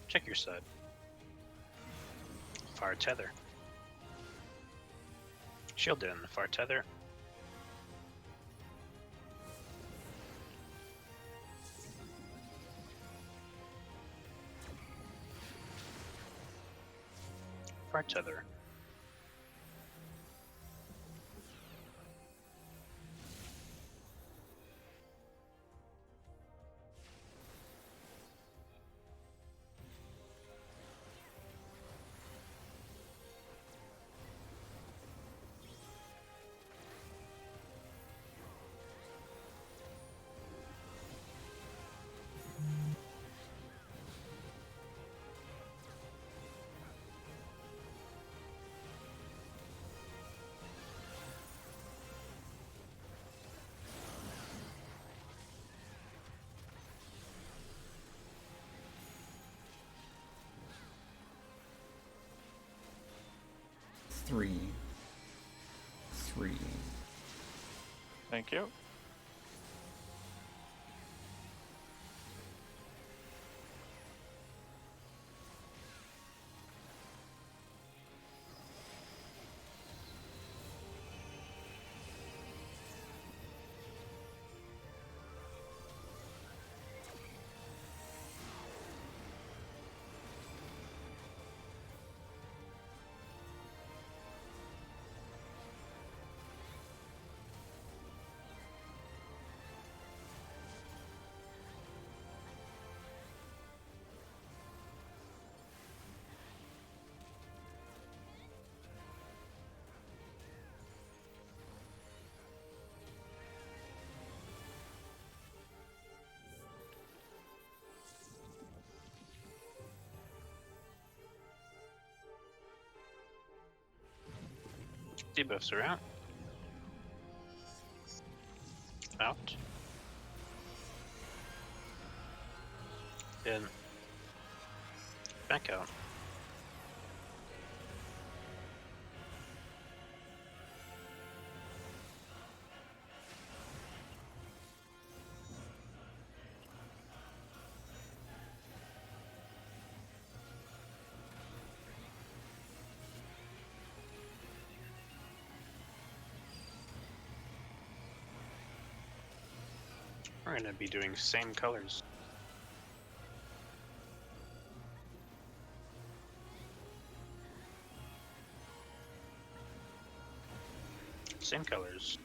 Check your side. Far tether. Shield in, far tether. Far tether.
Three.
Thank you.
Debuffs are out. Out. In. Back out. We're gonna be doing same colors. Same colors.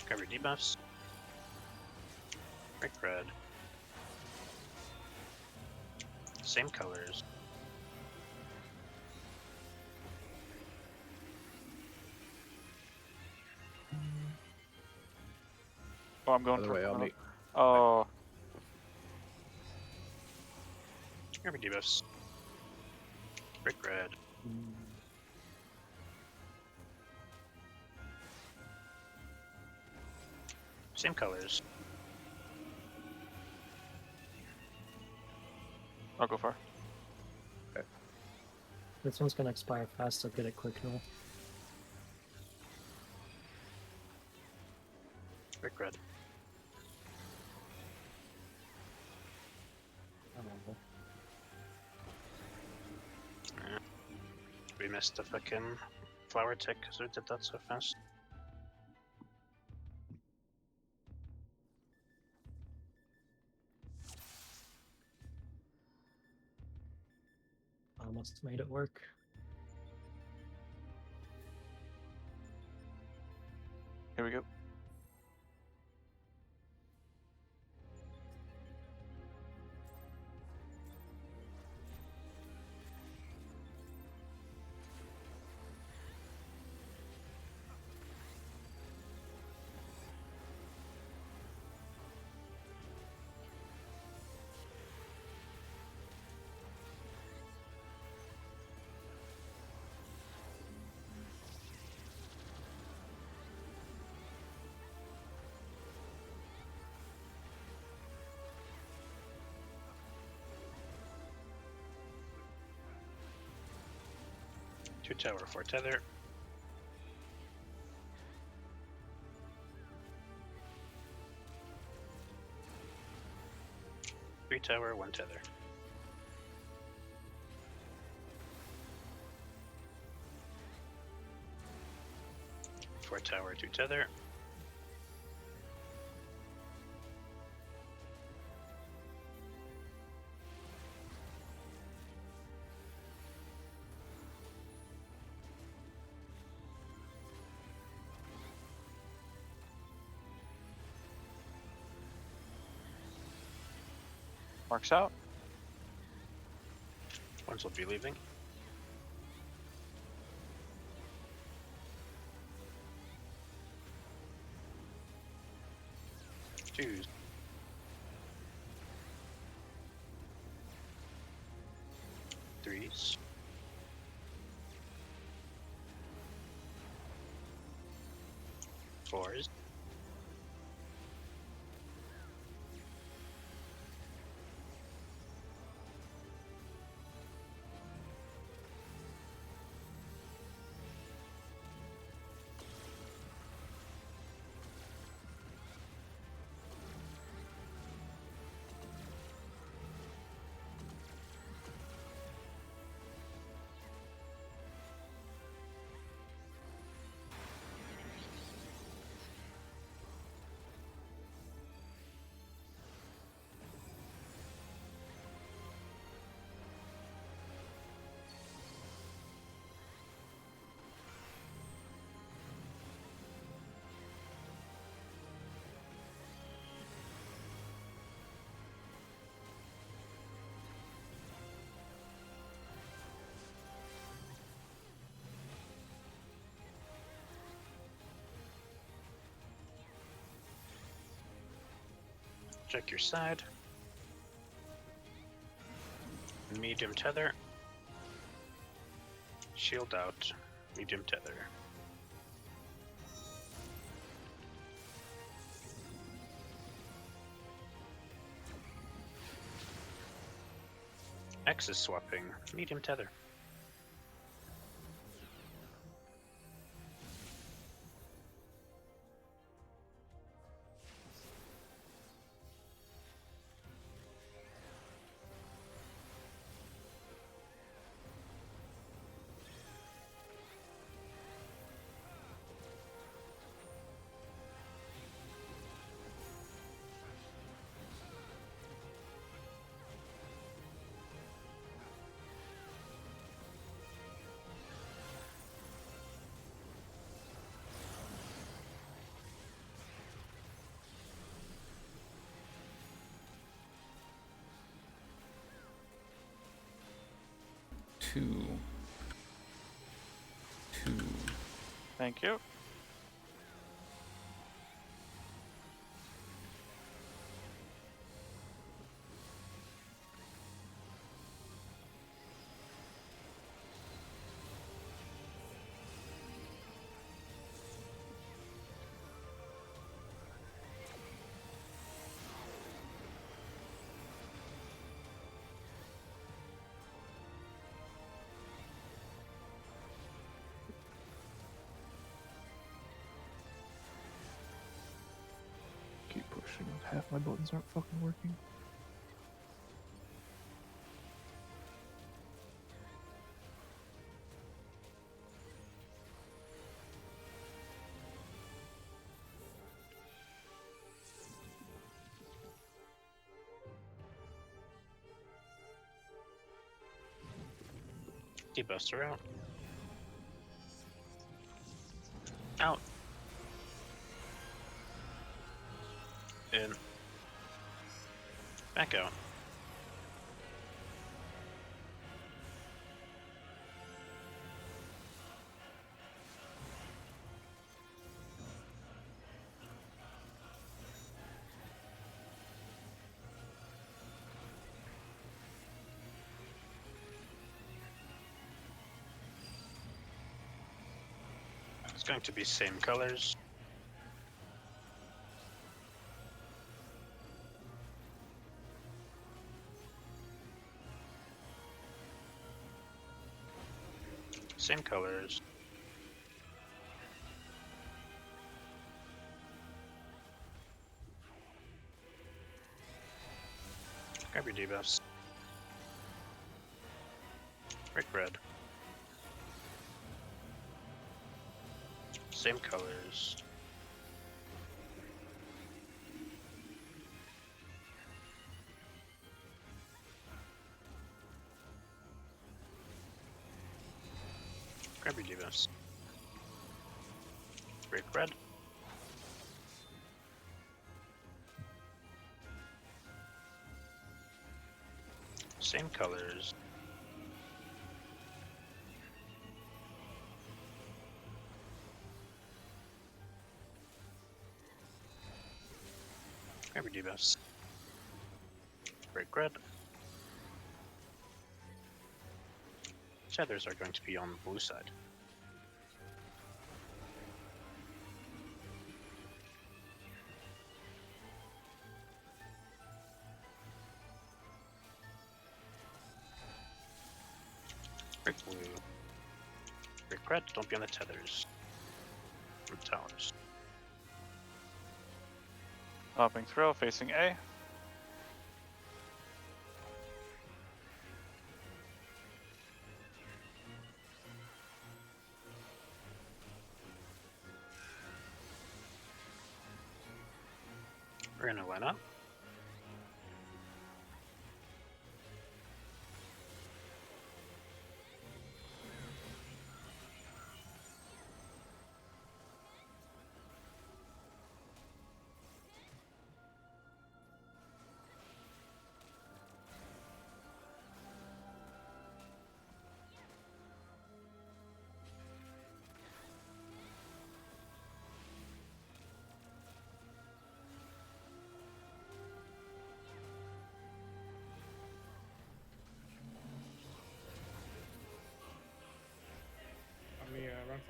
Cover debuffs. Brick red. Same colors.
Oh, I'm going
By the
for
way, I'll
another-
make
Oh,
Cover debuffs. Brick red. Same colors.
I'll go far.
This one's gonna expire fast, so get it quick now.
Brick red.
I don't know.
Yeah. We missed the fucking flower tick because we did that so fast.
Almost made it work.
Here we go.
Two tower, 4 tether. Three tower, 1 tether. Four tower, 2 tether.
Marks out.
Ones will be leaving. Twos. Threes. Fours. Check your side. Medium tether. Shield out. Medium tether. X is swapping. Medium tether.
Two.
Thank you.
half my buttons aren't fucking working.
Debuster out. Out. In. Back out. It's going to be same colors. Same colors. Grab your debuffs. Break red. Same colors. Grab your debuffs. Break red. Same colors. Grab your debuffs. Break red. Tethers are going to be on the blue side. Break blue. Break red, don't be on the tethers. From the towers.
Popping Thrill facing A.
We're gonna line up.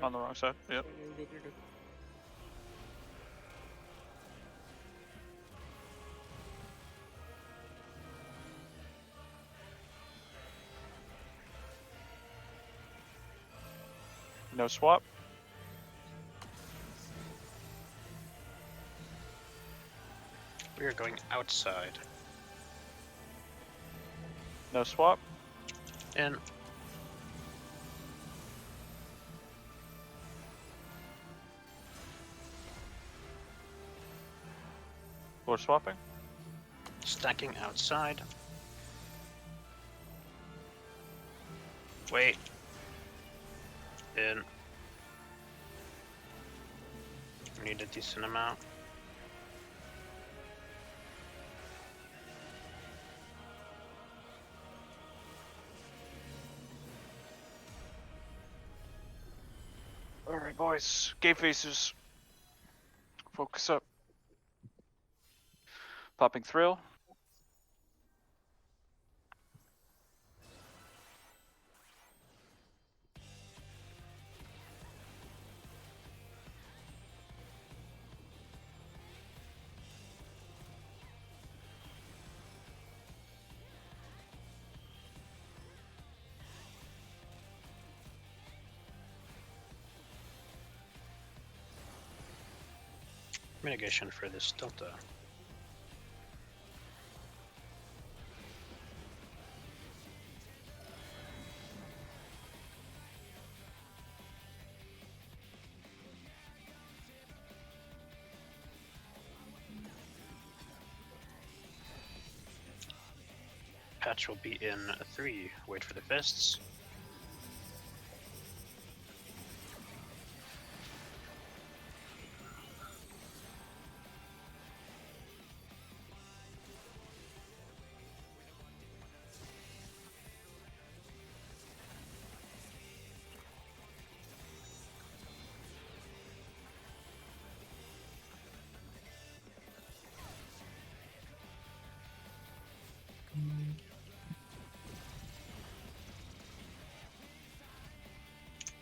On the wrong side.
On the wrong side. Yep.
You're good, you're good.
No swap.
We are going outside.
No swap.
In.
Floor swapping.
Stacking outside. Wait. In. Need a decent amount.
Alright, boys. Gate faces. Focus up. Popping Thrill.
Mitigation for this delta. Patch will be in 3. Wait for the fists.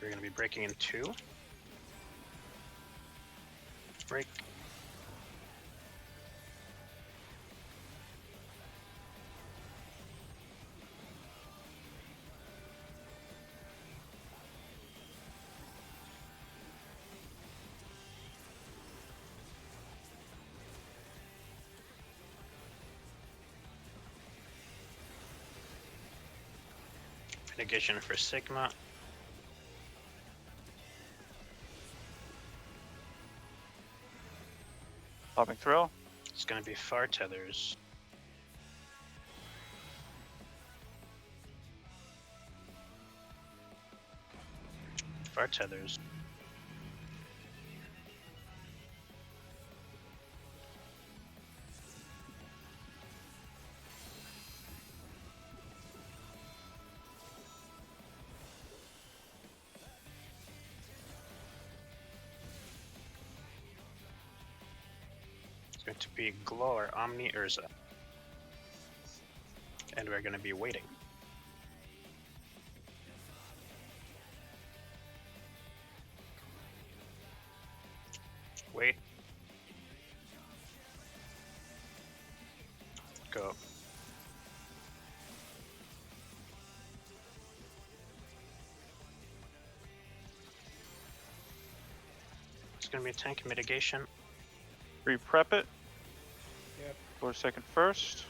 We're going to be breaking in 2. Break. Mitigation for Sigma.
Popping thrill.
It's going to be Far Tethers. Far Tethers. It's going to be Glow or Omni Urza. And we're going to be waiting. Wait. Go. It's going to be tank mitigation.
Re-prep it.
Yep.
For a second first.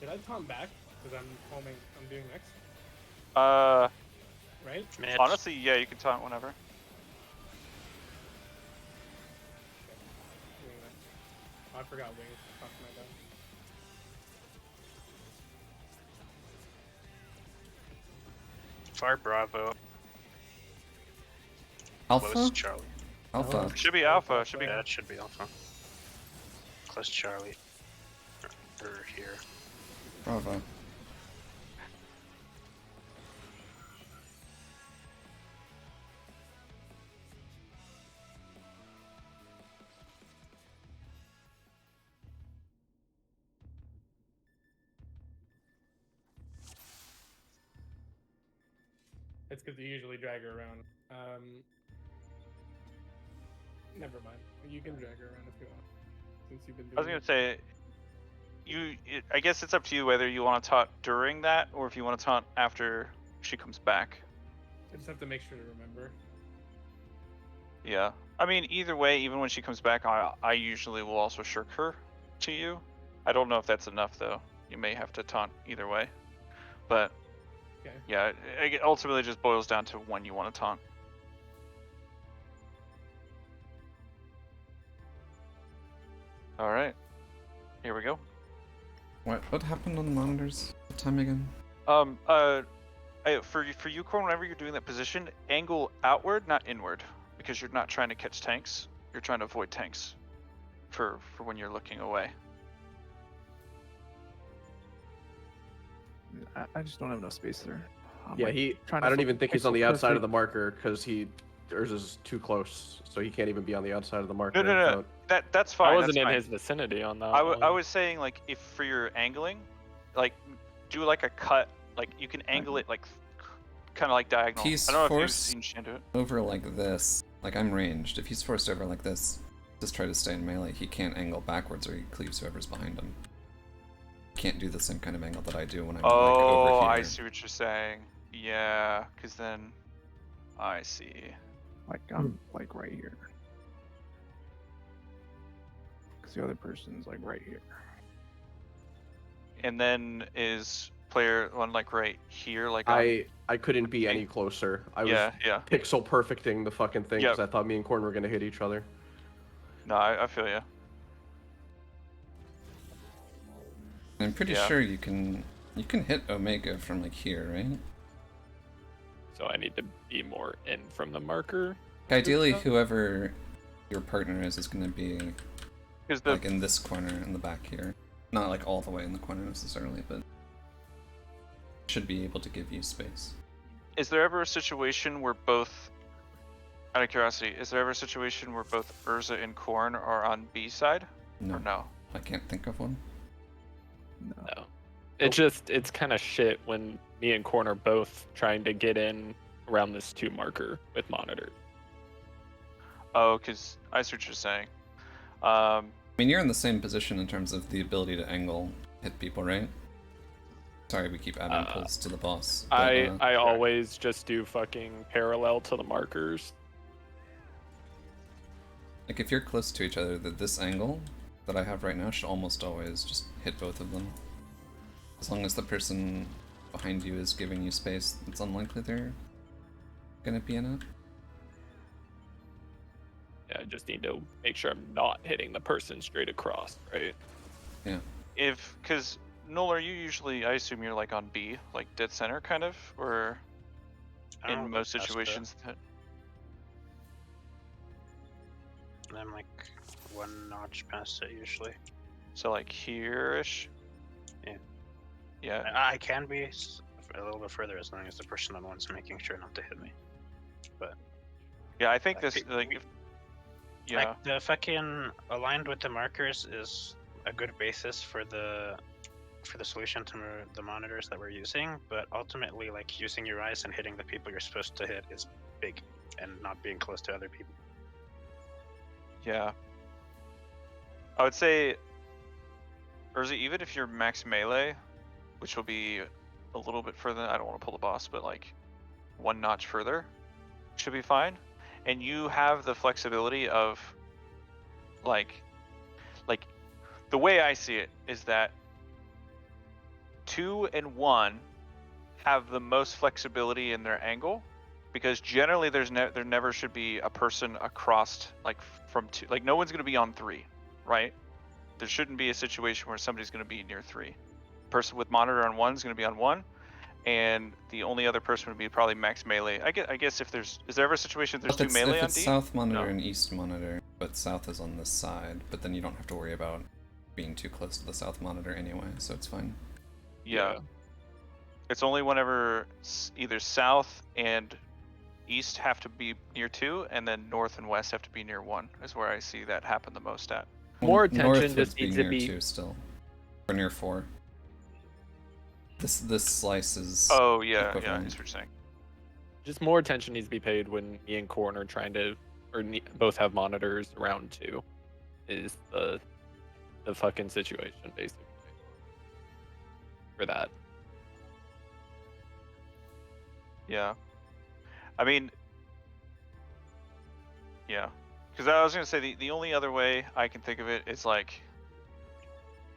Did I taunt back? Because I'm doing next,
Uh,
right?
Mid.
honestly, yeah, you can taunt whenever.
Doing next. Oh, I forgot wings. Fuck my god.
Far Bravo.
Alpha?
Close Charlie.
Alpha.
Should be alpha. Should be.
Yeah, it should be Alpha. Close Charlie. Or here.
Bravo.
It's because you usually drag her around. Never mind. You can drag her around if you want. Since you've been doing
I was gonna say, I guess it's up to you whether you want to taunt during that or if you want to taunt after she comes back.
I just have to make sure to remember.
Yeah. I mean, either way, even when she comes back, I usually will also shirk her to you. I don't know if that's enough though. You may have to taunt either way. But
Okay.
yeah, it ultimately just boils down to when you want to taunt. All right. Here we go.
What happened on the monitors? What time again?
For you, Corn, whenever you're doing that position, angle outward, not inward, because you're not trying to catch tanks. You're trying to avoid tanks for when you're looking away.
I just don't have enough space there. I'm,
Yeah,
like, trying to
I don't
fo-
even think he's on
pixel
the outside of the
perfect.
marker because theirs is too close, so he can't even be on the outside of the marker.
No. That's fine.
I wasn't
that's
in
fine.
his vicinity on that.
I
one.
was saying, like, if for your angling, like, do like a cut, like you can angle it like kind of like diagonal.
He's
I don't know if you've
forced
seen Shan do it.
over like this. Like I'm ranged. If he's forced over like this, just try to stay in melee. He can't angle backwards or he cleaves whoever's behind him. Can't do the same kind of angle that I do when I'm like over
Oh,
here.
I see what you're saying. Yeah, because then I see.
Like I'm like right here. Because the other person's like right here.
And then is player one like right here, like
I couldn't be any closer. I was
yeah.
pixel perfecting the fucking thing because
Yep.
I thought me and Corn were gonna hit each other.
No, I feel you.
I'm pretty
Yeah.
sure you can hit Omega from like here, right?
So I need to be more in from the marker.
Ideally,
stuff?
whoever your partner is going to be
Because the
like in this corner in the back here. Not like all the way in the corner necessarily, but should be able to give you space.
is there ever a situation where both, out of curiosity, is there ever a situation where both Urza and Korn are on B side?
No,
Or no?
I can't think of one.
No. It's kind of shit when me and Corn are both trying to get in around this 2 marker with monitor.
Oh, because I see what you're saying.
I mean, you're in the same position in terms of the ability to angle hit people, right? Sorry, we keep adding pulls to the boss. But,
I always just do fucking parallel to the markers.
like if you're close to each other, this angle that I have right now should almost always just hit both of them. As long as the person behind you is giving you space, it's unlikely they're gonna be in it.
Yeah, I just need to make sure I'm not hitting the person straight across, right?
Yeah.
Because Noel, are you usually? I assume you're like on B, like dead center, kind of, or
I don't
in
know
most
about
situations.
I'm like 1 notch past it usually.
So like here-ish.
Yeah.
Yeah.
I can be a little bit further as long as the person on one's making sure not to hit me. But
Yeah, I think
Like,
this
we-
like.
we-
If, yeah.
like the fucking aligned with the markers is a good basis for the solution to the monitors that we're using, but ultimately like using your eyes and hitting the people you're supposed to hit is big, and not being close to other people.
Yeah. I would say, Urza, even if you're max melee, which will be a little bit further, I don't want to pull the boss, but like 1 notch further, should be fine. And you have the flexibility of, like the way I see it is that 2 and 1 have the most flexibility in their angle, because generally there never should be a person across like from 2, like no one's going to be on 3, right? There shouldn't be a situation where somebody's going to be near 3. Person with monitor on 1 is going to be on 1, and the only other person would be probably max melee. I guess if is there ever a situation there's 2 melee
if
on
it's
D?
south monitor
No.
and east monitor, but south is on this side, but then you don't have to worry about being too close to the south monitor anyway, so it's fine.
Yeah. It's only whenever either south and east have to be near 2, and then north and west have to be near 1, is where I see that happen the most at.
More
North
attention
would
just needs to
near
be
2 still. Or near 4. This slice is
Oh, yeah, I
equivalent.
see what you're saying.
just more attention needs to be paid when me and Corn are trying to, both have monitors around 2, is the fucking situation basically for that.
Yeah. I mean, yeah. Because I was going to say, the only other way I can think of it is like,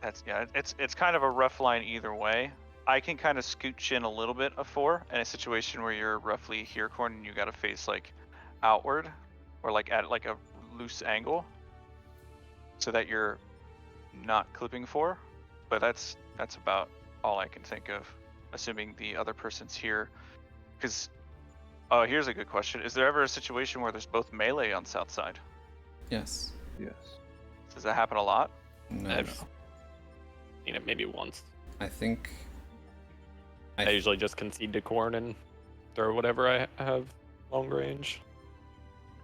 it's kind of a rough line either way. I can kind of scooch in a little bit of 4 in a situation where you're roughly here, Corn, and you got to face like outward or like at like a loose angle so that you're not clipping 4. But that's about all I can think of, assuming the other person's here. Because, oh, here's a good question. Is there ever a situation where there's both melee on south side?
Yes.
Yes.
Does that happen a lot?
No.
I've seen it maybe once.
I think
I usually just concede to Corn and throw whatever I have long range.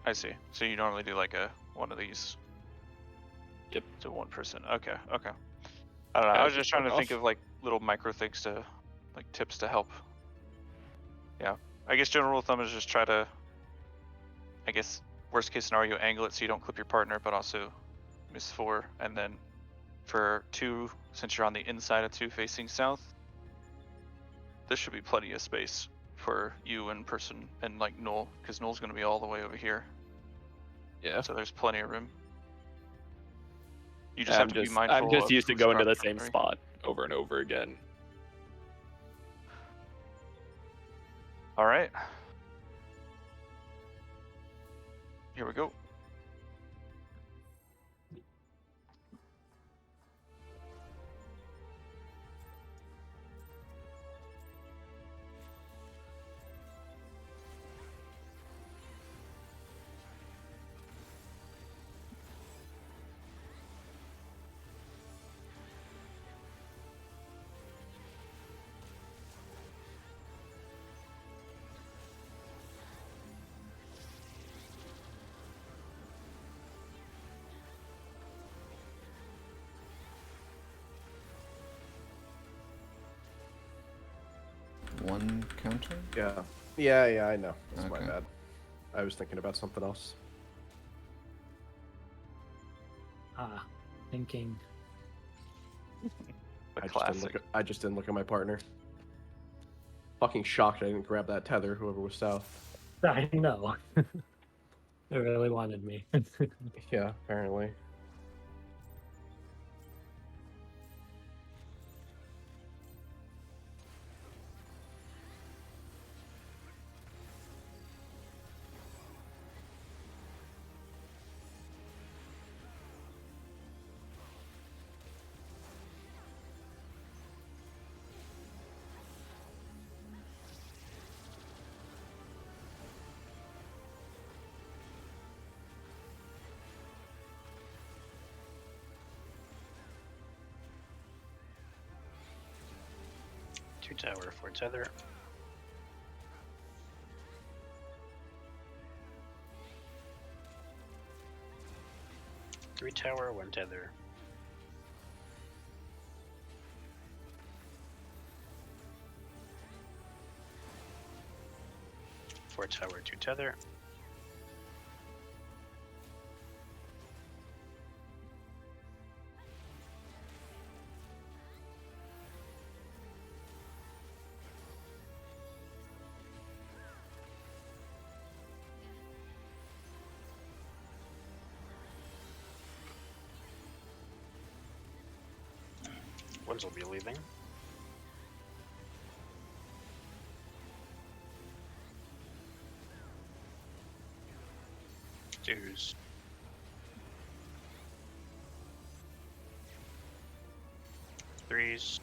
I see. So you normally do like one of these.
Yep.
To one person. Okay. I don't know.
Yeah,
I was
just
just trying to
fuck
think
off.
of like little micro things to, like tips to help. Yeah. I guess general rule of thumb is just try to, I guess, worst case scenario, angle it so you don't clip your partner, but also miss 4. And then for 2, since you're on the inside of 2 facing south, there should be plenty of space for you and person and like Noel, because Noel's going to be all the way over here.
Yeah.
So there's plenty of room. You just
I'm
have to
just,
be mindful.
I'm just
of
used to
who's
going to the
across
same
boundary.
spot over and over again.
All right. Here we go.
One counter?
Yeah, I know. That's my
Okay.
bad. I was thinking about something else.
Thinking.
The
I just,
classic.
I just didn't look at my partner. Fucking shocked I didn't grab that tether, whoever was south.
I know. They really wanted me.
Yeah, apparently.
Two tower for tether. Three tower, one tether. Four tower, two tether. Ones will be leaving. Twos. Threes.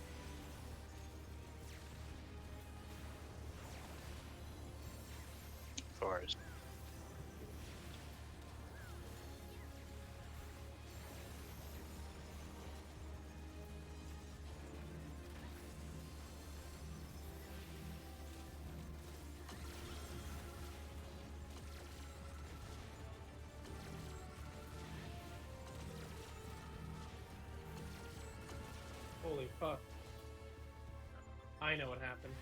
Fours.
Holy fuck. I know what happened.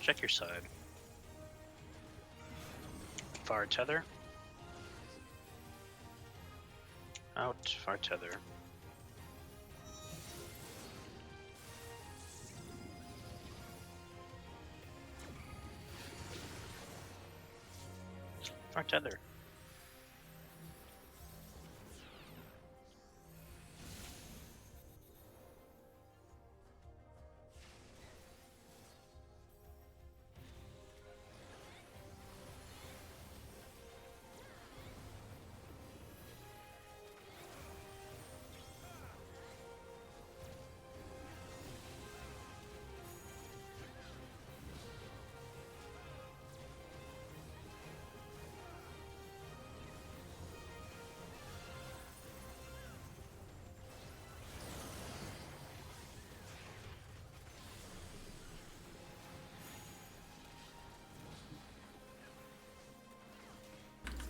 Check your side. Far tether. Out, far tether. Far tether.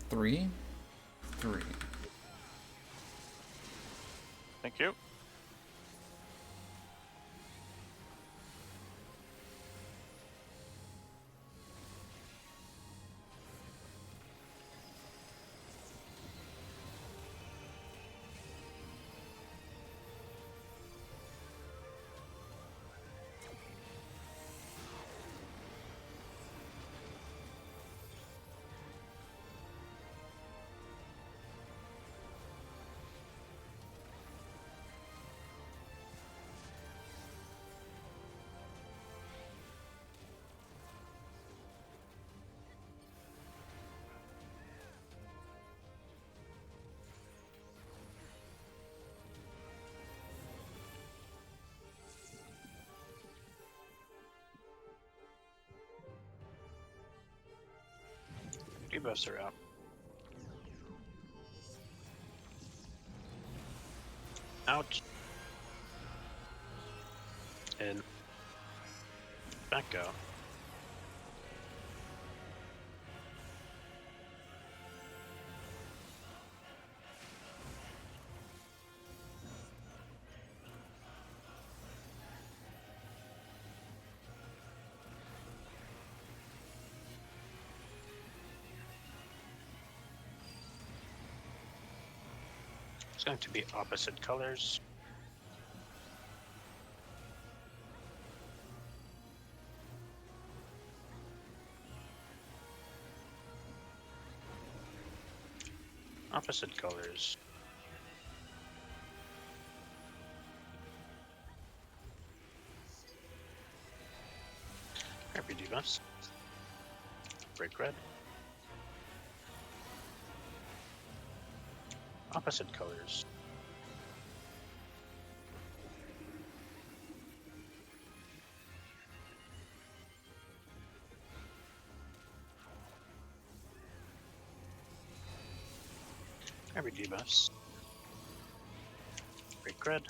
Three.
Thank you.
Debuffs are out. Out. In. Back out. It's going to be opposite colors. Opposite colors. Happy debuffs. Break red. Opposite colors. Every debuffs. Break red.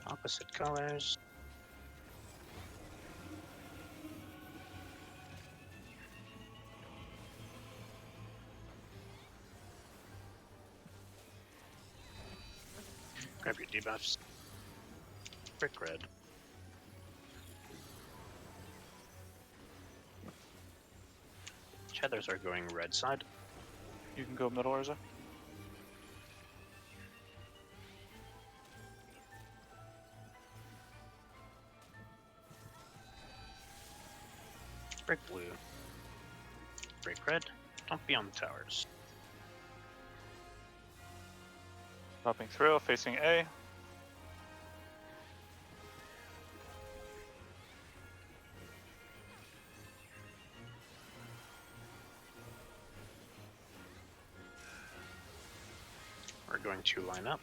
Opposite colors. Grab your debuffs. Brick red. Tethers are going red side.
You can go middle, Urza.
Brick blue. Brick red. Don't be on the towers.
Popping through, facing A.
We're going to line up.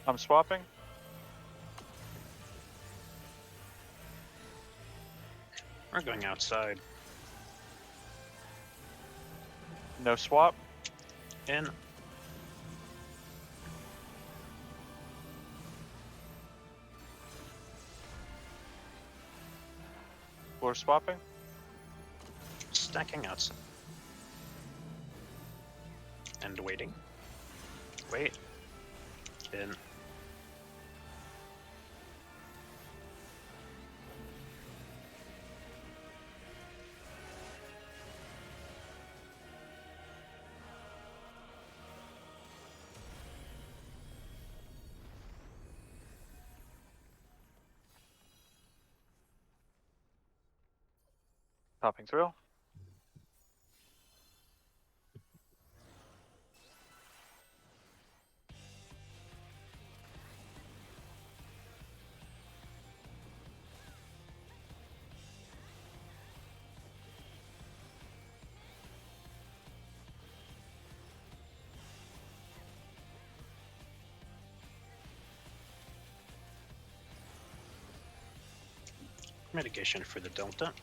I'm swapping.
We're going outside.
No swap.
In.
We're swapping.
Stacking outside. And waiting. Wait. In.
Popping through.
Mitigation for the delta.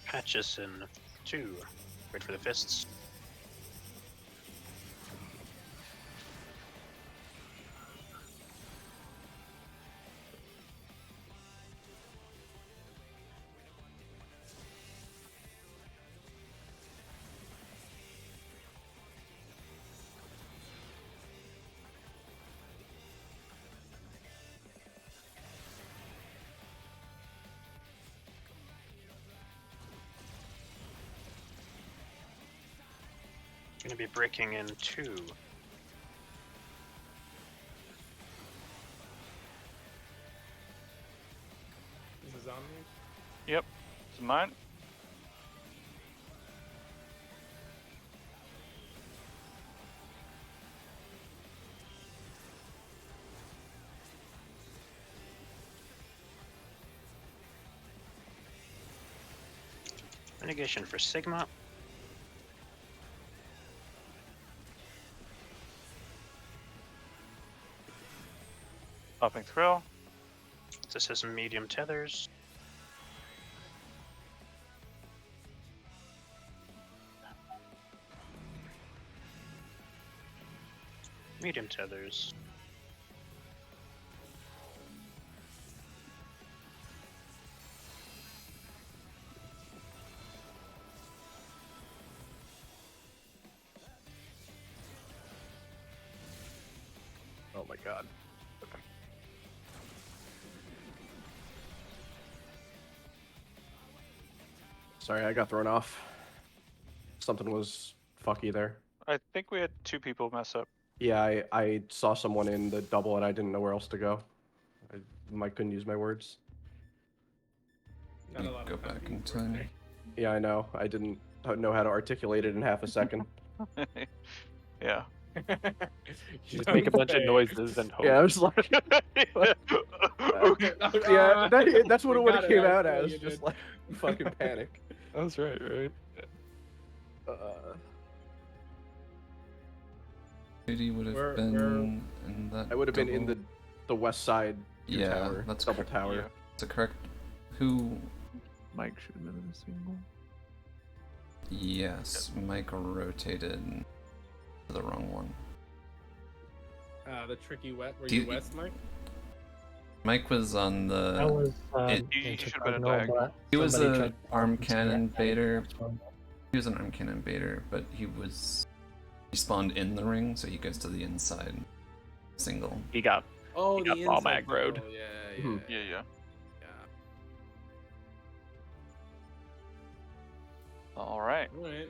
Patches in 2. Wait for the fists. Gonna be breaking in 2.
This is on me.
Yep. It's mine.
Renegation for Sigma.
Popping thrill.
This is medium tethers. Medium tethers.
Oh my god. Sorry, I got thrown off. Something was fucky there.
I think we had 2 people mess up.
Yeah, I saw someone in the double and I didn't know where else to go. I couldn't use my words.
Not a
You
lot
go
of
back
time
in
to work
time.
there.
Yeah, I know. I didn't know how to articulate it in half a second.
Yeah.
You just make a bunch of
Fair.
noises and hope.
Yeah, I was like,
Okay.
yeah, that's what
You
it would
got
have
it,
came
I
out
know
as,
you
just
did.
like fucking panic.
That's right.
Katie would have
We're-
been in that.
I would have been in
double.
the west side
Yeah,
tower,
that's
double
correct.
tower.
Yeah.
It's a correct. Who?
Mike should have been in a single.
Yes, Mike rotated to the wrong one.
The tricky wet. Were
Do
you
you-
west, Mike?
Mike was on the.
I was
You should have been a
interdiagonal,
diagonal.
but
He was
somebody
a
tried to
arm
conspire
cannon
at
baiter.
the one.
He was an arm cannon baiter, but he spawned in the ring, so he goes to the inside. Single.
He got
Oh,
He
the
got ball
inside
aggroed.
people. Yeah,
Mhm.
Yeah, yeah. All right.
All right.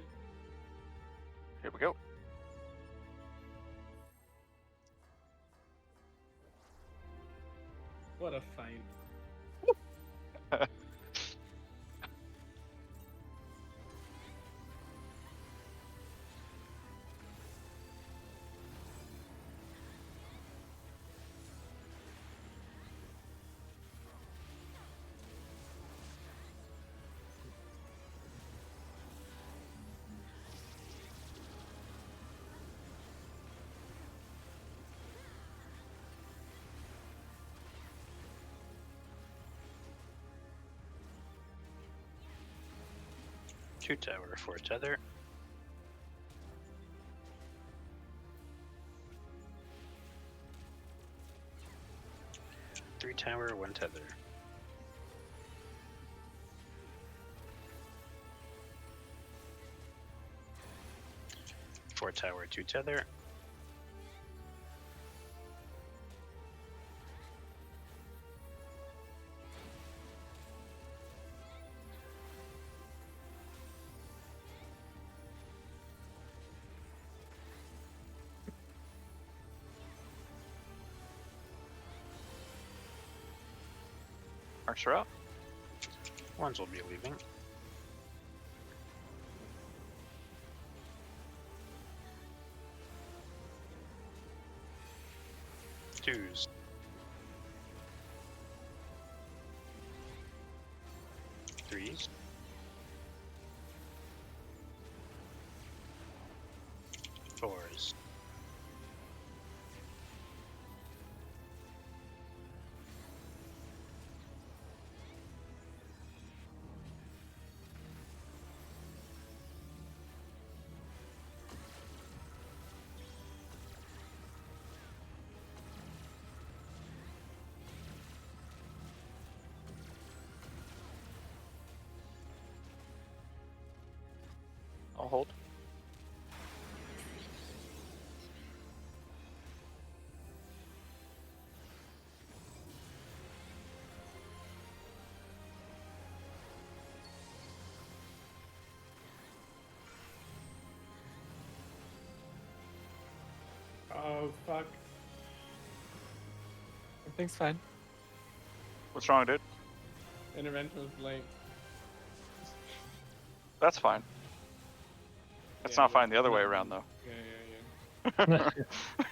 Here we go.
What a fight.
Two tower, 4 tether. Three tower, 1 tether. Four tower, 2 tether.
Marks are up.
Ones will be leaving. Twos. Threes. Fours.
I'll hold.
Oh fuck.
Everything's fine.
What's wrong, dude?
Intervention was late.
That's fine. That's not fine the other way around, though.
Yeah.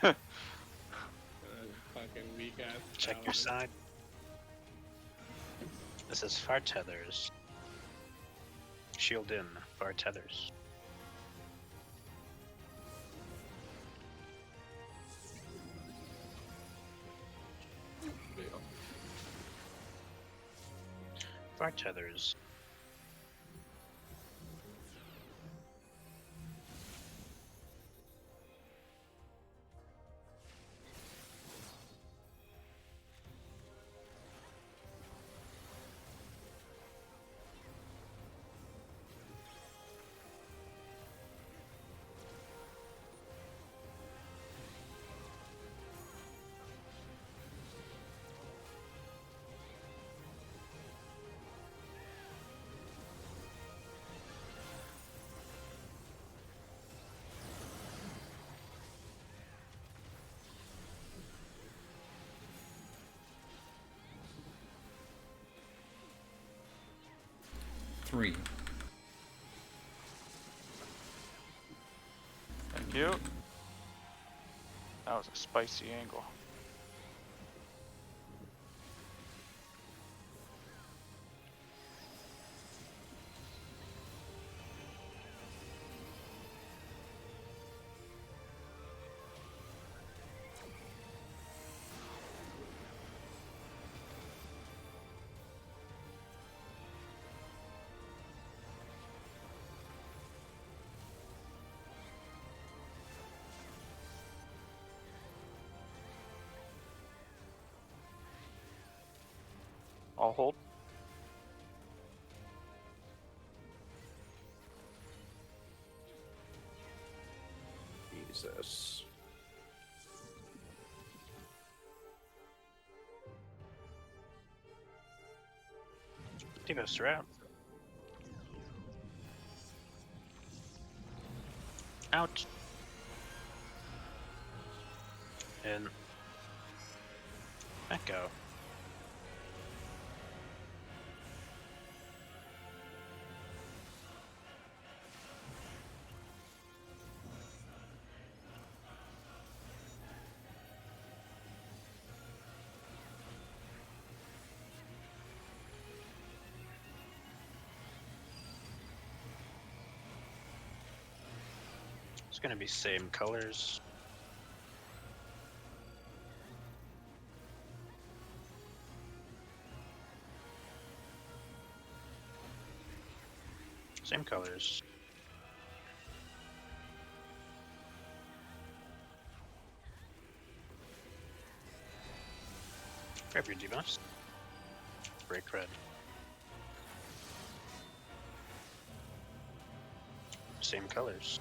Fucking weak ass.
Check your side. This is far tethers. Shield in, far tethers. Far tethers.
Three.
Thank you. That was a spicy angle. I'll hold.
Jesus.
Devo's around. Out. In. Echo. It's gonna be same colors. Same colors. Grab your debuffs. Break red. Same colors.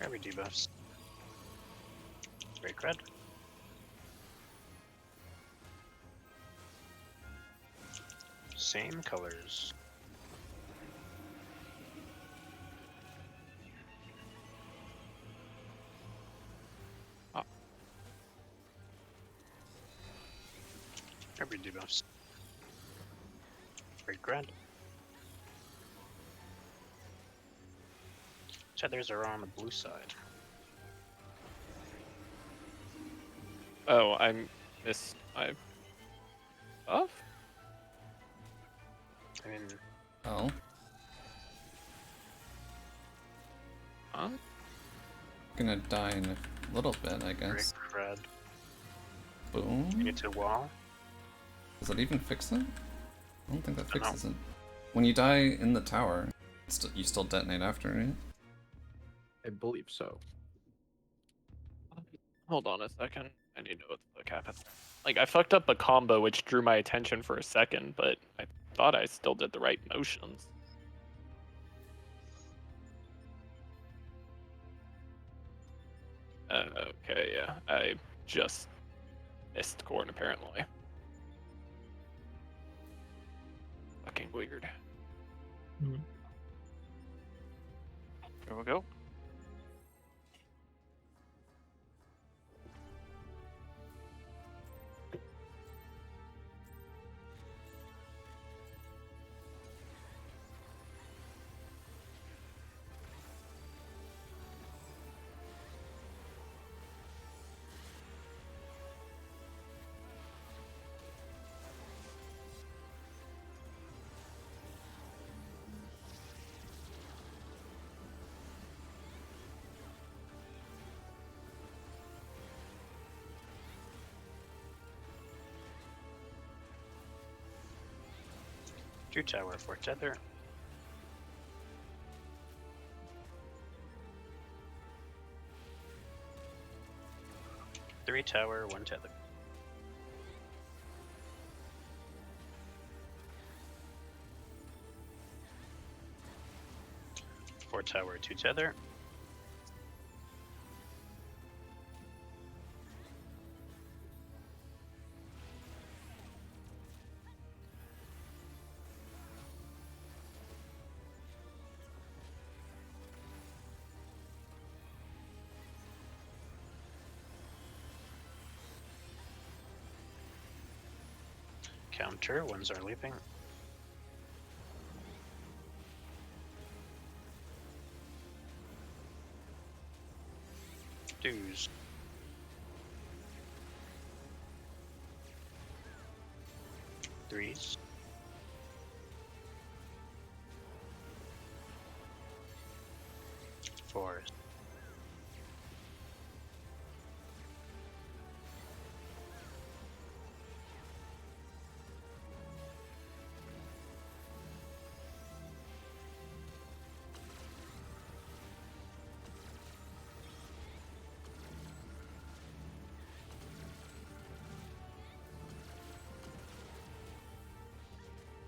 Grab your debuffs. Break red. Same colors.
Oh.
Grab your debuffs. Break red. Tethers are on the blue side.
Oh, I missed my buff?
I mean,
Oh.
Huh?
Gonna die in a little bit, I guess.
break red.
Boom.
You get to wall.
Does that even fix it? I don't think that
I don't know.
fixes it. When you die in the tower, you still detonate after, right?
I believe so.
Hold on a second. I need to know what the fuck happened. Like, I fucked up a combo which drew my attention for a second, but I thought I still did the right motions. Okay, yeah. I just missed Corn, apparently. fucking weird.
Here we go.
Two tower, 4 tether. Three tower, 1 tether. Four tower, 2 tether. Counter, 1s are leaping. Twos. Threes. Fours.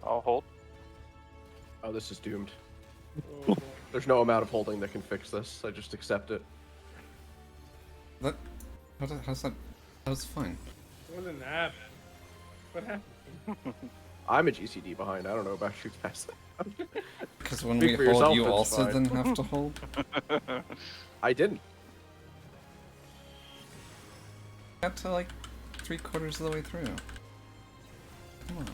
I'll hold.
Oh, this is doomed.
Oh,
There's no amount of holding that can fix this. I just accept it.
That, how's that? That was fine.
what was that? What happened?
I'm a GCD behind. I don't know about you guys.
Because when
Speak
we
for
hold,
yourself,
you
it's
also
fine.
then have to hold.
I didn't.
Got to like 3/4 of the way through. Come on.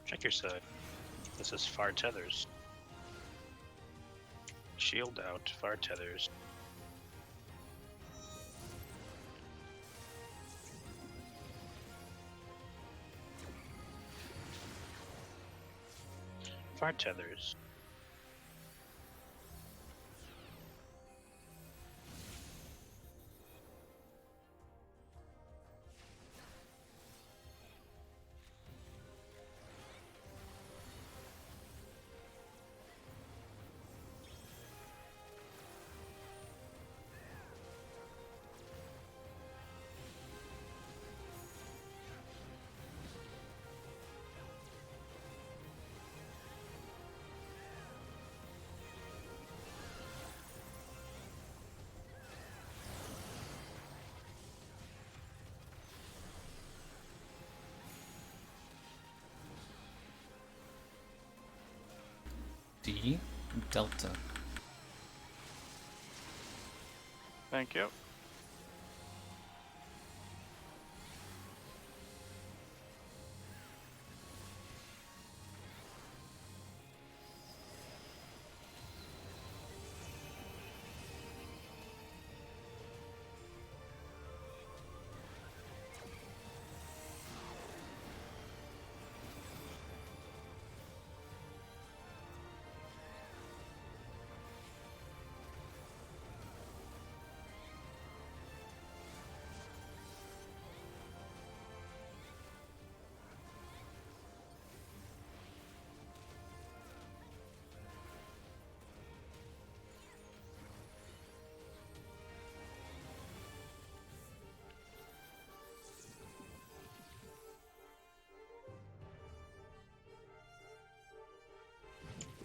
Check your side. This is far tethers. Shield out, far tethers. Far tethers.
D Delta.
Thank you.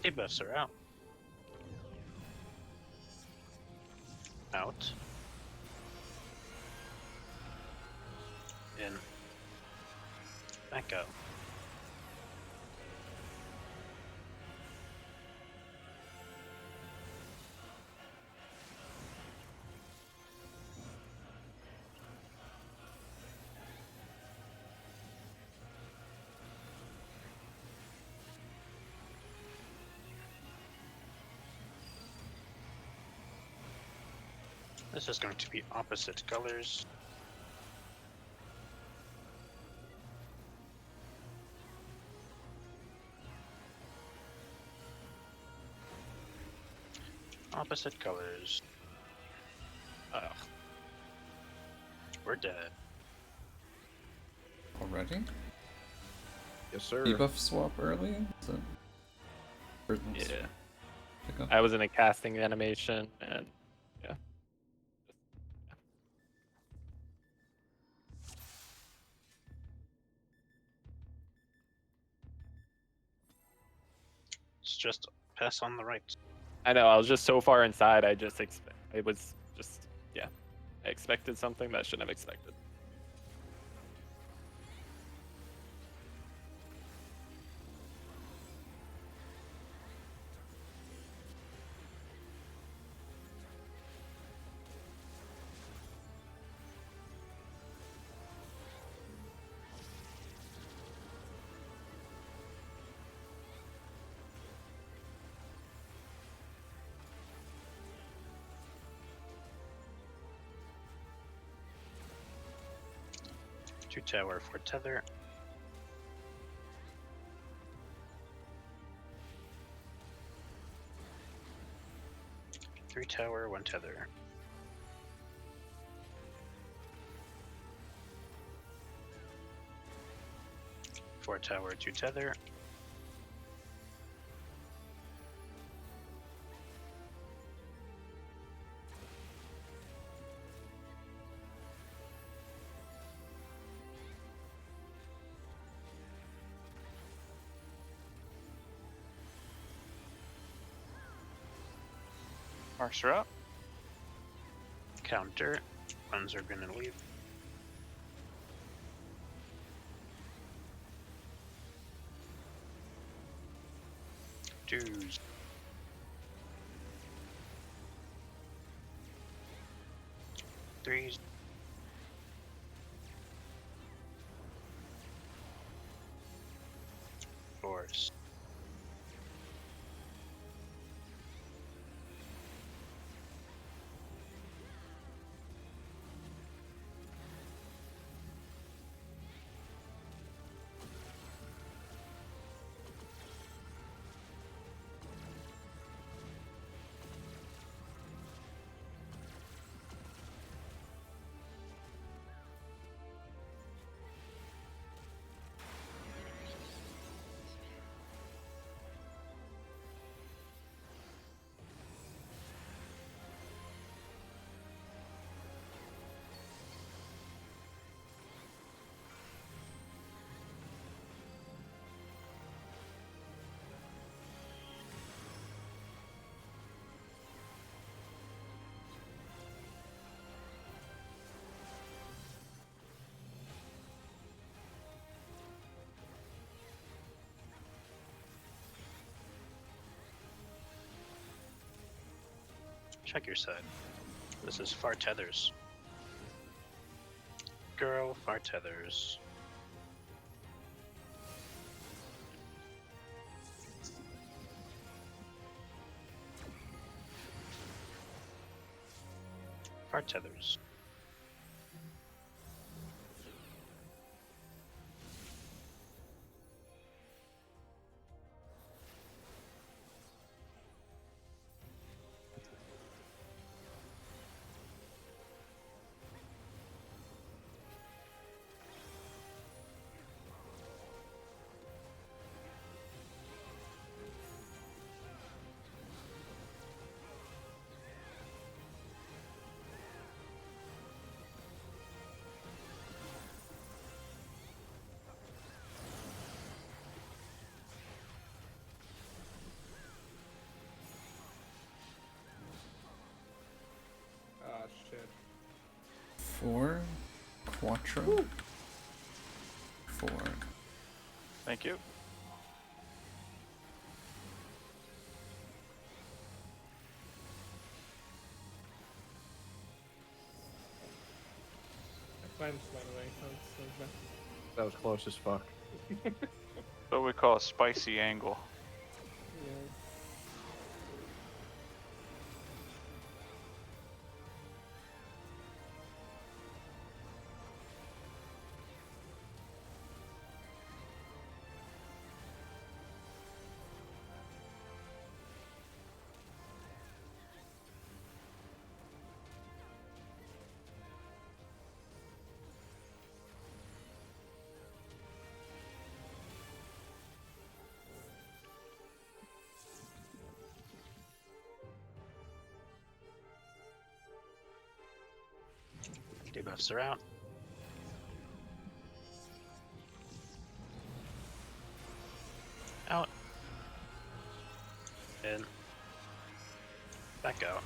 Debuffs are out. out. In. Back out. This is going to be opposite colors. Opposite colors. Ugh. We're dead.
Already?
Yes, sir.
Debuff swap early? Is it...
Yeah.
Pick up?
I was in a casting animation, and yeah.
It's just pass on the right.
I know, I was just so far inside, I was just, yeah. I expected something that I shouldn't have expected.
Two tower for tether. Three tower, one tether. Four tower, two tether.
Marks are up.
Counter. Ones are gonna leave. Twos. Threes. Fours. Check your side. This is far tethers. Girl, far tethers. Far tethers.
4, Quattro, 4.
Thank you.
I clenched, by the way. So it's
That was close as fuck.
What we call a spicy angle.
yeah.
Debuffs are out. Out. In. Back out.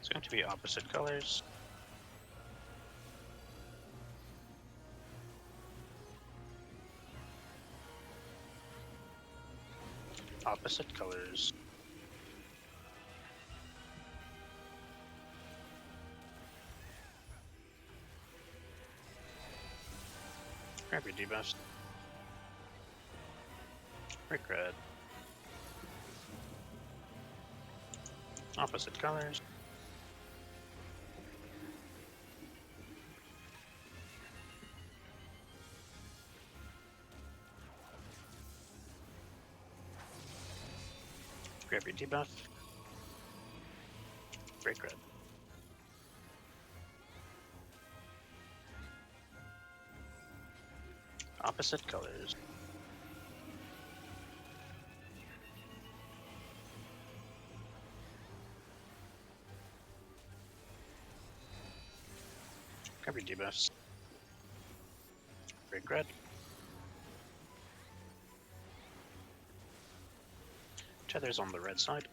It's going to be opposite colors. Opposite colors. Grab your debuffs. Brick red. Opposite colors. Grab your debuff. Break red. Opposite colors. Grab your debuffs. Break red. Tether's on the red side.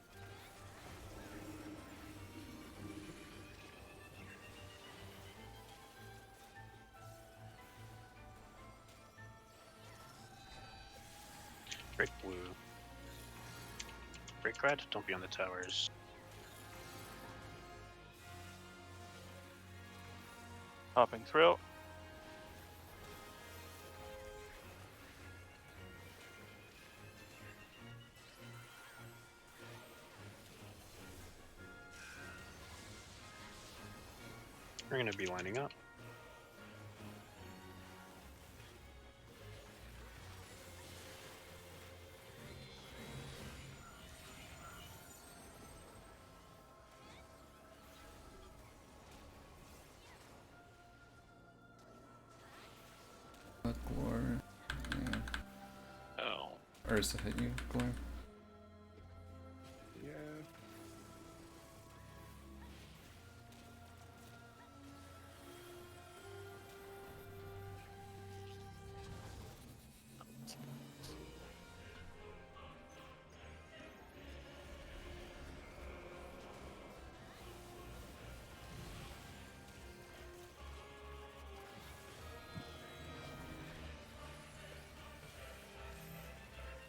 Break blue. Break red, don't be on the towers.
Hopping thrill.
We're gonna be lining up.
Glor. Yeah.
Oh.
Ursa hit you, Glor.
Yeah.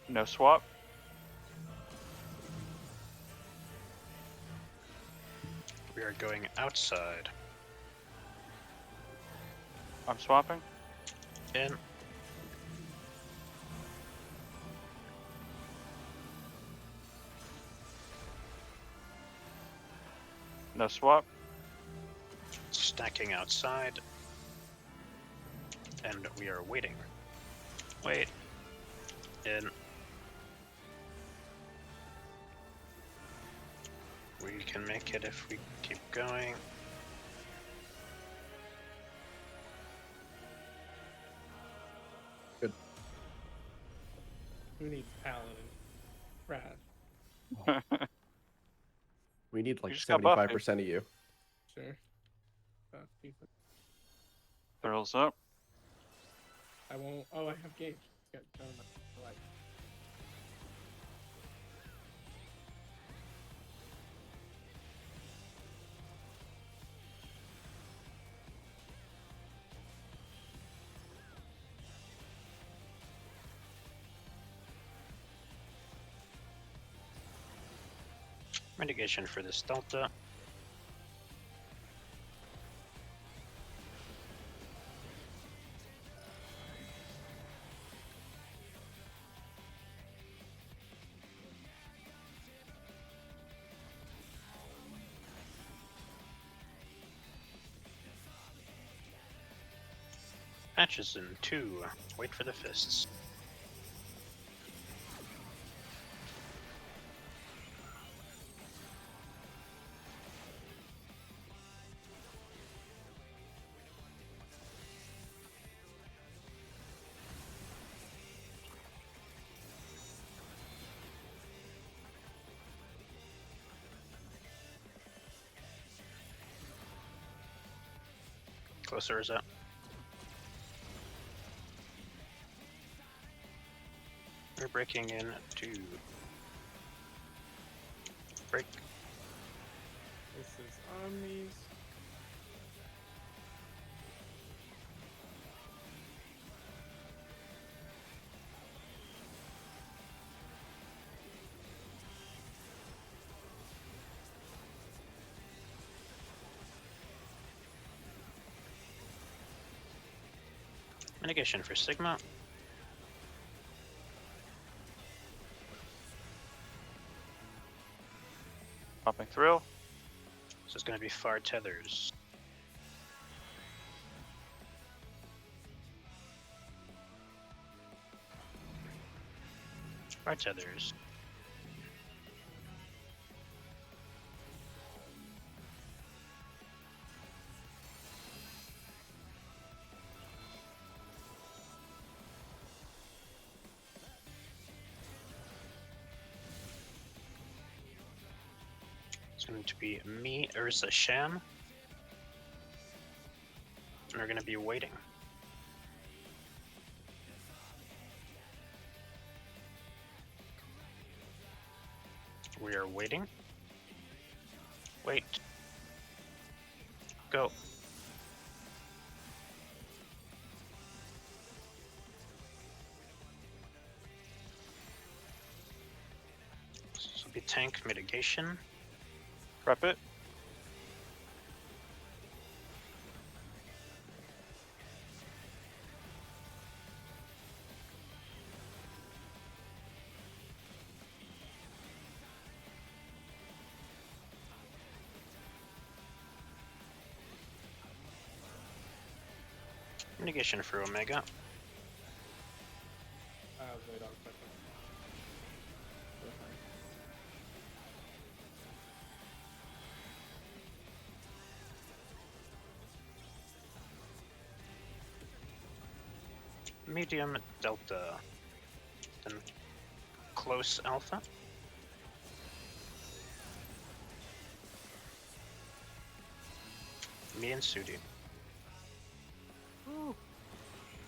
No swap.
We are going outside.
I'm swapping.
In.
No swap.
Stacking outside. And we are waiting. Wait. In. We can make it if we keep going.
Good.
Who needs paladin? Trash.
We need like
just got buffed,
75% of you.
Sure. Decent.
Thrills up.
I won't. Oh, I have gauge. Got life.
Mitigation for this delta. Patches in 2. Wait for the fists. Closer is that? We're breaking in 2. Break.
This is Omnis.
Mitigation for Sigma.
Popping thrill.
This is going to be far tethers. Far tethers. It's going to be me, Ursa Sham. And we're going to be waiting. We are waiting. Wait. Go. This will be tank mitigation.
Prep it.
Mitigation for Omega.
Wait on a second.
Medium Delta. Then close Alpha. Me and Sudi.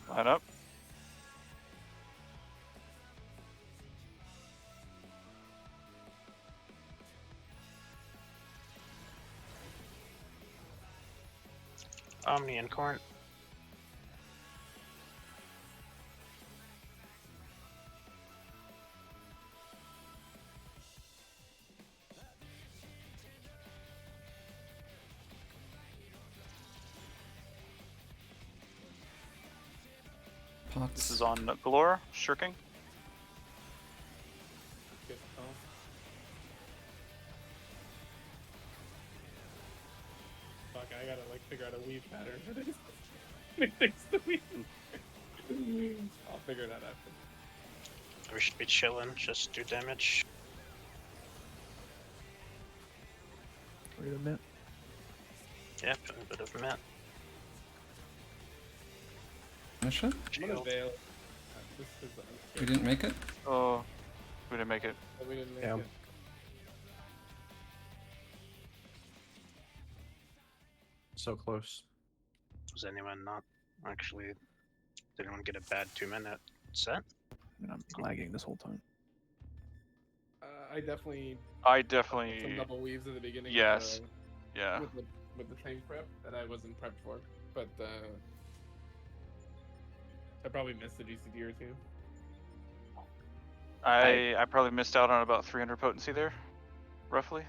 Line up.
Omni and Corn.
Pots.
This is on Galore, shirking.
Good call. Fuck, I gotta like figure out a weave pattern for this. Things to weave. I'll figure that out.
We should be chilling, just do damage.
Wait a minute.
Yep, a bit of mat.
Finish it?
I'm gonna
Shield.
veil. This is
We didn't make it?
Oh, we didn't make it.
But we didn't make
Damn.
it.
So close.
Was anyone not actually? Did anyone get a bad 2-minute set?
I mean, I'm lagging this whole time.
I definitely
I
some
definitely.
double weaves at the beginning.
Yes. Yeah.
With the tank prep that I wasn't prepped for, but I probably missed a GCD or two.
I probably missed out on about 300 potency there, roughly.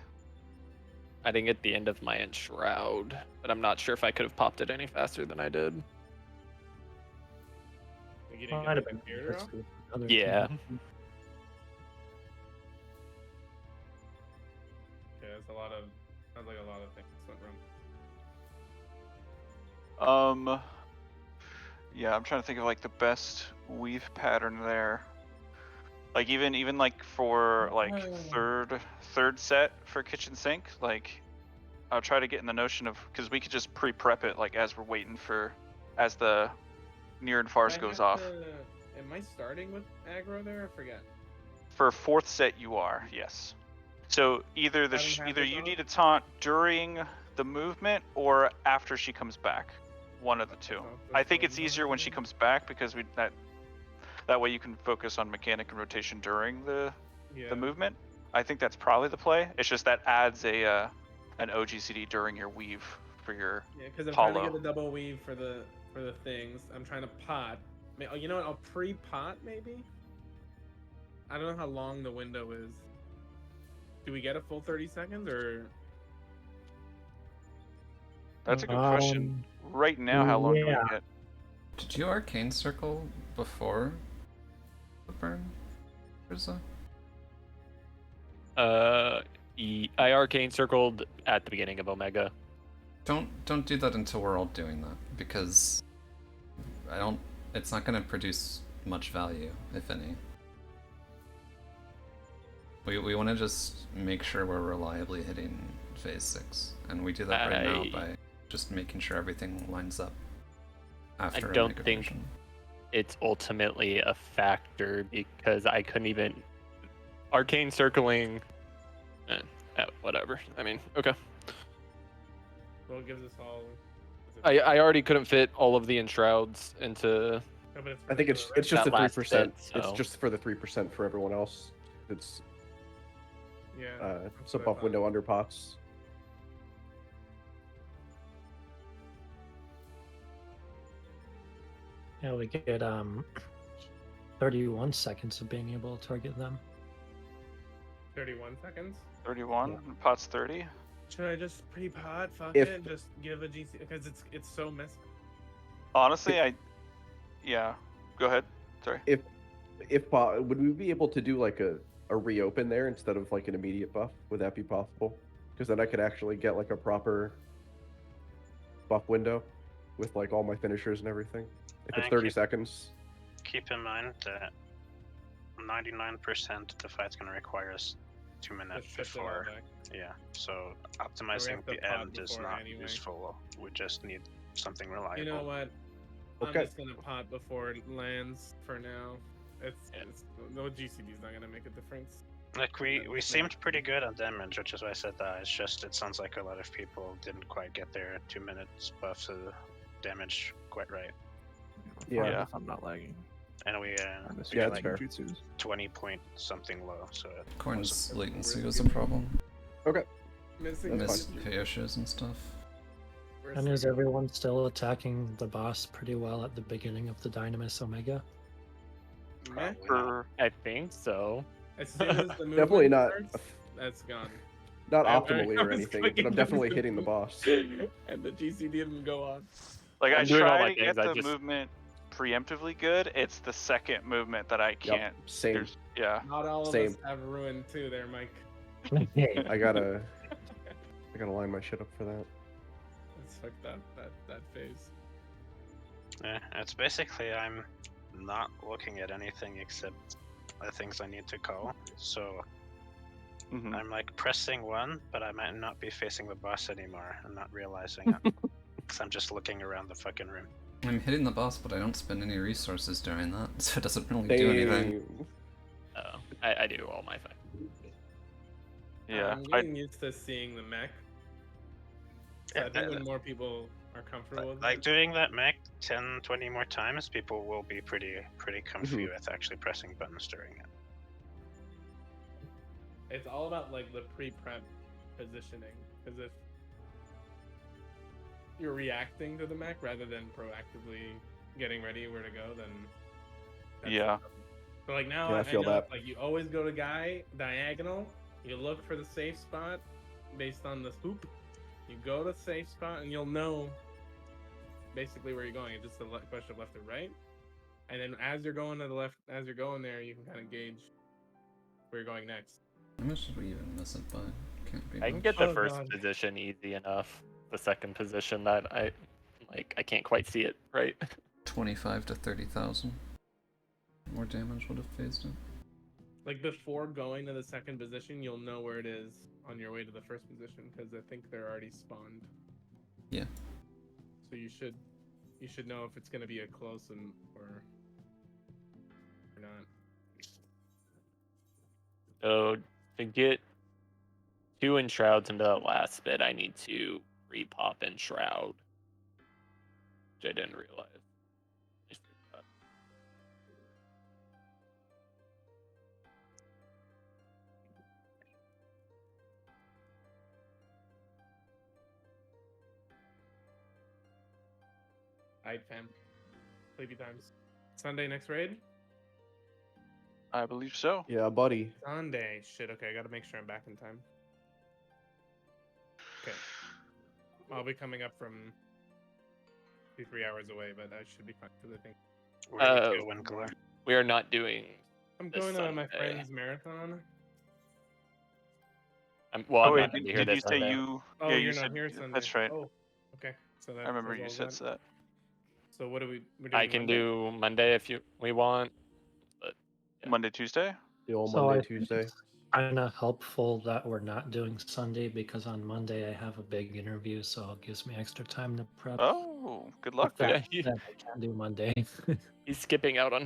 I didn't get the end of my Enshroud, but I'm not sure if I could have popped it any faster than I did.
Like you didn't
Might
get
have
the
been
Imperial?
risky with the other
Yeah.
two.
Yeah, it's a lot of. Sounds like a lot of things went wrong.
Yeah, I'm trying to think of like the best weave pattern there. Like even like for like third set for kitchen sink, like I'll try to get in the notion of, because we could just pre-prep it like as we're waiting for, as the near and fars
Do I
goes
have
off.
Am I starting with aggro there? I forget.
For fourth set you are, yes. So either
Starting
either
habits
you
off?
need a taunt during the movement or after she comes back. One of the two.
Oh,
I
that's
think
what
it's
I'm
easier when she
doing.
comes back because that way you can focus on mechanic and rotation during the
Yeah.
movement. I think that's probably the play. It's just that adds a an OGCD during your weave for your.
Yeah, because I'm trying to
Hollow.
get a double weave for the things. I'm trying to pot. Oh, you know what? I'll pre-pot maybe. I don't know how long the window is. Do we get a full 30 seconds or?
That's a good question. Right now, how long do we
yeah.
get?
Did you arcane circle before the burn, Rizzo?
I arcane circled at the beginning of Omega.
Don't do that until we're all doing that, because it's not going to produce much value, if any. We want to just make sure we're reliably hitting phase 6, and we do that right now by just making sure everything lines up after
I don't
Omega
think
version.
it's ultimately a factor because I couldn't even arcane circling. Whatever. I mean, okay.
Well, it gives us all.
I already couldn't fit all of the enshrouds into.
No, but it's
I think
for
it's
the
just
That
the
last
3%.
bit,
It's
so-
just for the 3% for everyone else. It's
yeah. that's
sub
what I
off
thought.
window under pots.
Yeah, we get 31 seconds of being able to target them.
31 seconds.
31. Pot's 30.
Should I just pre-pot? Fuck
If-
it. Just give a GC because it's so messy.
Honestly, yeah. Go ahead. Sorry.
Would we be able to do like a reopen there instead of like an immediate buff? Would that be possible? Because then I could actually get like a proper buff window with like all my finishers and everything. If it's
And
30
keep-
seconds.
Keep in mind that 99% of the fight's gonna require us 2 minutes
Just shift it all
before.
back.
Yeah, so
have
optimizing
to
the
pod
end is
before
not
anyway.
useful. We just need something reliable.
You know what?
Okay.
I'm just gonna pot before it lands for now. It's no GCD's not gonna make a difference.
Like
Yeah,
we
that's
seemed pretty good on damage, which is why I said that. It's just it sounds like a lot of people didn't quite get their 2 minutes buff to damage quite right.
Yeah.
Yeah.
If I'm not lagging.
And we
I'm missing
Yeah,
got
that's
like
fair.
jutsus.
20 point something low, so it
Corn's
wasn't-
latency
We're
was a
looking-
problem.
Missing
That's
Missed
the-
Pyoshes and stuff.
we're
And is
seeing-
everyone still attacking the boss pretty well at the beginning of the Dynamis Omega?
Meh.
probably not.
For
I think so.
As soon as the movement
Definitely not
starts, that's gone.
not
I-
optimally
I
or
was
anything, but
clicking
I'm
the
definitely
movement.
hitting the boss.
And the GCD didn't go on.
like I
I'm doing all
try
my
to get
things, I
the
just-
movement preemptively good. It's the second movement that I can't.
Same.
There's yeah.
Not all of
Same.
us have ruined too there, Mike.
Hey,
I gotta line my shit up for that.
Let's fuck that phase.
Yeah, it's basically I'm not looking at anything except the things I need to call. So
Mhm.
I'm like pressing 1, but I might not be facing the boss anymore. I'm not realizing it. Because I'm just looking around the fucking room.
I'm hitting the boss, but I don't spend any resources doing that, so it doesn't really do anything.
Dang.
I do all my fight.
Yeah,
I'm getting used to seeing the mech. So I
Yeah,
think when more people are comfortable with
Like
it,
doing that mech 10, 20 more times, people will be pretty comfy
Mhm.
with actually pressing buttons during it.
it's all about like the pre-prep positioning. Because if you're reacting to the mech rather than proactively getting ready where to go, then that's the
Yeah.
problem. So like now
Yeah, I
I
feel
know
that.
like you always go to guy diagonal. You look for the safe spot based on the hoop. You go to safe spot and you'll know basically where you're going. It's just a question of left or right. And then as you're going to the left, as you're going there, you can kind of gauge where you're going next.
How much did we even miss it by? Can't be
I can
much.
get the
Oh,
first
God.
position easy enough. The second position that I can't quite see it right.
25 to 30,000. More damage would have phased it.
Like before going to the second position, you'll know where it is on your way to the first position because I think they're already spawned.
Yeah.
So you should know if it's gonna be a close or not.
So to get 2 Enshrouds into that last bit, I need to re-pop Enshroud, which I didn't realize. I forgot.
Alright, fam. Sleepy times. Sunday next raid?
I believe so.
Yeah, buddy.
Sunday. Shit, okay, I gotta make sure I'm back in time. Okay. I'll be coming up from 2-3 hours away, but I should be fine because I think
Where do you go when Galore?
We are not doing.
I'm
This
going to my
Sunday.
friend's marathon.
I'm
Oh
not
wait,
gonna be here
did you
this
say
Sunday.
you?
Oh,
Yeah,
you're
you
not
said
here Sunday.
that's right.
Oh, okay. So that
I remember you
resolves
said
that.
that.
So what do we're doing
I can
Monday?
do Monday if we want. Yeah.
Monday, Tuesday.
The old
So
Monday,
I think
Tuesday.
it's kind of helpful that we're not doing Sunday because on Monday I have a big interview, so it gives me extra time to prep.
Oh, good luck,
That,
dude.
Yeah,
that I can't do Monday.
He's skipping out on